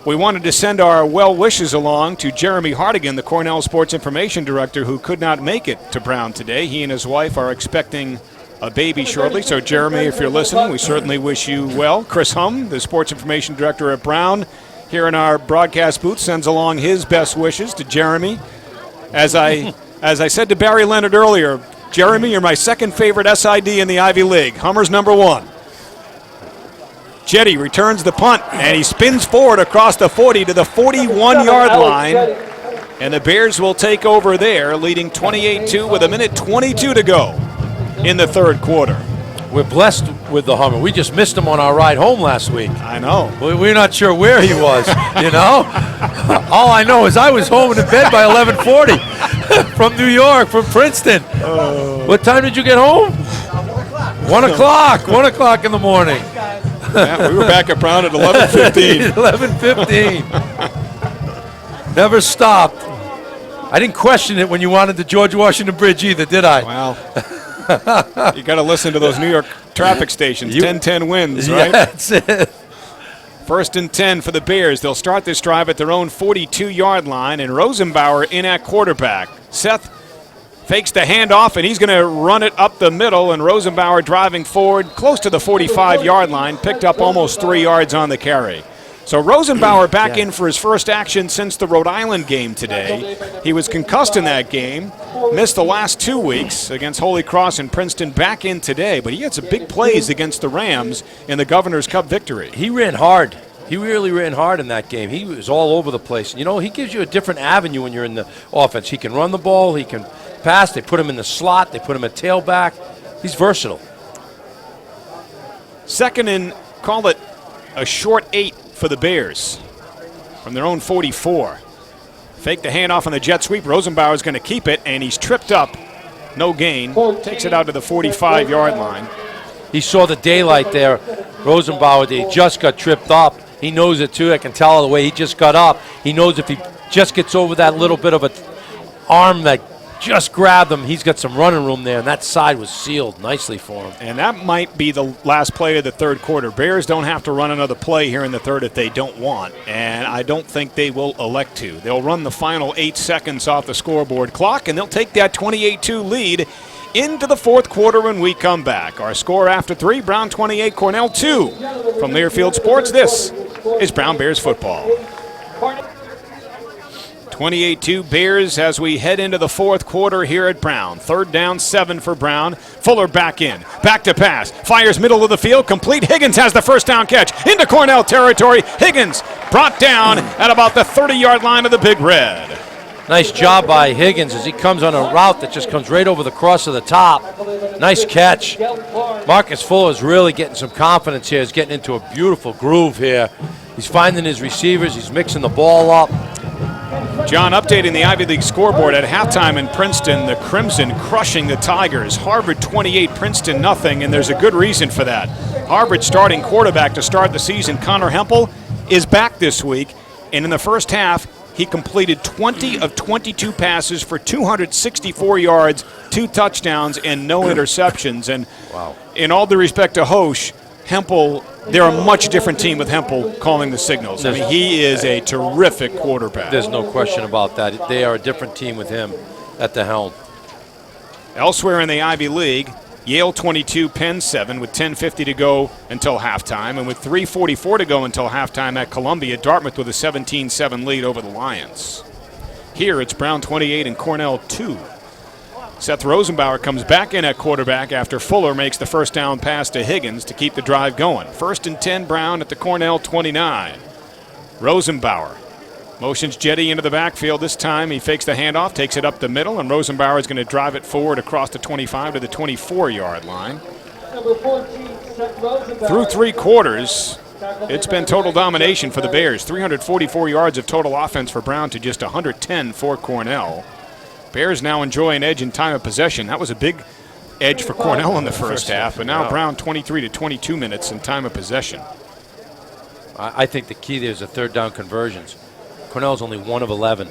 Speaker 1: we wanted to send our well wishes along to Jeremy Hardigan, the Cornell Sports Information Director, who could not make it to Brown today. He and his wife are expecting a baby shortly. So, Jeremy, if you're listening, we certainly wish you well. Chris Hum, the sports information director at Brown, here in our broadcast booth, sends along his best wishes to Jeremy. As I said to Barry Leonard earlier, Jeremy, you're my second favorite SID in the Ivy League. Hummer's number one. Jetty returns the punt, and he spins forward across the 40 to the 41-yard line. And the Bears will take over there, leading 28-2 with 1:22 to go in the third quarter.
Speaker 2: We're blessed with the Hummer. We just missed him on our ride home last week.
Speaker 1: I know.
Speaker 2: We're not sure where he was, you know? All I know is I was home and in bed by 11:40 from New York, from Princeton. What time did you get home? 1 o'clock. 1 o'clock in the morning.
Speaker 1: Yeah, we were back at Brown at 11:15.
Speaker 2: 11:15. Never stopped. I didn't question it when you wanted the George Washington Bridge either, did I?
Speaker 1: Wow. You got to listen to those New York traffic stations. 10-10 wins, right?
Speaker 2: Yeah, that's it.
Speaker 1: 1st and 10 for the Bears. They'll start this drive at their own 42-yard line, and Rosenbauer in at quarterback. Seth fakes the handoff, and he's going to run it up the middle, and Rosenbauer driving forward close to the 45-yard line, picked up almost 3 yards on the carry. So Rosenbauer back in for his first action since the Rhode Island game today. He was concussed in that game, missed the last 2 weeks against Holy Cross and Princeton, back in today, but he had some big plays against the Rams in the Governor's Cup victory.
Speaker 2: He ran hard. He really ran hard in that game. He was all over the place. You know, he gives you a different avenue when you're in the offense. He can run the ball. He can pass. They put him in the slot. They put him at tailback. He's versatile.
Speaker 1: Second and, call it a short 8 for the Bears from their own 44. Fake the handoff on the jet sweep. Rosenbauer's going to keep it, and he's tripped up. No gain. Takes it out to the 45-yard line.
Speaker 2: He saw the daylight there. Rosenbauer, they just got tripped up. He knows it too. I can tell the way he just got up. He knows if he just gets over that little bit of an arm that just grabbed him, he's got some running room there, and that side was sealed nicely for him.
Speaker 1: And that might be the last play of the third quarter. Bears don't have to run another play here in the third if they don't want, and I don't think they will elect to. They'll run the final 8 seconds off the scoreboard clock, and they'll take that 28-2 lead into the fourth quarter when we come back. Our score after 3, Brown 28, Cornell 2. From Learfield Sports, this is Brown Bears football. 28-2 Bears as we head into the fourth quarter here at Brown. 3rd down, 7 for Brown. Fuller back in. Back to pass. Fires middle of the field. Complete. Higgins has the first down catch. Into Cornell territory. Higgins brought down at about the 30-yard line of the Big Red.
Speaker 2: Nice job by Higgins as he comes on a route that just comes right over the cross of the top. Nice catch. Marcus Fuller is really getting some confidence here. He's getting into a beautiful groove here. He's finding his receivers. He's mixing the ball up.
Speaker 1: John, updating the Ivy League scoreboard at halftime in Princeton, the Crimson crushing the Tigers. Harvard 28, Princeton nothing, and there's a good reason for that. Harvard starting quarterback to start the season, Connor Hempel, is back this week, and in the first half, he completed 20 of 22 passes for 264 yards, 2 touchdowns, and no interceptions. And in all due respect to Hosch, Hempel, they're a much different team with Hempel calling the signals. I mean, he is a terrific quarterback.
Speaker 2: There's no question about that. They are a different team with him at the helm.
Speaker 1: Elsewhere in the Ivy League, Yale 22, Penn 7 with 10:50 to go until halftime, and with 3:44 to go until halftime at Columbia, Dartmouth with a 17-7 lead over the Lions. Here it's Brown 28 and Cornell 2. Seth Rosenbauer comes back in at quarterback after Fuller makes the first down pass to Higgins to keep the drive going. 1st and 10, Brown at the Cornell 29. Rosenbauer motions Jetty into the backfield. This time he fakes the handoff, takes it up the middle, and Rosenbauer is going to drive it forward across the 25 to the 24-yard line. Through 3 quarters, it's been total domination for the Bears. 344 yards of total offense for Brown to just 110 for Cornell. Bears now enjoy an edge in time of possession. That was a big edge for Cornell in the first half, but now Brown 23 to 22 minutes in time of possession.
Speaker 2: I think the key there is the 3rd down conversions. Cornell's only 1 of 11.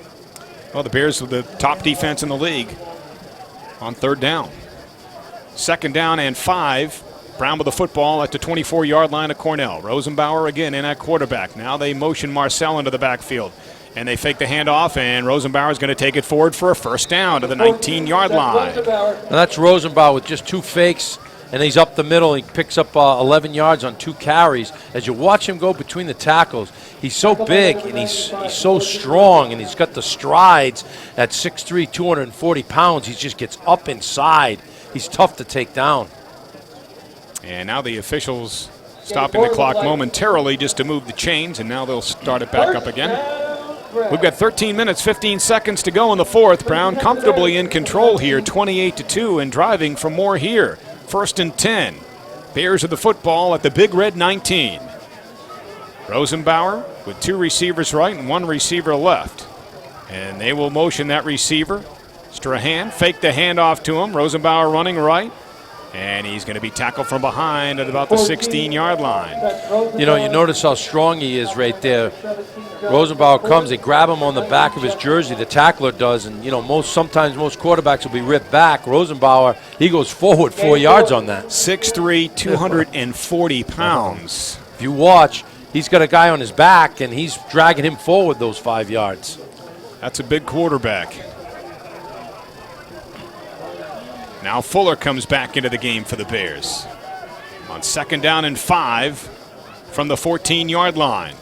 Speaker 1: Well, the Bears are the top defense in the league on 3rd down. 2nd down and 5. Brown with the football at the 24-yard line of Cornell. Rosenbauer again in at quarterback. Now they motion Marcel into the backfield. And they fake the handoff, and Rosenbauer is going to take it forward for a first down to the 19-yard line.
Speaker 2: Now that's Rosenbauer with just 2 fakes and he's up the middle. He picks up 11 yards on 2 carries. As you watch him go between the tackles, he's so big and he's so strong, and he's got the strides at 6'3", 240 pounds. He just gets up inside. He's tough to take down.
Speaker 1: And now the officials stopping the clock momentarily just to move the chains, and now they'll start it back up again. We've got 13 minutes, 15 seconds to go in the fourth. Brown comfortably in control here, 28-2, and driving for more here. 1st and 10. Bears of the football at the Big Red 19. Rosenbauer with 2 receivers right and 1 receiver left. And they will motion that receiver. Strahan fake the handoff to him. Rosenbauer running right. And he's going to be tackled from behind at about the 16-yard line.
Speaker 2: You know, you notice how strong he is right there. Rosenbauer comes, they grab him on the back of his jersey, the tackler does, and you know, sometimes most quarterbacks will be ripped back. Rosenbauer, he goes forward 4 yards on that.
Speaker 1: 6'3", 240 pounds.
Speaker 2: If you watch, he's got a guy on his back, and he's dragging him forward those 5 yards.
Speaker 1: That's a big quarterback. Now Fuller comes back into the game for the Bears. On 2nd down and 5 from the 14-yard line.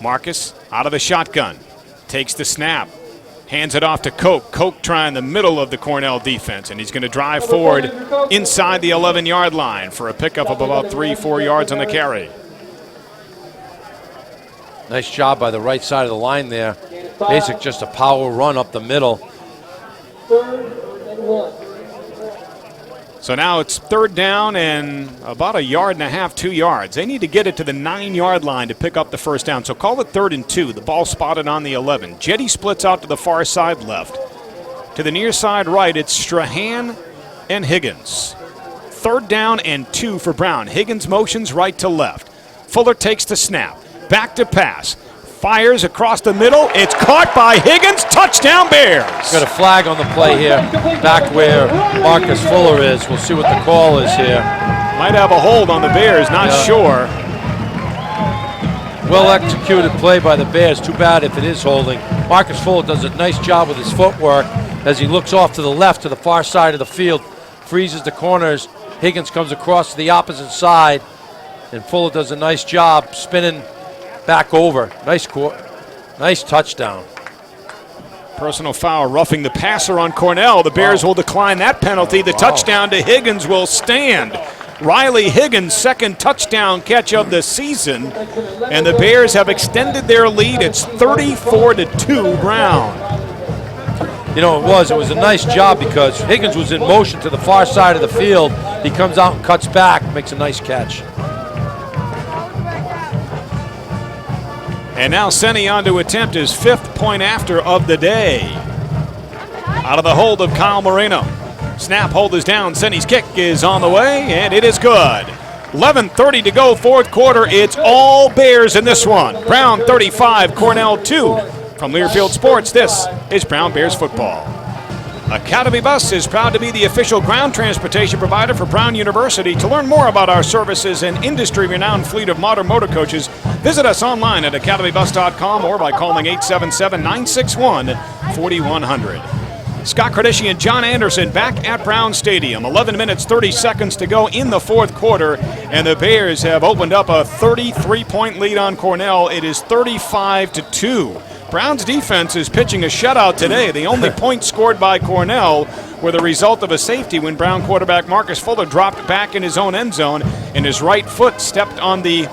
Speaker 1: Marcus out of the shotgun. Takes the snap. Hands it off to Koch. Koch trying the middle of the Cornell defense, and he's going to drive forward inside the 11-yard line for a pickup of about 3-4 yards on the carry.
Speaker 2: Nice job by the right side of the line there. Basic just a power run up the middle.
Speaker 4: 3rd and 1.
Speaker 1: So now it's 3rd down and about 1.5 yards, 2 yards. They need to get it to the 9-yard line to pick up the 1st down. So call it 3rd and 2. The ball spotted on the 11. Jetty splits out to the far side left. To the near side right, it's Strahan and Higgins. 3rd down and 2 for Brown. Higgins motions right to left. Fuller takes the snap. Back to pass. Fires across the middle. It's caught by Higgins. Touchdown Bears.
Speaker 2: Got a flag on the play here, back where Marcus Fuller is. We'll see what the call is here.
Speaker 1: Might have a hold on the Bears, not sure.
Speaker 2: Well executed play by the Bears. Too bad if it is holding. Marcus Fuller does a nice job with his footwork as he looks off to the left to the far side of the field, freezes the corners. Higgins comes across to the opposite side, and Fuller does a nice job spinning back over. Nice touchdown.
Speaker 1: Personal foul roughing the passer on Cornell. The Bears will decline that penalty. The touchdown to Higgins will stand. Riley Higgins' 2nd touchdown catch of the season. And the Bears have extended their lead. It's 34-2 Brown.
Speaker 2: You know, it was a nice job because Higgins was in motion to the far side of the field. He comes out and cuts back, makes a nice catch.
Speaker 1: And now Senni on to attempt his 5th point after of the day. Out of the hold of Kyle Moreno. Snap, hold is down. Senni's kick is on the way, and it is good. 11:30 to go, 4th quarter. It's all Bears in this one. Brown 35, Cornell 2. From Learfield Sports, this is Brown Bears football. Academy Bus is proud to be the official ground transportation provider for Brown University. To learn more about our services and industry-renowned fleet of modern motor coaches, visit us online at academybus.com or by calling 877-961-4100. Scott Credisci and John Anderson back at Brown Stadium. 11 minutes, 30 seconds to go in the 4th quarter, and the Bears have opened up a 33-point lead on Cornell. It is 35-2. Brown's defense is pitching a shutout today. The only points scored by Cornell were the result of a safety when Brown quarterback Marcus Fuller dropped back in his own end zone and his right foot stepped on the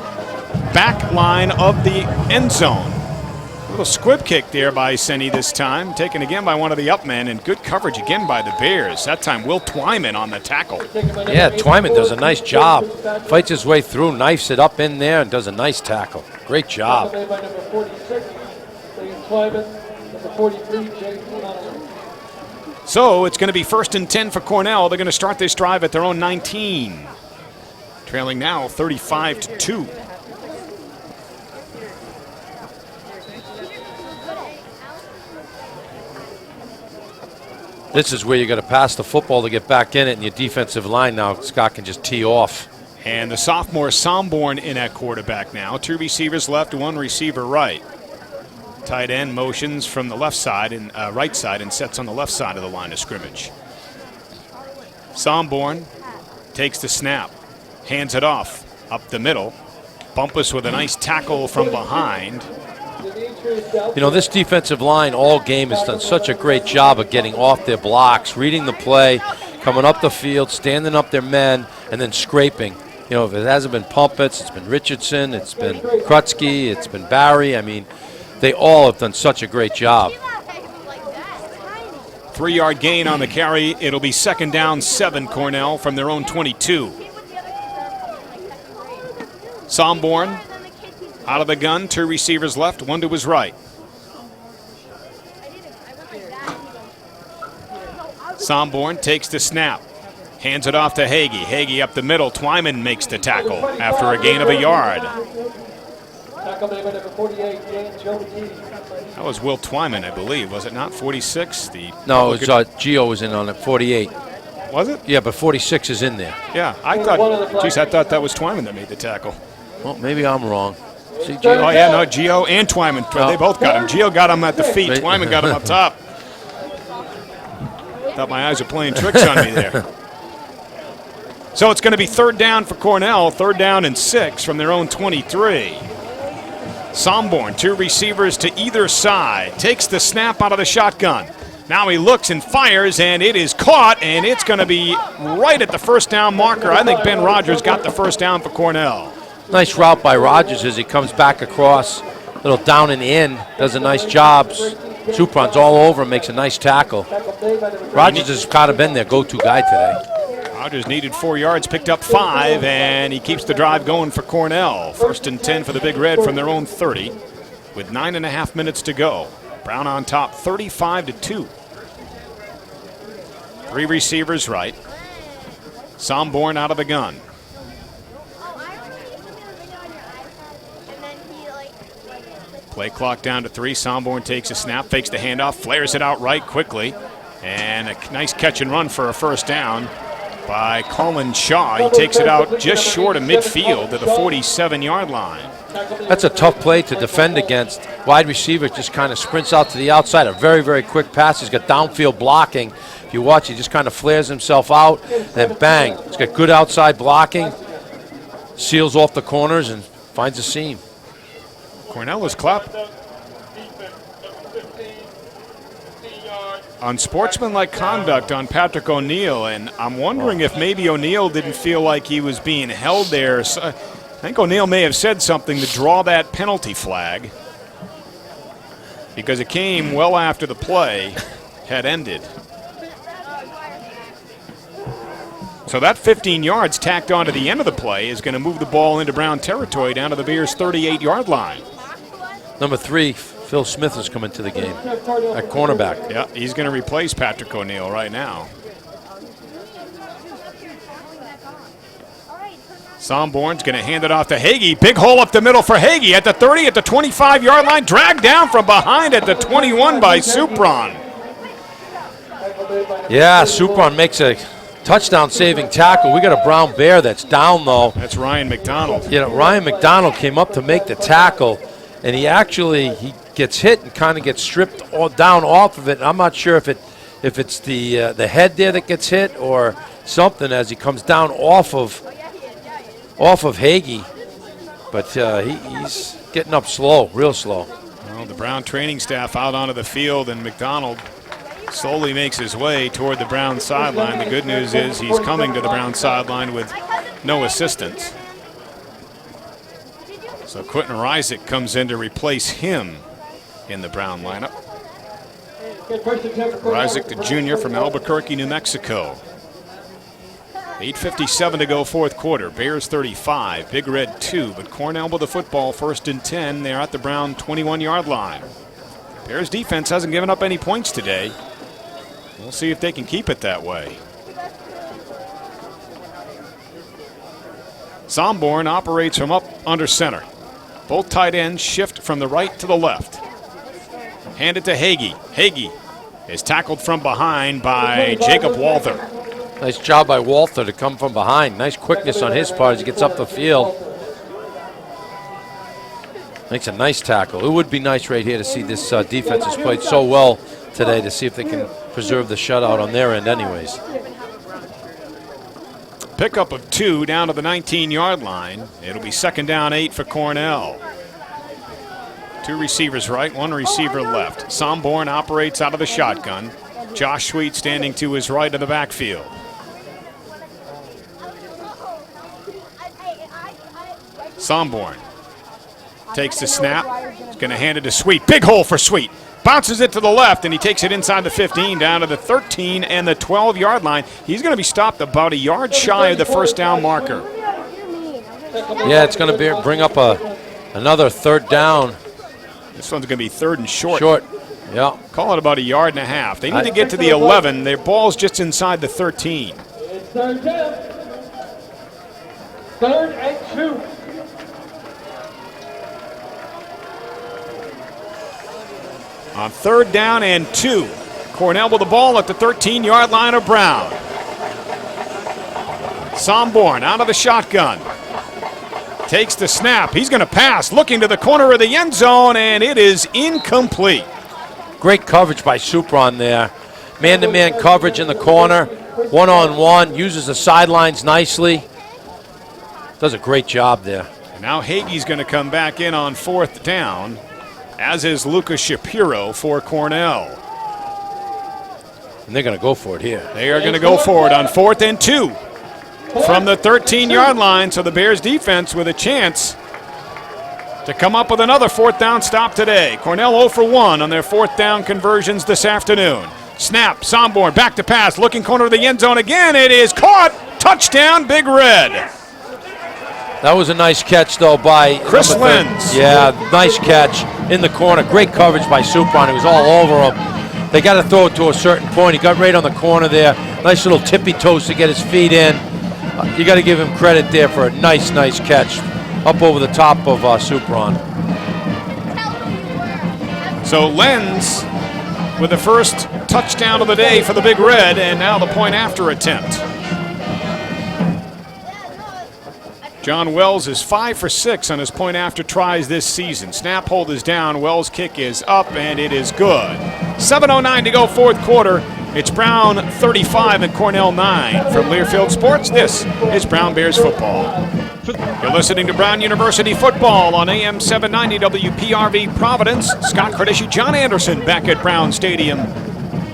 Speaker 1: back line of the end zone. A little squib kick there by Senni this time, taken again by one of the up men, and good coverage again by the Bears. That time Will Twyman on the tackle.
Speaker 2: Yeah, Twyman does a nice job. Fights his way through, knifes it up in there, and does a nice tackle. Great job.
Speaker 1: So it's going to be 1st and 10 for Cornell. They're going to start this drive at their own 19. Trailing now 35-2.
Speaker 2: This is where you got to pass the football to get back in it, and your defensive line now, Scott can just tee off.
Speaker 1: And the sophomore Somborn in at quarterback now. 2 receivers left, 1 receiver right. Tight end motions from the left side and right side and sets on the left side of the line of scrimmage. Somborn takes the snap, hands it off, up the middle. Bumpus with a nice tackle from behind.
Speaker 2: You know, this defensive line all game has done such a great job of getting off their blocks, reading the play, coming up the field, standing up their men, and then scraping. You know, if it hasn't been Pumpets, it's been Richardson, it's been Krutsky, it's been Barry. I mean, they all have done such a great job.
Speaker 1: 3-yard gain on the carry. It'll be 2nd down, 7, Cornell, from their own 22. Somborn out of the gun, 2 receivers left, 1 to his right. Somborn takes the snap, hands it off to Hagee. Hagee up the middle. Twyman makes the tackle after a gain of a yard. That was Will Twyman, I believe, was it not? 46.
Speaker 2: No, it was Gio was in on it. 48.
Speaker 1: Was it?
Speaker 2: Yeah, but 46 is in there.
Speaker 1: Yeah, I thought that was Twyman that made the tackle.
Speaker 2: Well, maybe I'm wrong. See,
Speaker 1: Oh yeah, no, Gio and Twyman. They both got him. Gio got him at the feet. Twyman got him up top. Thought my eyes were playing tricks on me there. So it's going to be 3rd down for Cornell, 3rd down and 6 from their own 23. Somborn, 2 receivers to either side, takes the snap out of the shotgun. Now he looks and fires, and it is caught, and it's going to be right at the 1st down marker. I think Ben Rogers got the 1st down for Cornell.
Speaker 2: Nice route by Rogers as he comes back across, little down and in, does a nice job. Supron's all over him, makes a nice tackle. Rogers has kind of been their go-to guy today.
Speaker 1: Rogers needed 4 yards, picked up 5, and he keeps the drive going for Cornell. 1st and 10 for the Big Red from their own 30 with 9.5 minutes to go. Brown on top, 35-2. 3 receivers right. Somborn out of the gun. Play clock down to 3. Somborn takes a snap, fakes the handoff, flares it out right quickly. And a nice catch and run for a 1st down by Colin Shaw. He takes it out just short of midfield to the 47-yard line.
Speaker 2: That's a tough play to defend against. Wide receiver just kind of sprints out to the outside. A very, very quick pass. He's got downfield blocking. If you watch, he just kind of flares himself out. Then bang. He's got good outside blocking. Seals off the corners and finds a seam.
Speaker 1: Cornell was clapped. Unsportsmanlike conduct on Patrick O'Neill, and I'm wondering if maybe O'Neill didn't feel like he was being held there. So I think O'Neill may have said something to draw that penalty flag because it came well after the play had ended. So that 15 yards tacked on to the end of the play is going to move the ball into Brown territory down to the Bears' 38-yard line.
Speaker 2: Number 3, Phil Smith is coming to the game at cornerback.
Speaker 1: Yeah, he's going to replace Patrick O'Neill right now. Somborn's going to hand it off to Hagee. Big hole up the middle for Hagee at the 30, at the 25-yard line. Dragged down from behind at the 21 by Supron.
Speaker 2: Yeah, Supron makes a touchdown-saving tackle. We got a Brown Bear that's down, though.
Speaker 1: That's Ryan McDonald.
Speaker 2: You know, Ryan McDonald came up to make the tackle, and he gets hit and kind of gets stripped down off of it. I'm not sure if it's the head there that gets hit or something as he comes down off of Hagee. But he's getting up slow, real slow.
Speaker 1: Well, the Brown training staff out onto the field, and McDonald slowly makes his way toward the Brown sideline. The good news is he's coming to the Brown sideline with no assistance. So Quentin Reisig comes in to replace him in the Brown lineup. Reisig, the junior from Albuquerque, New Mexico. 8:57 to go, 4th quarter. Bears 35, Big Red 2, but Cornell with the football, 1st and 10. They're at the Brown 21-yard line. Bears defense hasn't given up any points today. We'll see if they can keep it that way. Somborn operates from up under center. Both tight ends shift from the right to the left. Hand it to Hagee. Hagee is tackled from behind by Jacob Walther.
Speaker 2: Nice job by Walther to come from behind. Nice quickness on his part as he gets up the field. Makes a nice tackle. It would be nice right here to see this defense has played so well today to see if they can preserve the shutout on their end anyways.
Speaker 1: Pickup of 2 down to the 19-yard line. It'll be 2nd down 8 for Cornell. 2 receivers right, 1 receiver left. Somborn operates out of the shotgun. Josh Sweet standing to his right of the backfield. Somborn takes the snap. He's going to hand it to Sweet. Big hole for Sweet. Bounces it to the left, and he takes it inside the 15 down to the 13 and the 12-yard line. He's going to be stopped about a yard shy of the first down marker.
Speaker 2: Yeah, it's going to bring up another 3rd down.
Speaker 1: This one's going to be 3rd and short.
Speaker 2: Yeah.
Speaker 1: Call it about a yard and a half. They need to get to the 11. Their ball's just inside the 13.
Speaker 4: It's 3rd down. 3rd and 2.
Speaker 1: On 3rd down and 2. Cornell with the ball at the 13-yard line of Brown. Somborn out of the shotgun. Takes the snap. He's going to pass, looking to the corner of the end zone, and it is incomplete.
Speaker 2: Great coverage by Supron there. Man-to-man coverage in the corner. One-on-one. Uses the sidelines nicely. Does a great job there.
Speaker 1: And now Hagee's going to come back in on 4th down, as is Lucas Shapiro for Cornell.
Speaker 2: And they're going to go for it here.
Speaker 1: They are going to go for it on 4th and 2 from the 13-yard line. So the Bears defense with a chance to come up with another 4th down stop today. Cornell 0 for 1 on their 4th down conversions this afternoon. Snap, Somborn back to pass, looking corner of the end zone again. It is caught. Touchdown, Big Red.
Speaker 2: That was a nice catch, though, by
Speaker 1: Chris Lenz.
Speaker 2: Yeah, nice catch in the corner. Great coverage by Supron. He was all over him. They got to throw it to a certain point. He got right on the corner there. Nice little tippy toes to get his feet in. You got to give him credit there for a nice catch up over the top of Supron.
Speaker 1: So Lenz with the first touchdown of the day for the Big Red, and now the point after attempt. John Wells is 5 for 6 on his point after tries this season. Snap hold is down. Wells' kick is up, and it is good. 7:09 to go, 4th quarter. It's Brown 35 and Cornell 9. From Learfield Sports, this is Brown Bears football. You're listening to Brown University football on AM 790 WPRV Providence. Scott Cardisci, John Anderson back at Brown Stadium.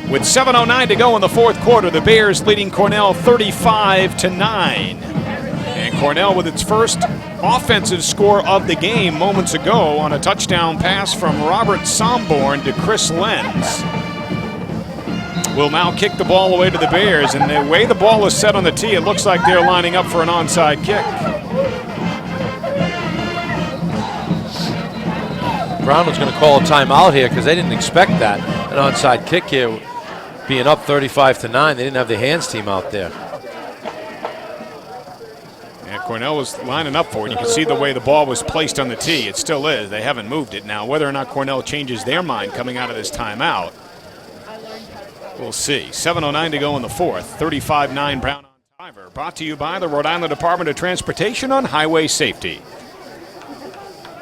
Speaker 1: With 7:09 to go in the 4th quarter, the Bears leading Cornell 35-9. And Cornell with its first offensive score of the game moments ago on a touchdown pass from Robert Somborn to Chris Lenz. Will now kick the ball away to the Bears, and the way the ball is set on the tee, it looks like they're lining up for an onside kick.
Speaker 2: Brown was going to call a timeout here because they didn't expect that. An onside kick here, being up 35-9. They didn't have the hands team out there.
Speaker 1: Cornell was lining up for it. You can see the way the ball was placed on the tee. It still is. They haven't moved it now. Whether or not Cornell changes their mind coming out of this timeout, we'll see. 7:09 to go in the 4th. 35-9 Brown on driver. Brought to you by the Rhode Island Department of Transportation on Highway Safety.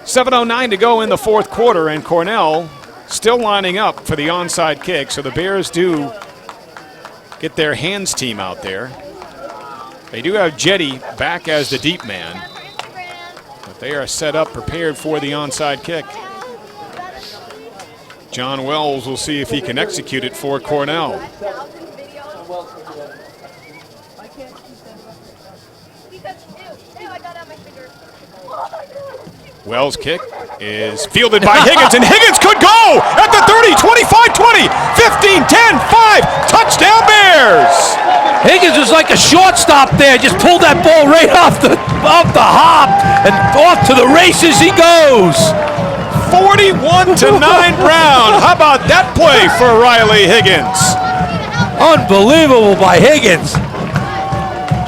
Speaker 1: 7:09 to go in the 4th quarter, and Cornell still lining up for the onside kick. So the Bears do get their hands team out there. They do have Jetty back as the deep man, but they are set up, prepared for the onside kick. John Wells will see if he can execute it for Cornell. Wells' kick is fielded by Higgins, and Higgins could go at the 30, 25, 20, 15, 10, 5. Touchdown Bears!
Speaker 2: Higgins was like a shortstop there. Just pulled that ball right off the hop, and off to the races he goes.
Speaker 1: 41-9 Brown. How about that play for Riley Higgins?
Speaker 2: Unbelievable by Higgins.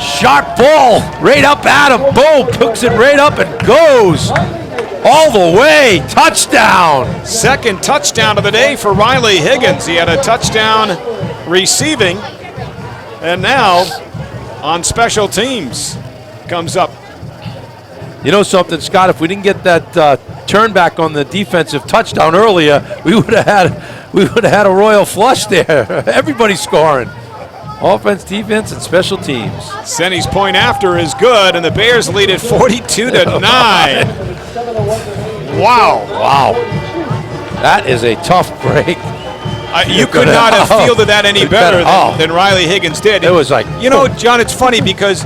Speaker 2: Sharp ball right up at him. Boom, picks it right up and goes all the way. Touchdown.
Speaker 1: Second touchdown of the day for Riley Higgins. He had a touchdown receiving, and now on special teams comes up.
Speaker 2: You know something, Scott? If we didn't get that turn back on the defensive touchdown earlier, we would have had a royal flush there. Everybody's scoring. Offense, defense, and special teams.
Speaker 1: Senny's point after is good, and the Bears lead it 42-9. Wow.
Speaker 2: Wow. That is a tough break.
Speaker 1: You could not have fielded that any better than Riley Higgins did.
Speaker 2: It was like,
Speaker 1: you know, John, it's funny because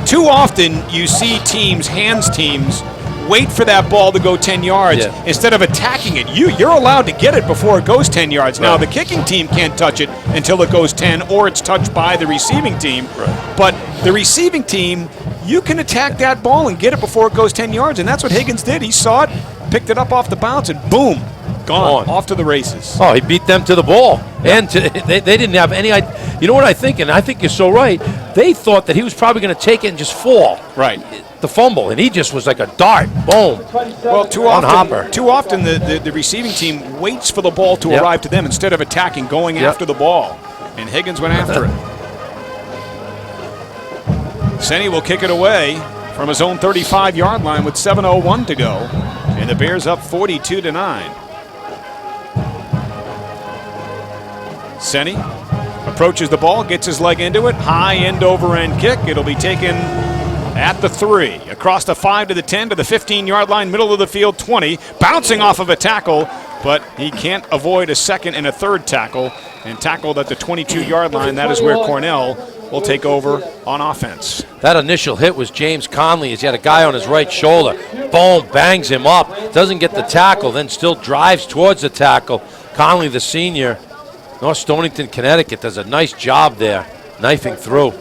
Speaker 1: too often you see teams, hands teams, wait for that ball to go 10 yards instead of attacking it. You're allowed to get it before it goes 10 yards. Now, the kicking team can't touch it until it goes 10 or it's touched by the receiving team. But the receiving team, you can attack that ball and get it before it goes 10 yards, and that's what Higgins did. He saw it, picked it up off the bounce, and boom, gone. Off to the races.
Speaker 2: Oh, he beat them to the ball. And they didn't have any idea. You know what I think? And I think you're so right. They thought that he was probably going to take it and just fall.
Speaker 1: Right.
Speaker 2: The fumble, and he just was like a dart. Boom.
Speaker 1: Well, too often the receiving team waits for the ball to arrive to them instead of attacking, going after the ball. And Higgins went after it. Senny will kick it away from his own 35-yard line with 7:01 to go. And the Bears up 42-9. Senny approaches the ball, gets his leg into it. High end over end kick. It'll be taken at the 3. Across the 5 to the 10 to the 15-yard line, middle of the field, 20. Bouncing off of a tackle, but he can't avoid a second and a third tackle. And tackled at the 22-yard line. That is where Cornell will take over on offense.
Speaker 2: That initial hit was James Conley as he had a guy on his right shoulder. Boom, bangs him up. Doesn't get the tackle, then still drives towards the tackle. Conley, the senior, North Stonington, Connecticut, does a nice job there, knifing through.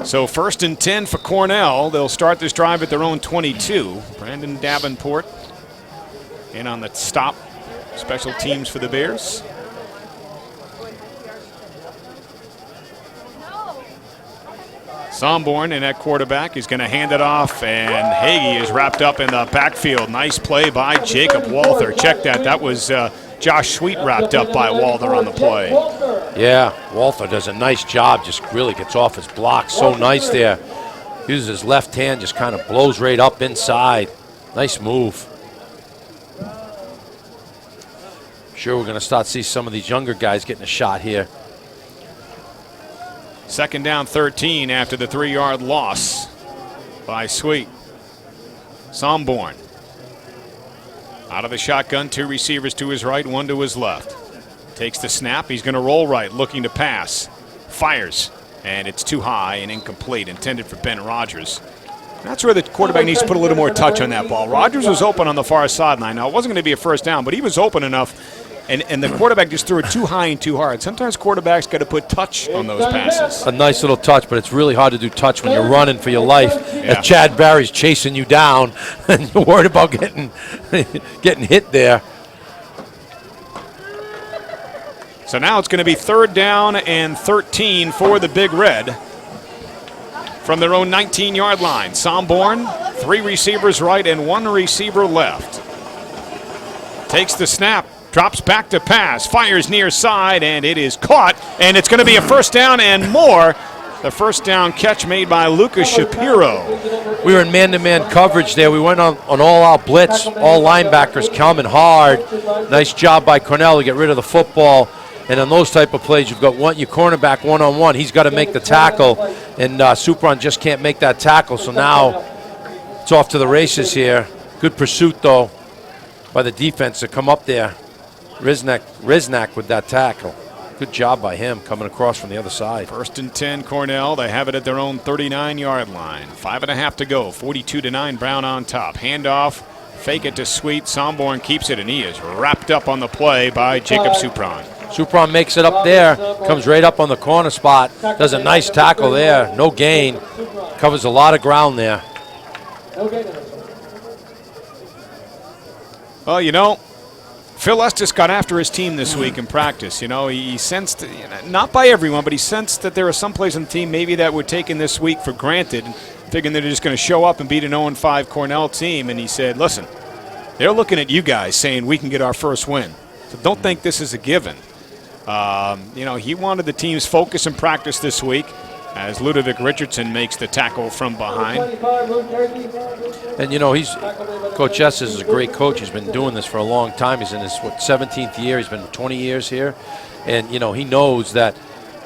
Speaker 1: So 1st and 10 for Cornell. They'll start this drive at their own 22. Brandon Davenport in on the stop. Special teams for the Bears. Somborn in at quarterback. He's going to hand it off, and Hagee is wrapped up in the backfield. Nice play by Jacob Walther. Check that. That was Josh Sweet wrapped up by Walther on the play.
Speaker 2: Yeah, Walther does a nice job. Just really gets off his block. So nice there. Uses his left hand, just kind of blows right up inside. Nice move. Sure, we're going to start to see some of these younger guys getting a shot here.
Speaker 1: 2nd down 13 after the 3-yard loss by Sweet. Somborn out of the shotgun, 2 receivers to his right, 1 to his left. Takes the snap, he's going to roll right, looking to pass. Fires, and it's too high and incomplete, intended for Ben Rogers. That's where the quarterback needs to put a little more touch on that ball. Rogers was open on the far sideline. Now, it wasn't going to be a first down, but he was open enough. And the quarterback just threw it too high and too hard. Sometimes quarterbacks got to put touch on those passes.
Speaker 2: A nice little touch, but it's really hard to do touch when you're running for your life. Yeah. As Chad Barry's chasing you down, and you're worried about getting hit there.
Speaker 1: So now it's going to be 3rd down and 13 for the Big Red. From their own 19-yard line. Somborn, 3 receivers right and 1 receiver left. Takes the snap. Drops back to pass, fires near side, and it is caught. And it's going to be a first down and more. The first down catch made by Lucas Shapiro.
Speaker 2: We were in man-to-man coverage there. We went on all-out blitz. All linebackers coming hard. Nice job by Cornell to get rid of the football. And on those type of plays, you've got your cornerback one-on-one. He's got to make the tackle, and Supron just can't make that tackle. So now it's off to the races here. Good pursuit, though, by the defense to come up there. Riznak with that tackle. Good job by him coming across from the other side.
Speaker 1: 1st and 10, Cornell. They have it at their own 39-yard line. 5.5 to go. 42-9, Brown on top. Handoff, fake it to Sweet. Somborn keeps it, and he is wrapped up on the play by Jacob Supron.
Speaker 2: Supron makes it up there. Comes right up on the corner spot. Does a nice tackle there. No gain. Covers a lot of ground there.
Speaker 1: Well, you know, Phil Estes got after his team this week in practice. You know, he sensed, not by everyone, but he sensed that there are some plays on the team maybe that were taken this week for granted, thinking they're just going to show up and beat an 0-5 Cornell team. And he said, listen, they're looking at you guys saying we can get our first win. So don't think this is a given. You know, he wanted the team's focus in practice this week. as Ludovic Richardson makes the tackle from behind.
Speaker 2: And Coach Estes is a great coach. He's been doing this for a long time. He's in his 17th year. He's been 20 years here, and he knows that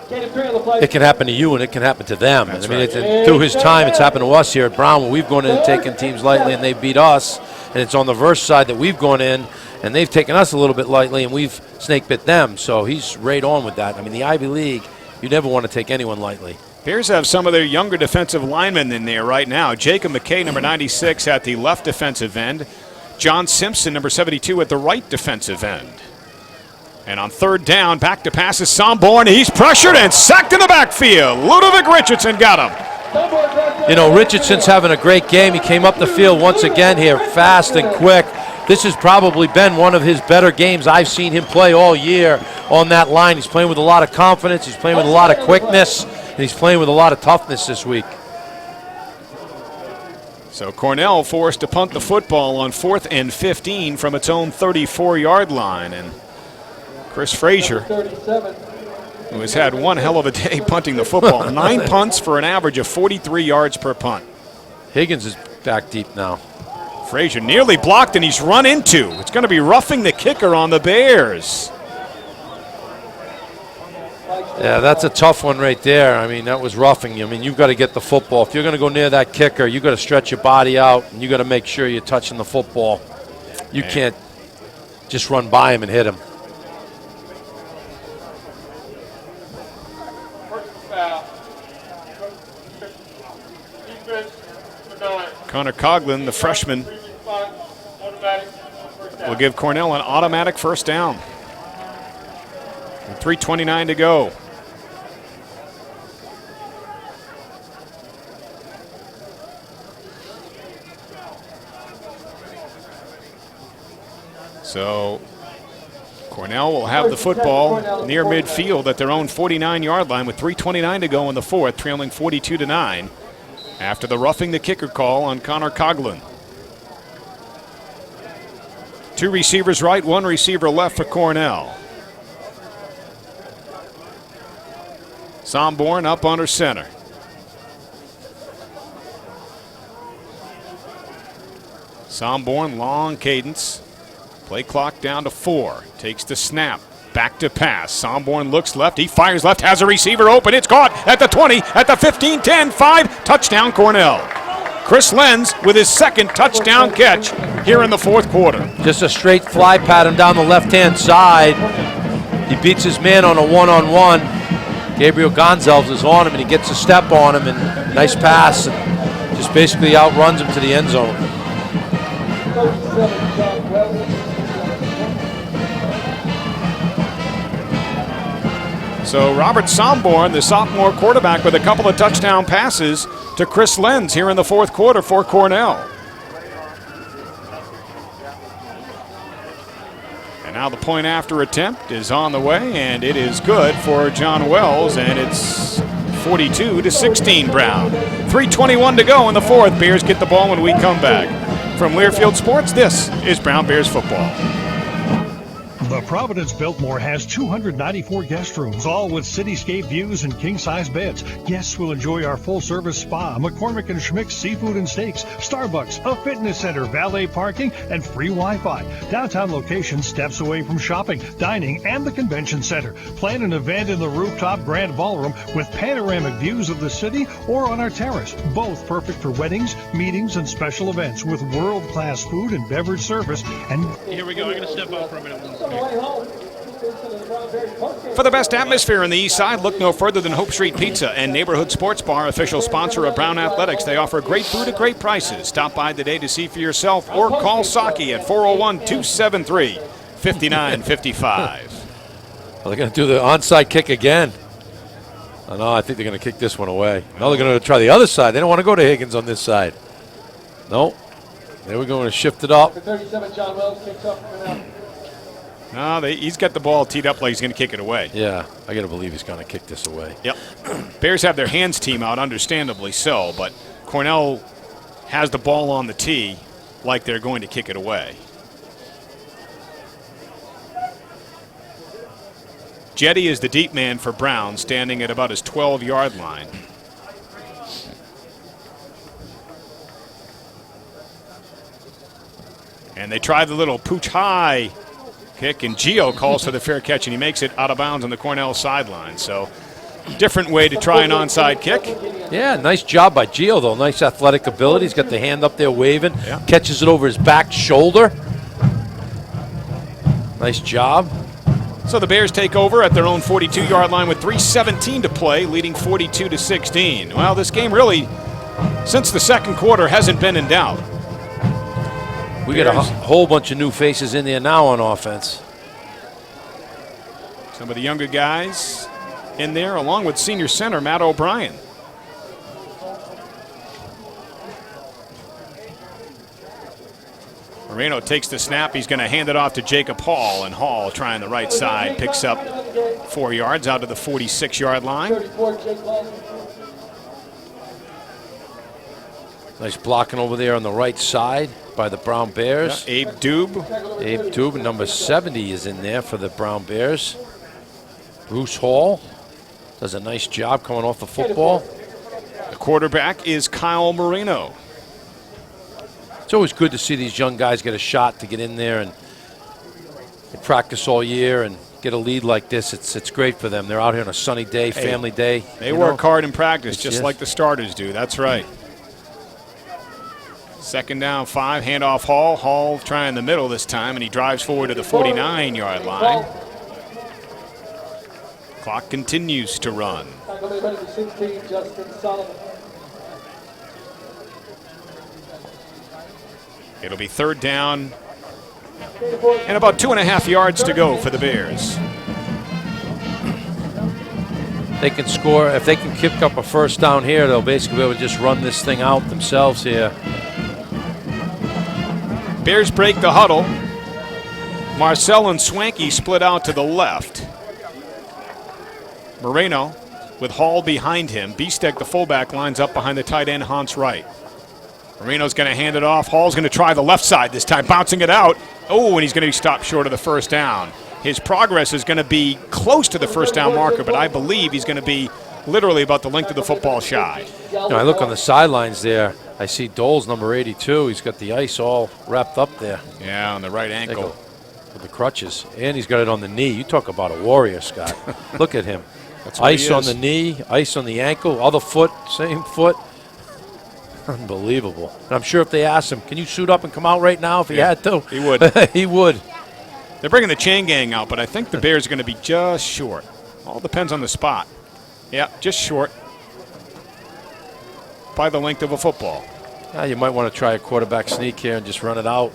Speaker 2: it can happen to you and it can happen to them.
Speaker 1: That's
Speaker 2: right.
Speaker 1: right.
Speaker 2: Through his time, it's happened to us here at Brown when we've gone in and taken teams lightly and they beat us, and it's on the verse side that we've gone in and they've taken us a little bit lightly and we've snake bit them. So he's right on with that. I mean, the Ivy League, you never want to take anyone lightly.
Speaker 1: Bears have some of their younger defensive linemen in there right now. Jacob McKay, number 96, at the left defensive end. John Simpson, number 72, at the right defensive end. And on third down, back to pass is Somborn. He's pressured and sacked in the backfield. Ludovic Richardson got him.
Speaker 2: Richardson's having a great game. He came up the field once again here, fast and quick. This has probably been one of his better games I've seen him play all year on that line. He's playing with a lot of confidence. He's playing with a lot of quickness. And he's playing with a lot of toughness this week.
Speaker 1: So Cornell forced to punt the football on 4th and 15 from its own 34-yard line. And Chris Frazier, who has had one hell of a day punting the football. 9 punts for an average of 43 yards per punt.
Speaker 2: Higgins is back deep now.
Speaker 1: Frazier nearly blocked, and he's run into. It's going to be roughing the kicker on the Bears.
Speaker 2: Yeah, that's a tough one right there. I mean, that was roughing you. I mean, you've got to get the football. If you're going to go near that kicker, you've got to stretch your body out, and you've got to make sure you're touching the football. You can't just run by him and hit him.
Speaker 1: Connor Coughlin, the freshman, will give Cornell an automatic first down. 3:29 to go. So Cornell will have the football near midfield at their own 49-yard line with 3:29 to go in the fourth, trailing 42-9 after the roughing the kicker call on Connor Coughlin. 2 receivers right, 1 receiver left for Cornell. Somborn up under center. Somborn, long cadence. Play clock down to 4. Takes the snap. Back to pass. Somborn looks left. He fires left. Has a receiver open. It's caught at the 20, at the 15, 10, 5. Touchdown Cornell. Chris Lenz with his second touchdown catch here in the fourth quarter.
Speaker 2: Just a straight fly pattern down the left-hand side. He beats his man on a one-on-one. Gabriel Gonzalez is on him, and he gets a step on him, and nice pass, and just basically outruns him to the end zone.
Speaker 1: So Robert Somborn, the sophomore quarterback, with a couple of touchdown passes to Chris Lenz here in the fourth quarter for Cornell. And now the point after attempt is on the way, and it is good for John Wells, and it's 42-16 Brown. 3:21 to go in the fourth. Bears get the ball when we come back. From Learfield Sports, this is Brown Bears football.
Speaker 15: The Providence Biltmore has 294 guest rooms, all with cityscape views and king-size beds. Guests will enjoy our full-service spa, McCormick and Schmick's seafood and steaks, Starbucks, a fitness center, valet parking, and free Wi-Fi. Downtown location steps away from shopping, dining, and the convention center. Plan an event in the rooftop grand ballroom with panoramic views of the city or on our terrace. Both perfect for weddings, meetings, and special events with world-class food and beverage service. And
Speaker 7: here we go. I'm going to step out for a minute.
Speaker 1: For the best atmosphere in the East Side, look no further than Hope Street Pizza and Neighborhood Sports Bar, official sponsor of Brown Athletics. They offer great food at great prices. Stop by today to see for yourself or call Saki at 401-273-5955.
Speaker 2: Well, they're going to do the onside kick again. Oh, no, I think they're going to kick this one away. No, they're going to try the other side. They don't want to go to Higgins on this side. No. There we go. Going to shift it up.
Speaker 4: 37, John Wells kicks up for now.
Speaker 1: No, he's got the ball teed up like he's going to kick it away.
Speaker 2: Yeah, I got to believe he's going to kick this away.
Speaker 1: Yep. Bears have their hands team out, understandably so, but Cornell has the ball on the tee like they're going to kick it away. Jetty is the deep man for Brown, standing at about his 12-yard line. And they try the little pooch high kick, and Gio calls for the fair catch, and he makes it out of bounds on the Cornell sideline. So different way to try an onside kick.
Speaker 2: Yeah, nice job by Gio, though. Nice athletic ability. He's got the hand up there waving. Yeah. Catches it over his back shoulder. Nice job.
Speaker 1: So the Bears take over at their own 42-yard line with 3:17 to play, leading 42-16. Well, this game really, since the second quarter, hasn't been in doubt.
Speaker 2: We got a whole bunch of new faces in there now on offense.
Speaker 1: Some of the younger guys in there, along with senior center Matt O'Brien. Moreno takes the snap. He's going to hand it off to Jacob Hall, and Hall, trying the right side, picks up 4 yards out to the 46-yard line.
Speaker 2: Nice blocking over there on the right side by the Brown Bears.
Speaker 1: Yeah, Abe Dube.
Speaker 2: Abe Dube, number 70, is in there for the Brown Bears. Bruce Hall does a nice job coming off the football.
Speaker 1: The quarterback is Kyle Moreno.
Speaker 2: It's always good to see these young guys get a shot to get in there, and they practice all year and get a lead like this. It's great for them. They're out here on a sunny day, family day.
Speaker 1: They work hard in practice, just like the starters do. That's right. Second down, 5, handoff Hall. Hall trying the middle this time, and he drives forward to the 49-yard line. Clock continues to run. It'll be third down and about 2.5 yards to go for the Bears.
Speaker 2: They can score. If they can kick up a first down here, they'll basically be able to just run this thing out themselves here.
Speaker 1: Bears break the huddle. Marcel and Swanky split out to the left. Moreno with Hall behind him. Bistek, the fullback, lines up behind the tight end, Hans Wright. Moreno's going to hand it off. Hall's going to try the left side this time, bouncing it out. Oh, and he's going to be stopped short of the first down. His progress is going to be close to the first down marker, but I believe he's going to be literally about the length of the football shy.
Speaker 2: I look on the sidelines there. I see Doles, number 82. He's got the ice all wrapped up there.
Speaker 1: Yeah, on the right ankle.
Speaker 2: With the crutches. And he's got it on the knee. You talk about a warrior, Scott. Look at him.
Speaker 1: That's what
Speaker 2: ice on the knee, ice on the ankle, other foot, same foot. Unbelievable. And I'm sure if they asked him, can you suit up and come out right now if he had to?
Speaker 1: He would.
Speaker 2: He would.
Speaker 1: They're bringing the chain gang out, but I think the Bears are going to be just short. All depends on the spot. Yeah, just short by the length of a football.
Speaker 2: You might want to try a quarterback sneak here and just run it out.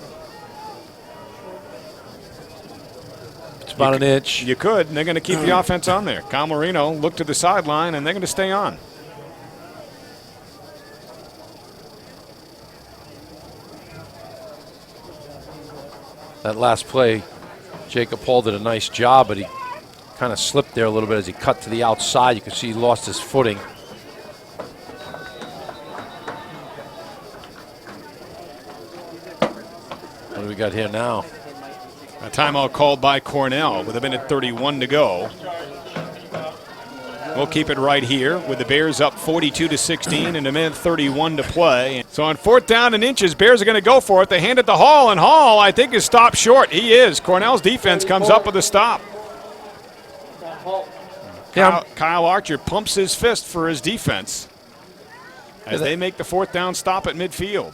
Speaker 2: It's about an inch.
Speaker 1: You could, and they're going to keep the offense on there. Kyle Moreno look to the sideline, and they're going to stay on.
Speaker 2: That last play, Jacob Hall did a nice job, but he kind of slipped there a little bit as he cut to the outside. You could see he lost his footing. What do we got here now?
Speaker 1: A timeout called by Cornell with 1:31 to go. We'll keep it right here with the Bears up 42-16 and 1:31 to play. So on fourth down and inches, Bears are going to go for it. They hand it to Hall, and Hall, I think, is stopped short. He is. Cornell's defense comes up with a stop. Kyle Archer pumps his fist for his defense as they make the fourth down stop at midfield.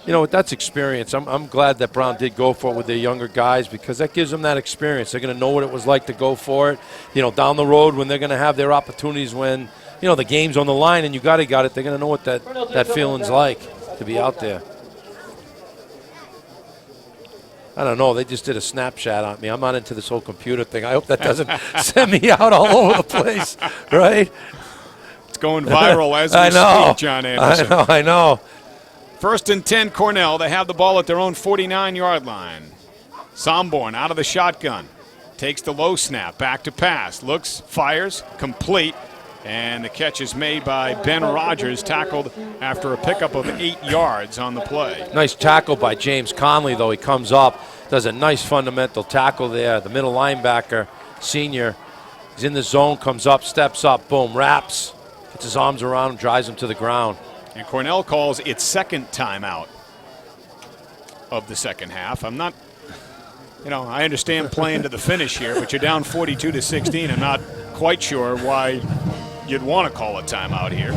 Speaker 2: You know, that's experience. I'm glad that Brown did go for it with their younger guys, because that gives them that experience. They're going to know what it was like to go for it. You know, down the road when they're going to have their opportunities when, you know, the game's on the line and you got it, they're going to know what that feeling's like to be out there. I don't know. They just did a Snapchat on me. I'm not into this whole computer thing. I hope that doesn't send me out all over the place, right?
Speaker 1: It's going viral as we speak, John Anderson.
Speaker 2: I know.
Speaker 1: First and 10, Cornell. They have the ball at their own 49-yard line. Somborn out of the shotgun. Takes the low snap, back to pass. Looks, fires, complete. And the catch is made by Ben Rogers, tackled after a pickup of 8 yards on the play.
Speaker 2: Nice tackle by James Conley, though. He comes up, does a nice fundamental tackle there. The middle linebacker, senior, he's in the zone, comes up, steps up, boom, wraps. Gets his arms around him, drives him to the ground.
Speaker 1: And Cornell calls its second timeout. of the second half. I'm not, I understand playing to the finish here, but you're down 42-16. I'm not quite sure why you'd want to call a timeout here.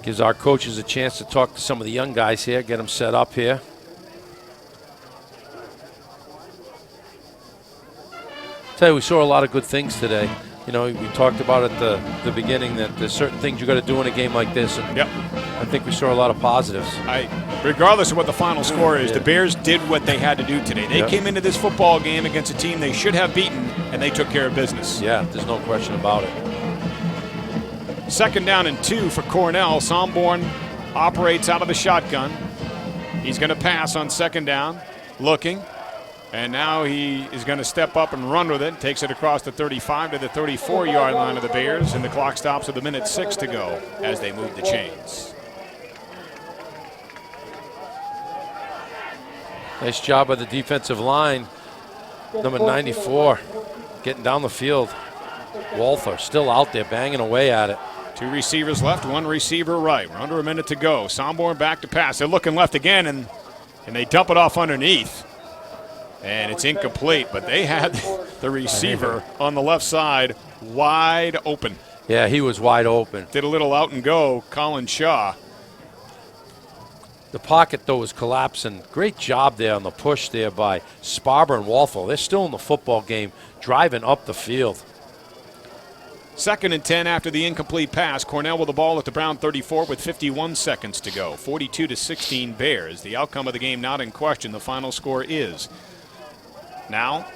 Speaker 2: Gives our coaches a chance to talk to some of the young guys here, get them set up here. Tell you, we saw a lot of good things today. We talked about at the beginning that there's certain things you got to do in a game like this, and I think we saw a lot of positives.
Speaker 1: Regardless of what the final score is, the Bears did what they had to do today. They came into this football game against a team they should have beaten, and they took care of business.
Speaker 2: Yeah, there's no question about it.
Speaker 1: 2nd down and 2 for Cornell. Somborn operates out of the shotgun. He's going to pass on 2nd down, looking. And now he is going to step up and run with it. Takes it across the 35 to the 34-yard line of the Bears. And the clock stops with 1:06 to go as they move the chains.
Speaker 2: Nice job by the defensive line. Number 94 getting down the field. Walther still out there banging away at it.
Speaker 1: 2 receivers left, 1 receiver right. We're under a minute to go. Somborn back to pass. They're looking left again, and they dump it off underneath. And it's incomplete, but they had the receiver on the left side wide open.
Speaker 2: Yeah, he was wide open.
Speaker 1: Did a little out and go, Colin Shaw.
Speaker 2: The pocket, though, was collapsing. Great job there on the push there by Sparber and Walthall. They're still in the football game, driving up the field.
Speaker 1: 2nd and 10 after the incomplete pass. Cornell with the ball at the Brown 34 with 51 seconds to go. 42-16 Bears. The outcome of the game not in question. The final score is...Now,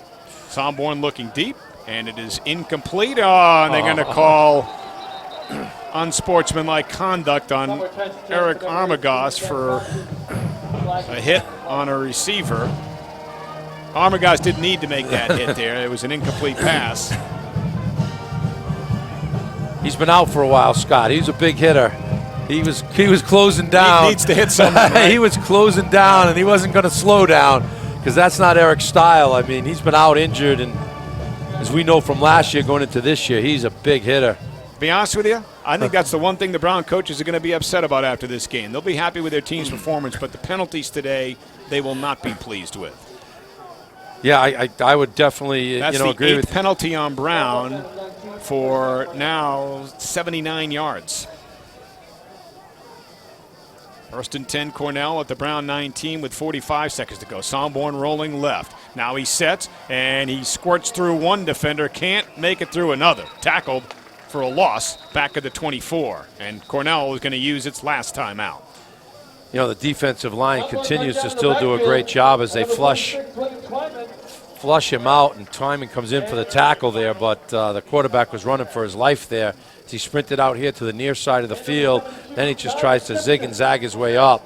Speaker 1: Somborn looking deep, and it is incomplete. And they're going to call unsportsmanlike conduct on Eric Armagoss for a hit on a receiver. Armagoss didn't need to make that hit there. It was an incomplete pass.
Speaker 2: He's been out for a while, Scott. He's a big hitter. He was closing down.
Speaker 1: He needs to hit something, right?
Speaker 2: He was closing down, and he wasn't going to slow down because that's not Eric's style. I mean, he's been out injured, and as we know from last year going into this year, he's a big hitter.
Speaker 1: To be honest with you, I think that's the one thing the Brown coaches are going to be upset about after this game. They'll be happy with their team's performance, but the penalties today, they will not be pleased with.
Speaker 2: Yeah, I would definitely
Speaker 1: agree with
Speaker 2: the 8th
Speaker 1: penalty on Brown for now 79 yards. 1st and 10, Cornell at the Brown 19 with 45 seconds to go. Somborn rolling left. Now he sets, and he squirts through one defender, can't make it through another. Tackled for a loss back at the 24, and Cornell is going to use its last time out.
Speaker 2: The defensive line continues to still do a great job as they flush him out, and Twyman comes in for the tackle there, but the quarterback was running for his life there. As he sprinted out here to the near side of the field, then he just tries to zig and zag his way up,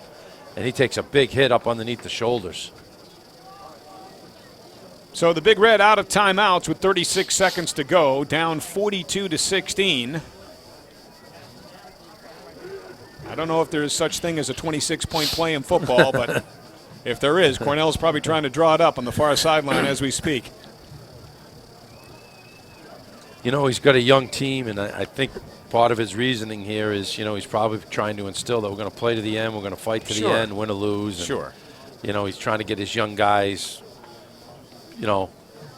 Speaker 2: and he takes a big hit up underneath the shoulders.
Speaker 1: So the Big Red out of timeouts with 36 seconds to go, down 42-16. I don't know if there is such thing as a 26-point play in football, but if there is, Cornell's probably trying to draw it up on the far sideline as we speak.
Speaker 2: He's got a young team, and I think part of his reasoning here is, he's probably trying to instill that we're going to play to the end, we're going to fight to the end, win or lose. And, he's trying to get his young guys, the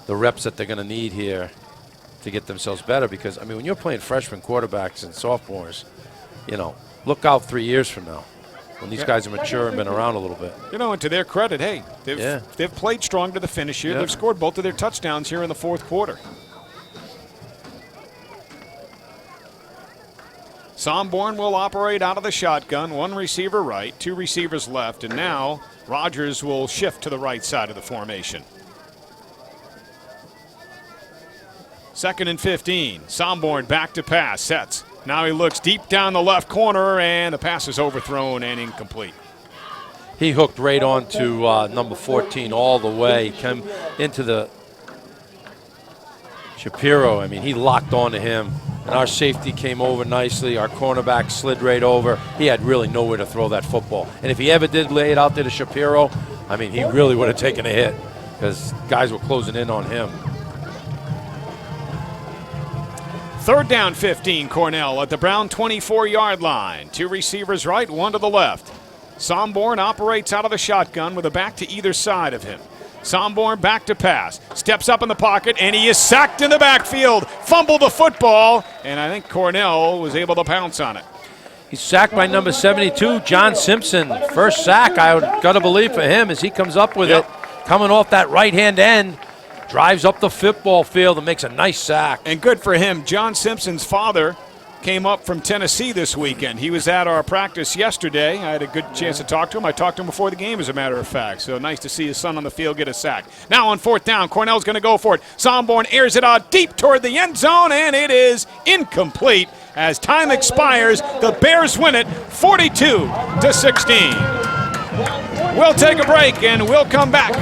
Speaker 2: reps that they're going to need here to get themselves better. Because, when you're playing freshman quarterbacks and sophomores, look out 3 years from now when these guys are mature and been around a little bit.
Speaker 1: And to their credit, hey, they've played strong to the finish here. They've scored both of their touchdowns here in the fourth quarter. Somborn will operate out of the shotgun. 1 receiver right, 2 receivers left, and now Rogers will shift to the right side of the formation. 2nd and 15. Somborn back to pass, sets. Now he looks deep down the left corner, and the pass is overthrown and incomplete.
Speaker 2: He hooked right on to number 14 all the way. Came into the Shapiro. He locked on to him. And our safety came over nicely. Our cornerback slid right over. He had really nowhere to throw that football. And if he ever did lay it out there to Shapiro, he really would have taken a hit because guys were closing in on him.
Speaker 1: Third down 15, Cornell at the Brown 24-yard line. 2 receivers right, 1 to the left. Somborn operates out of the shotgun with a back to either side of him. Somborn back to pass, steps up in the pocket, and he is sacked in the backfield. Fumbled the football, and I think Cornell was able to pounce on it.
Speaker 2: He's sacked by number 72, John Simpson. First sack, I would gotta believe, for him as he comes up with it. Coming off that right-hand end, drives up the football field and makes a nice sack.
Speaker 1: And good for him. John Simpson's father came up from Tennessee this weekend. He was at our practice yesterday. I had a good chance to talk to him. I talked to him before the game, as a matter of fact. So nice to see his son on the field get a sack. Now on 4th down, Cornell's going to go for it. Somborn airs it out deep toward the end zone, and it is incomplete. As time expires, the Bears win it 42-16. We'll take a break, and we'll come back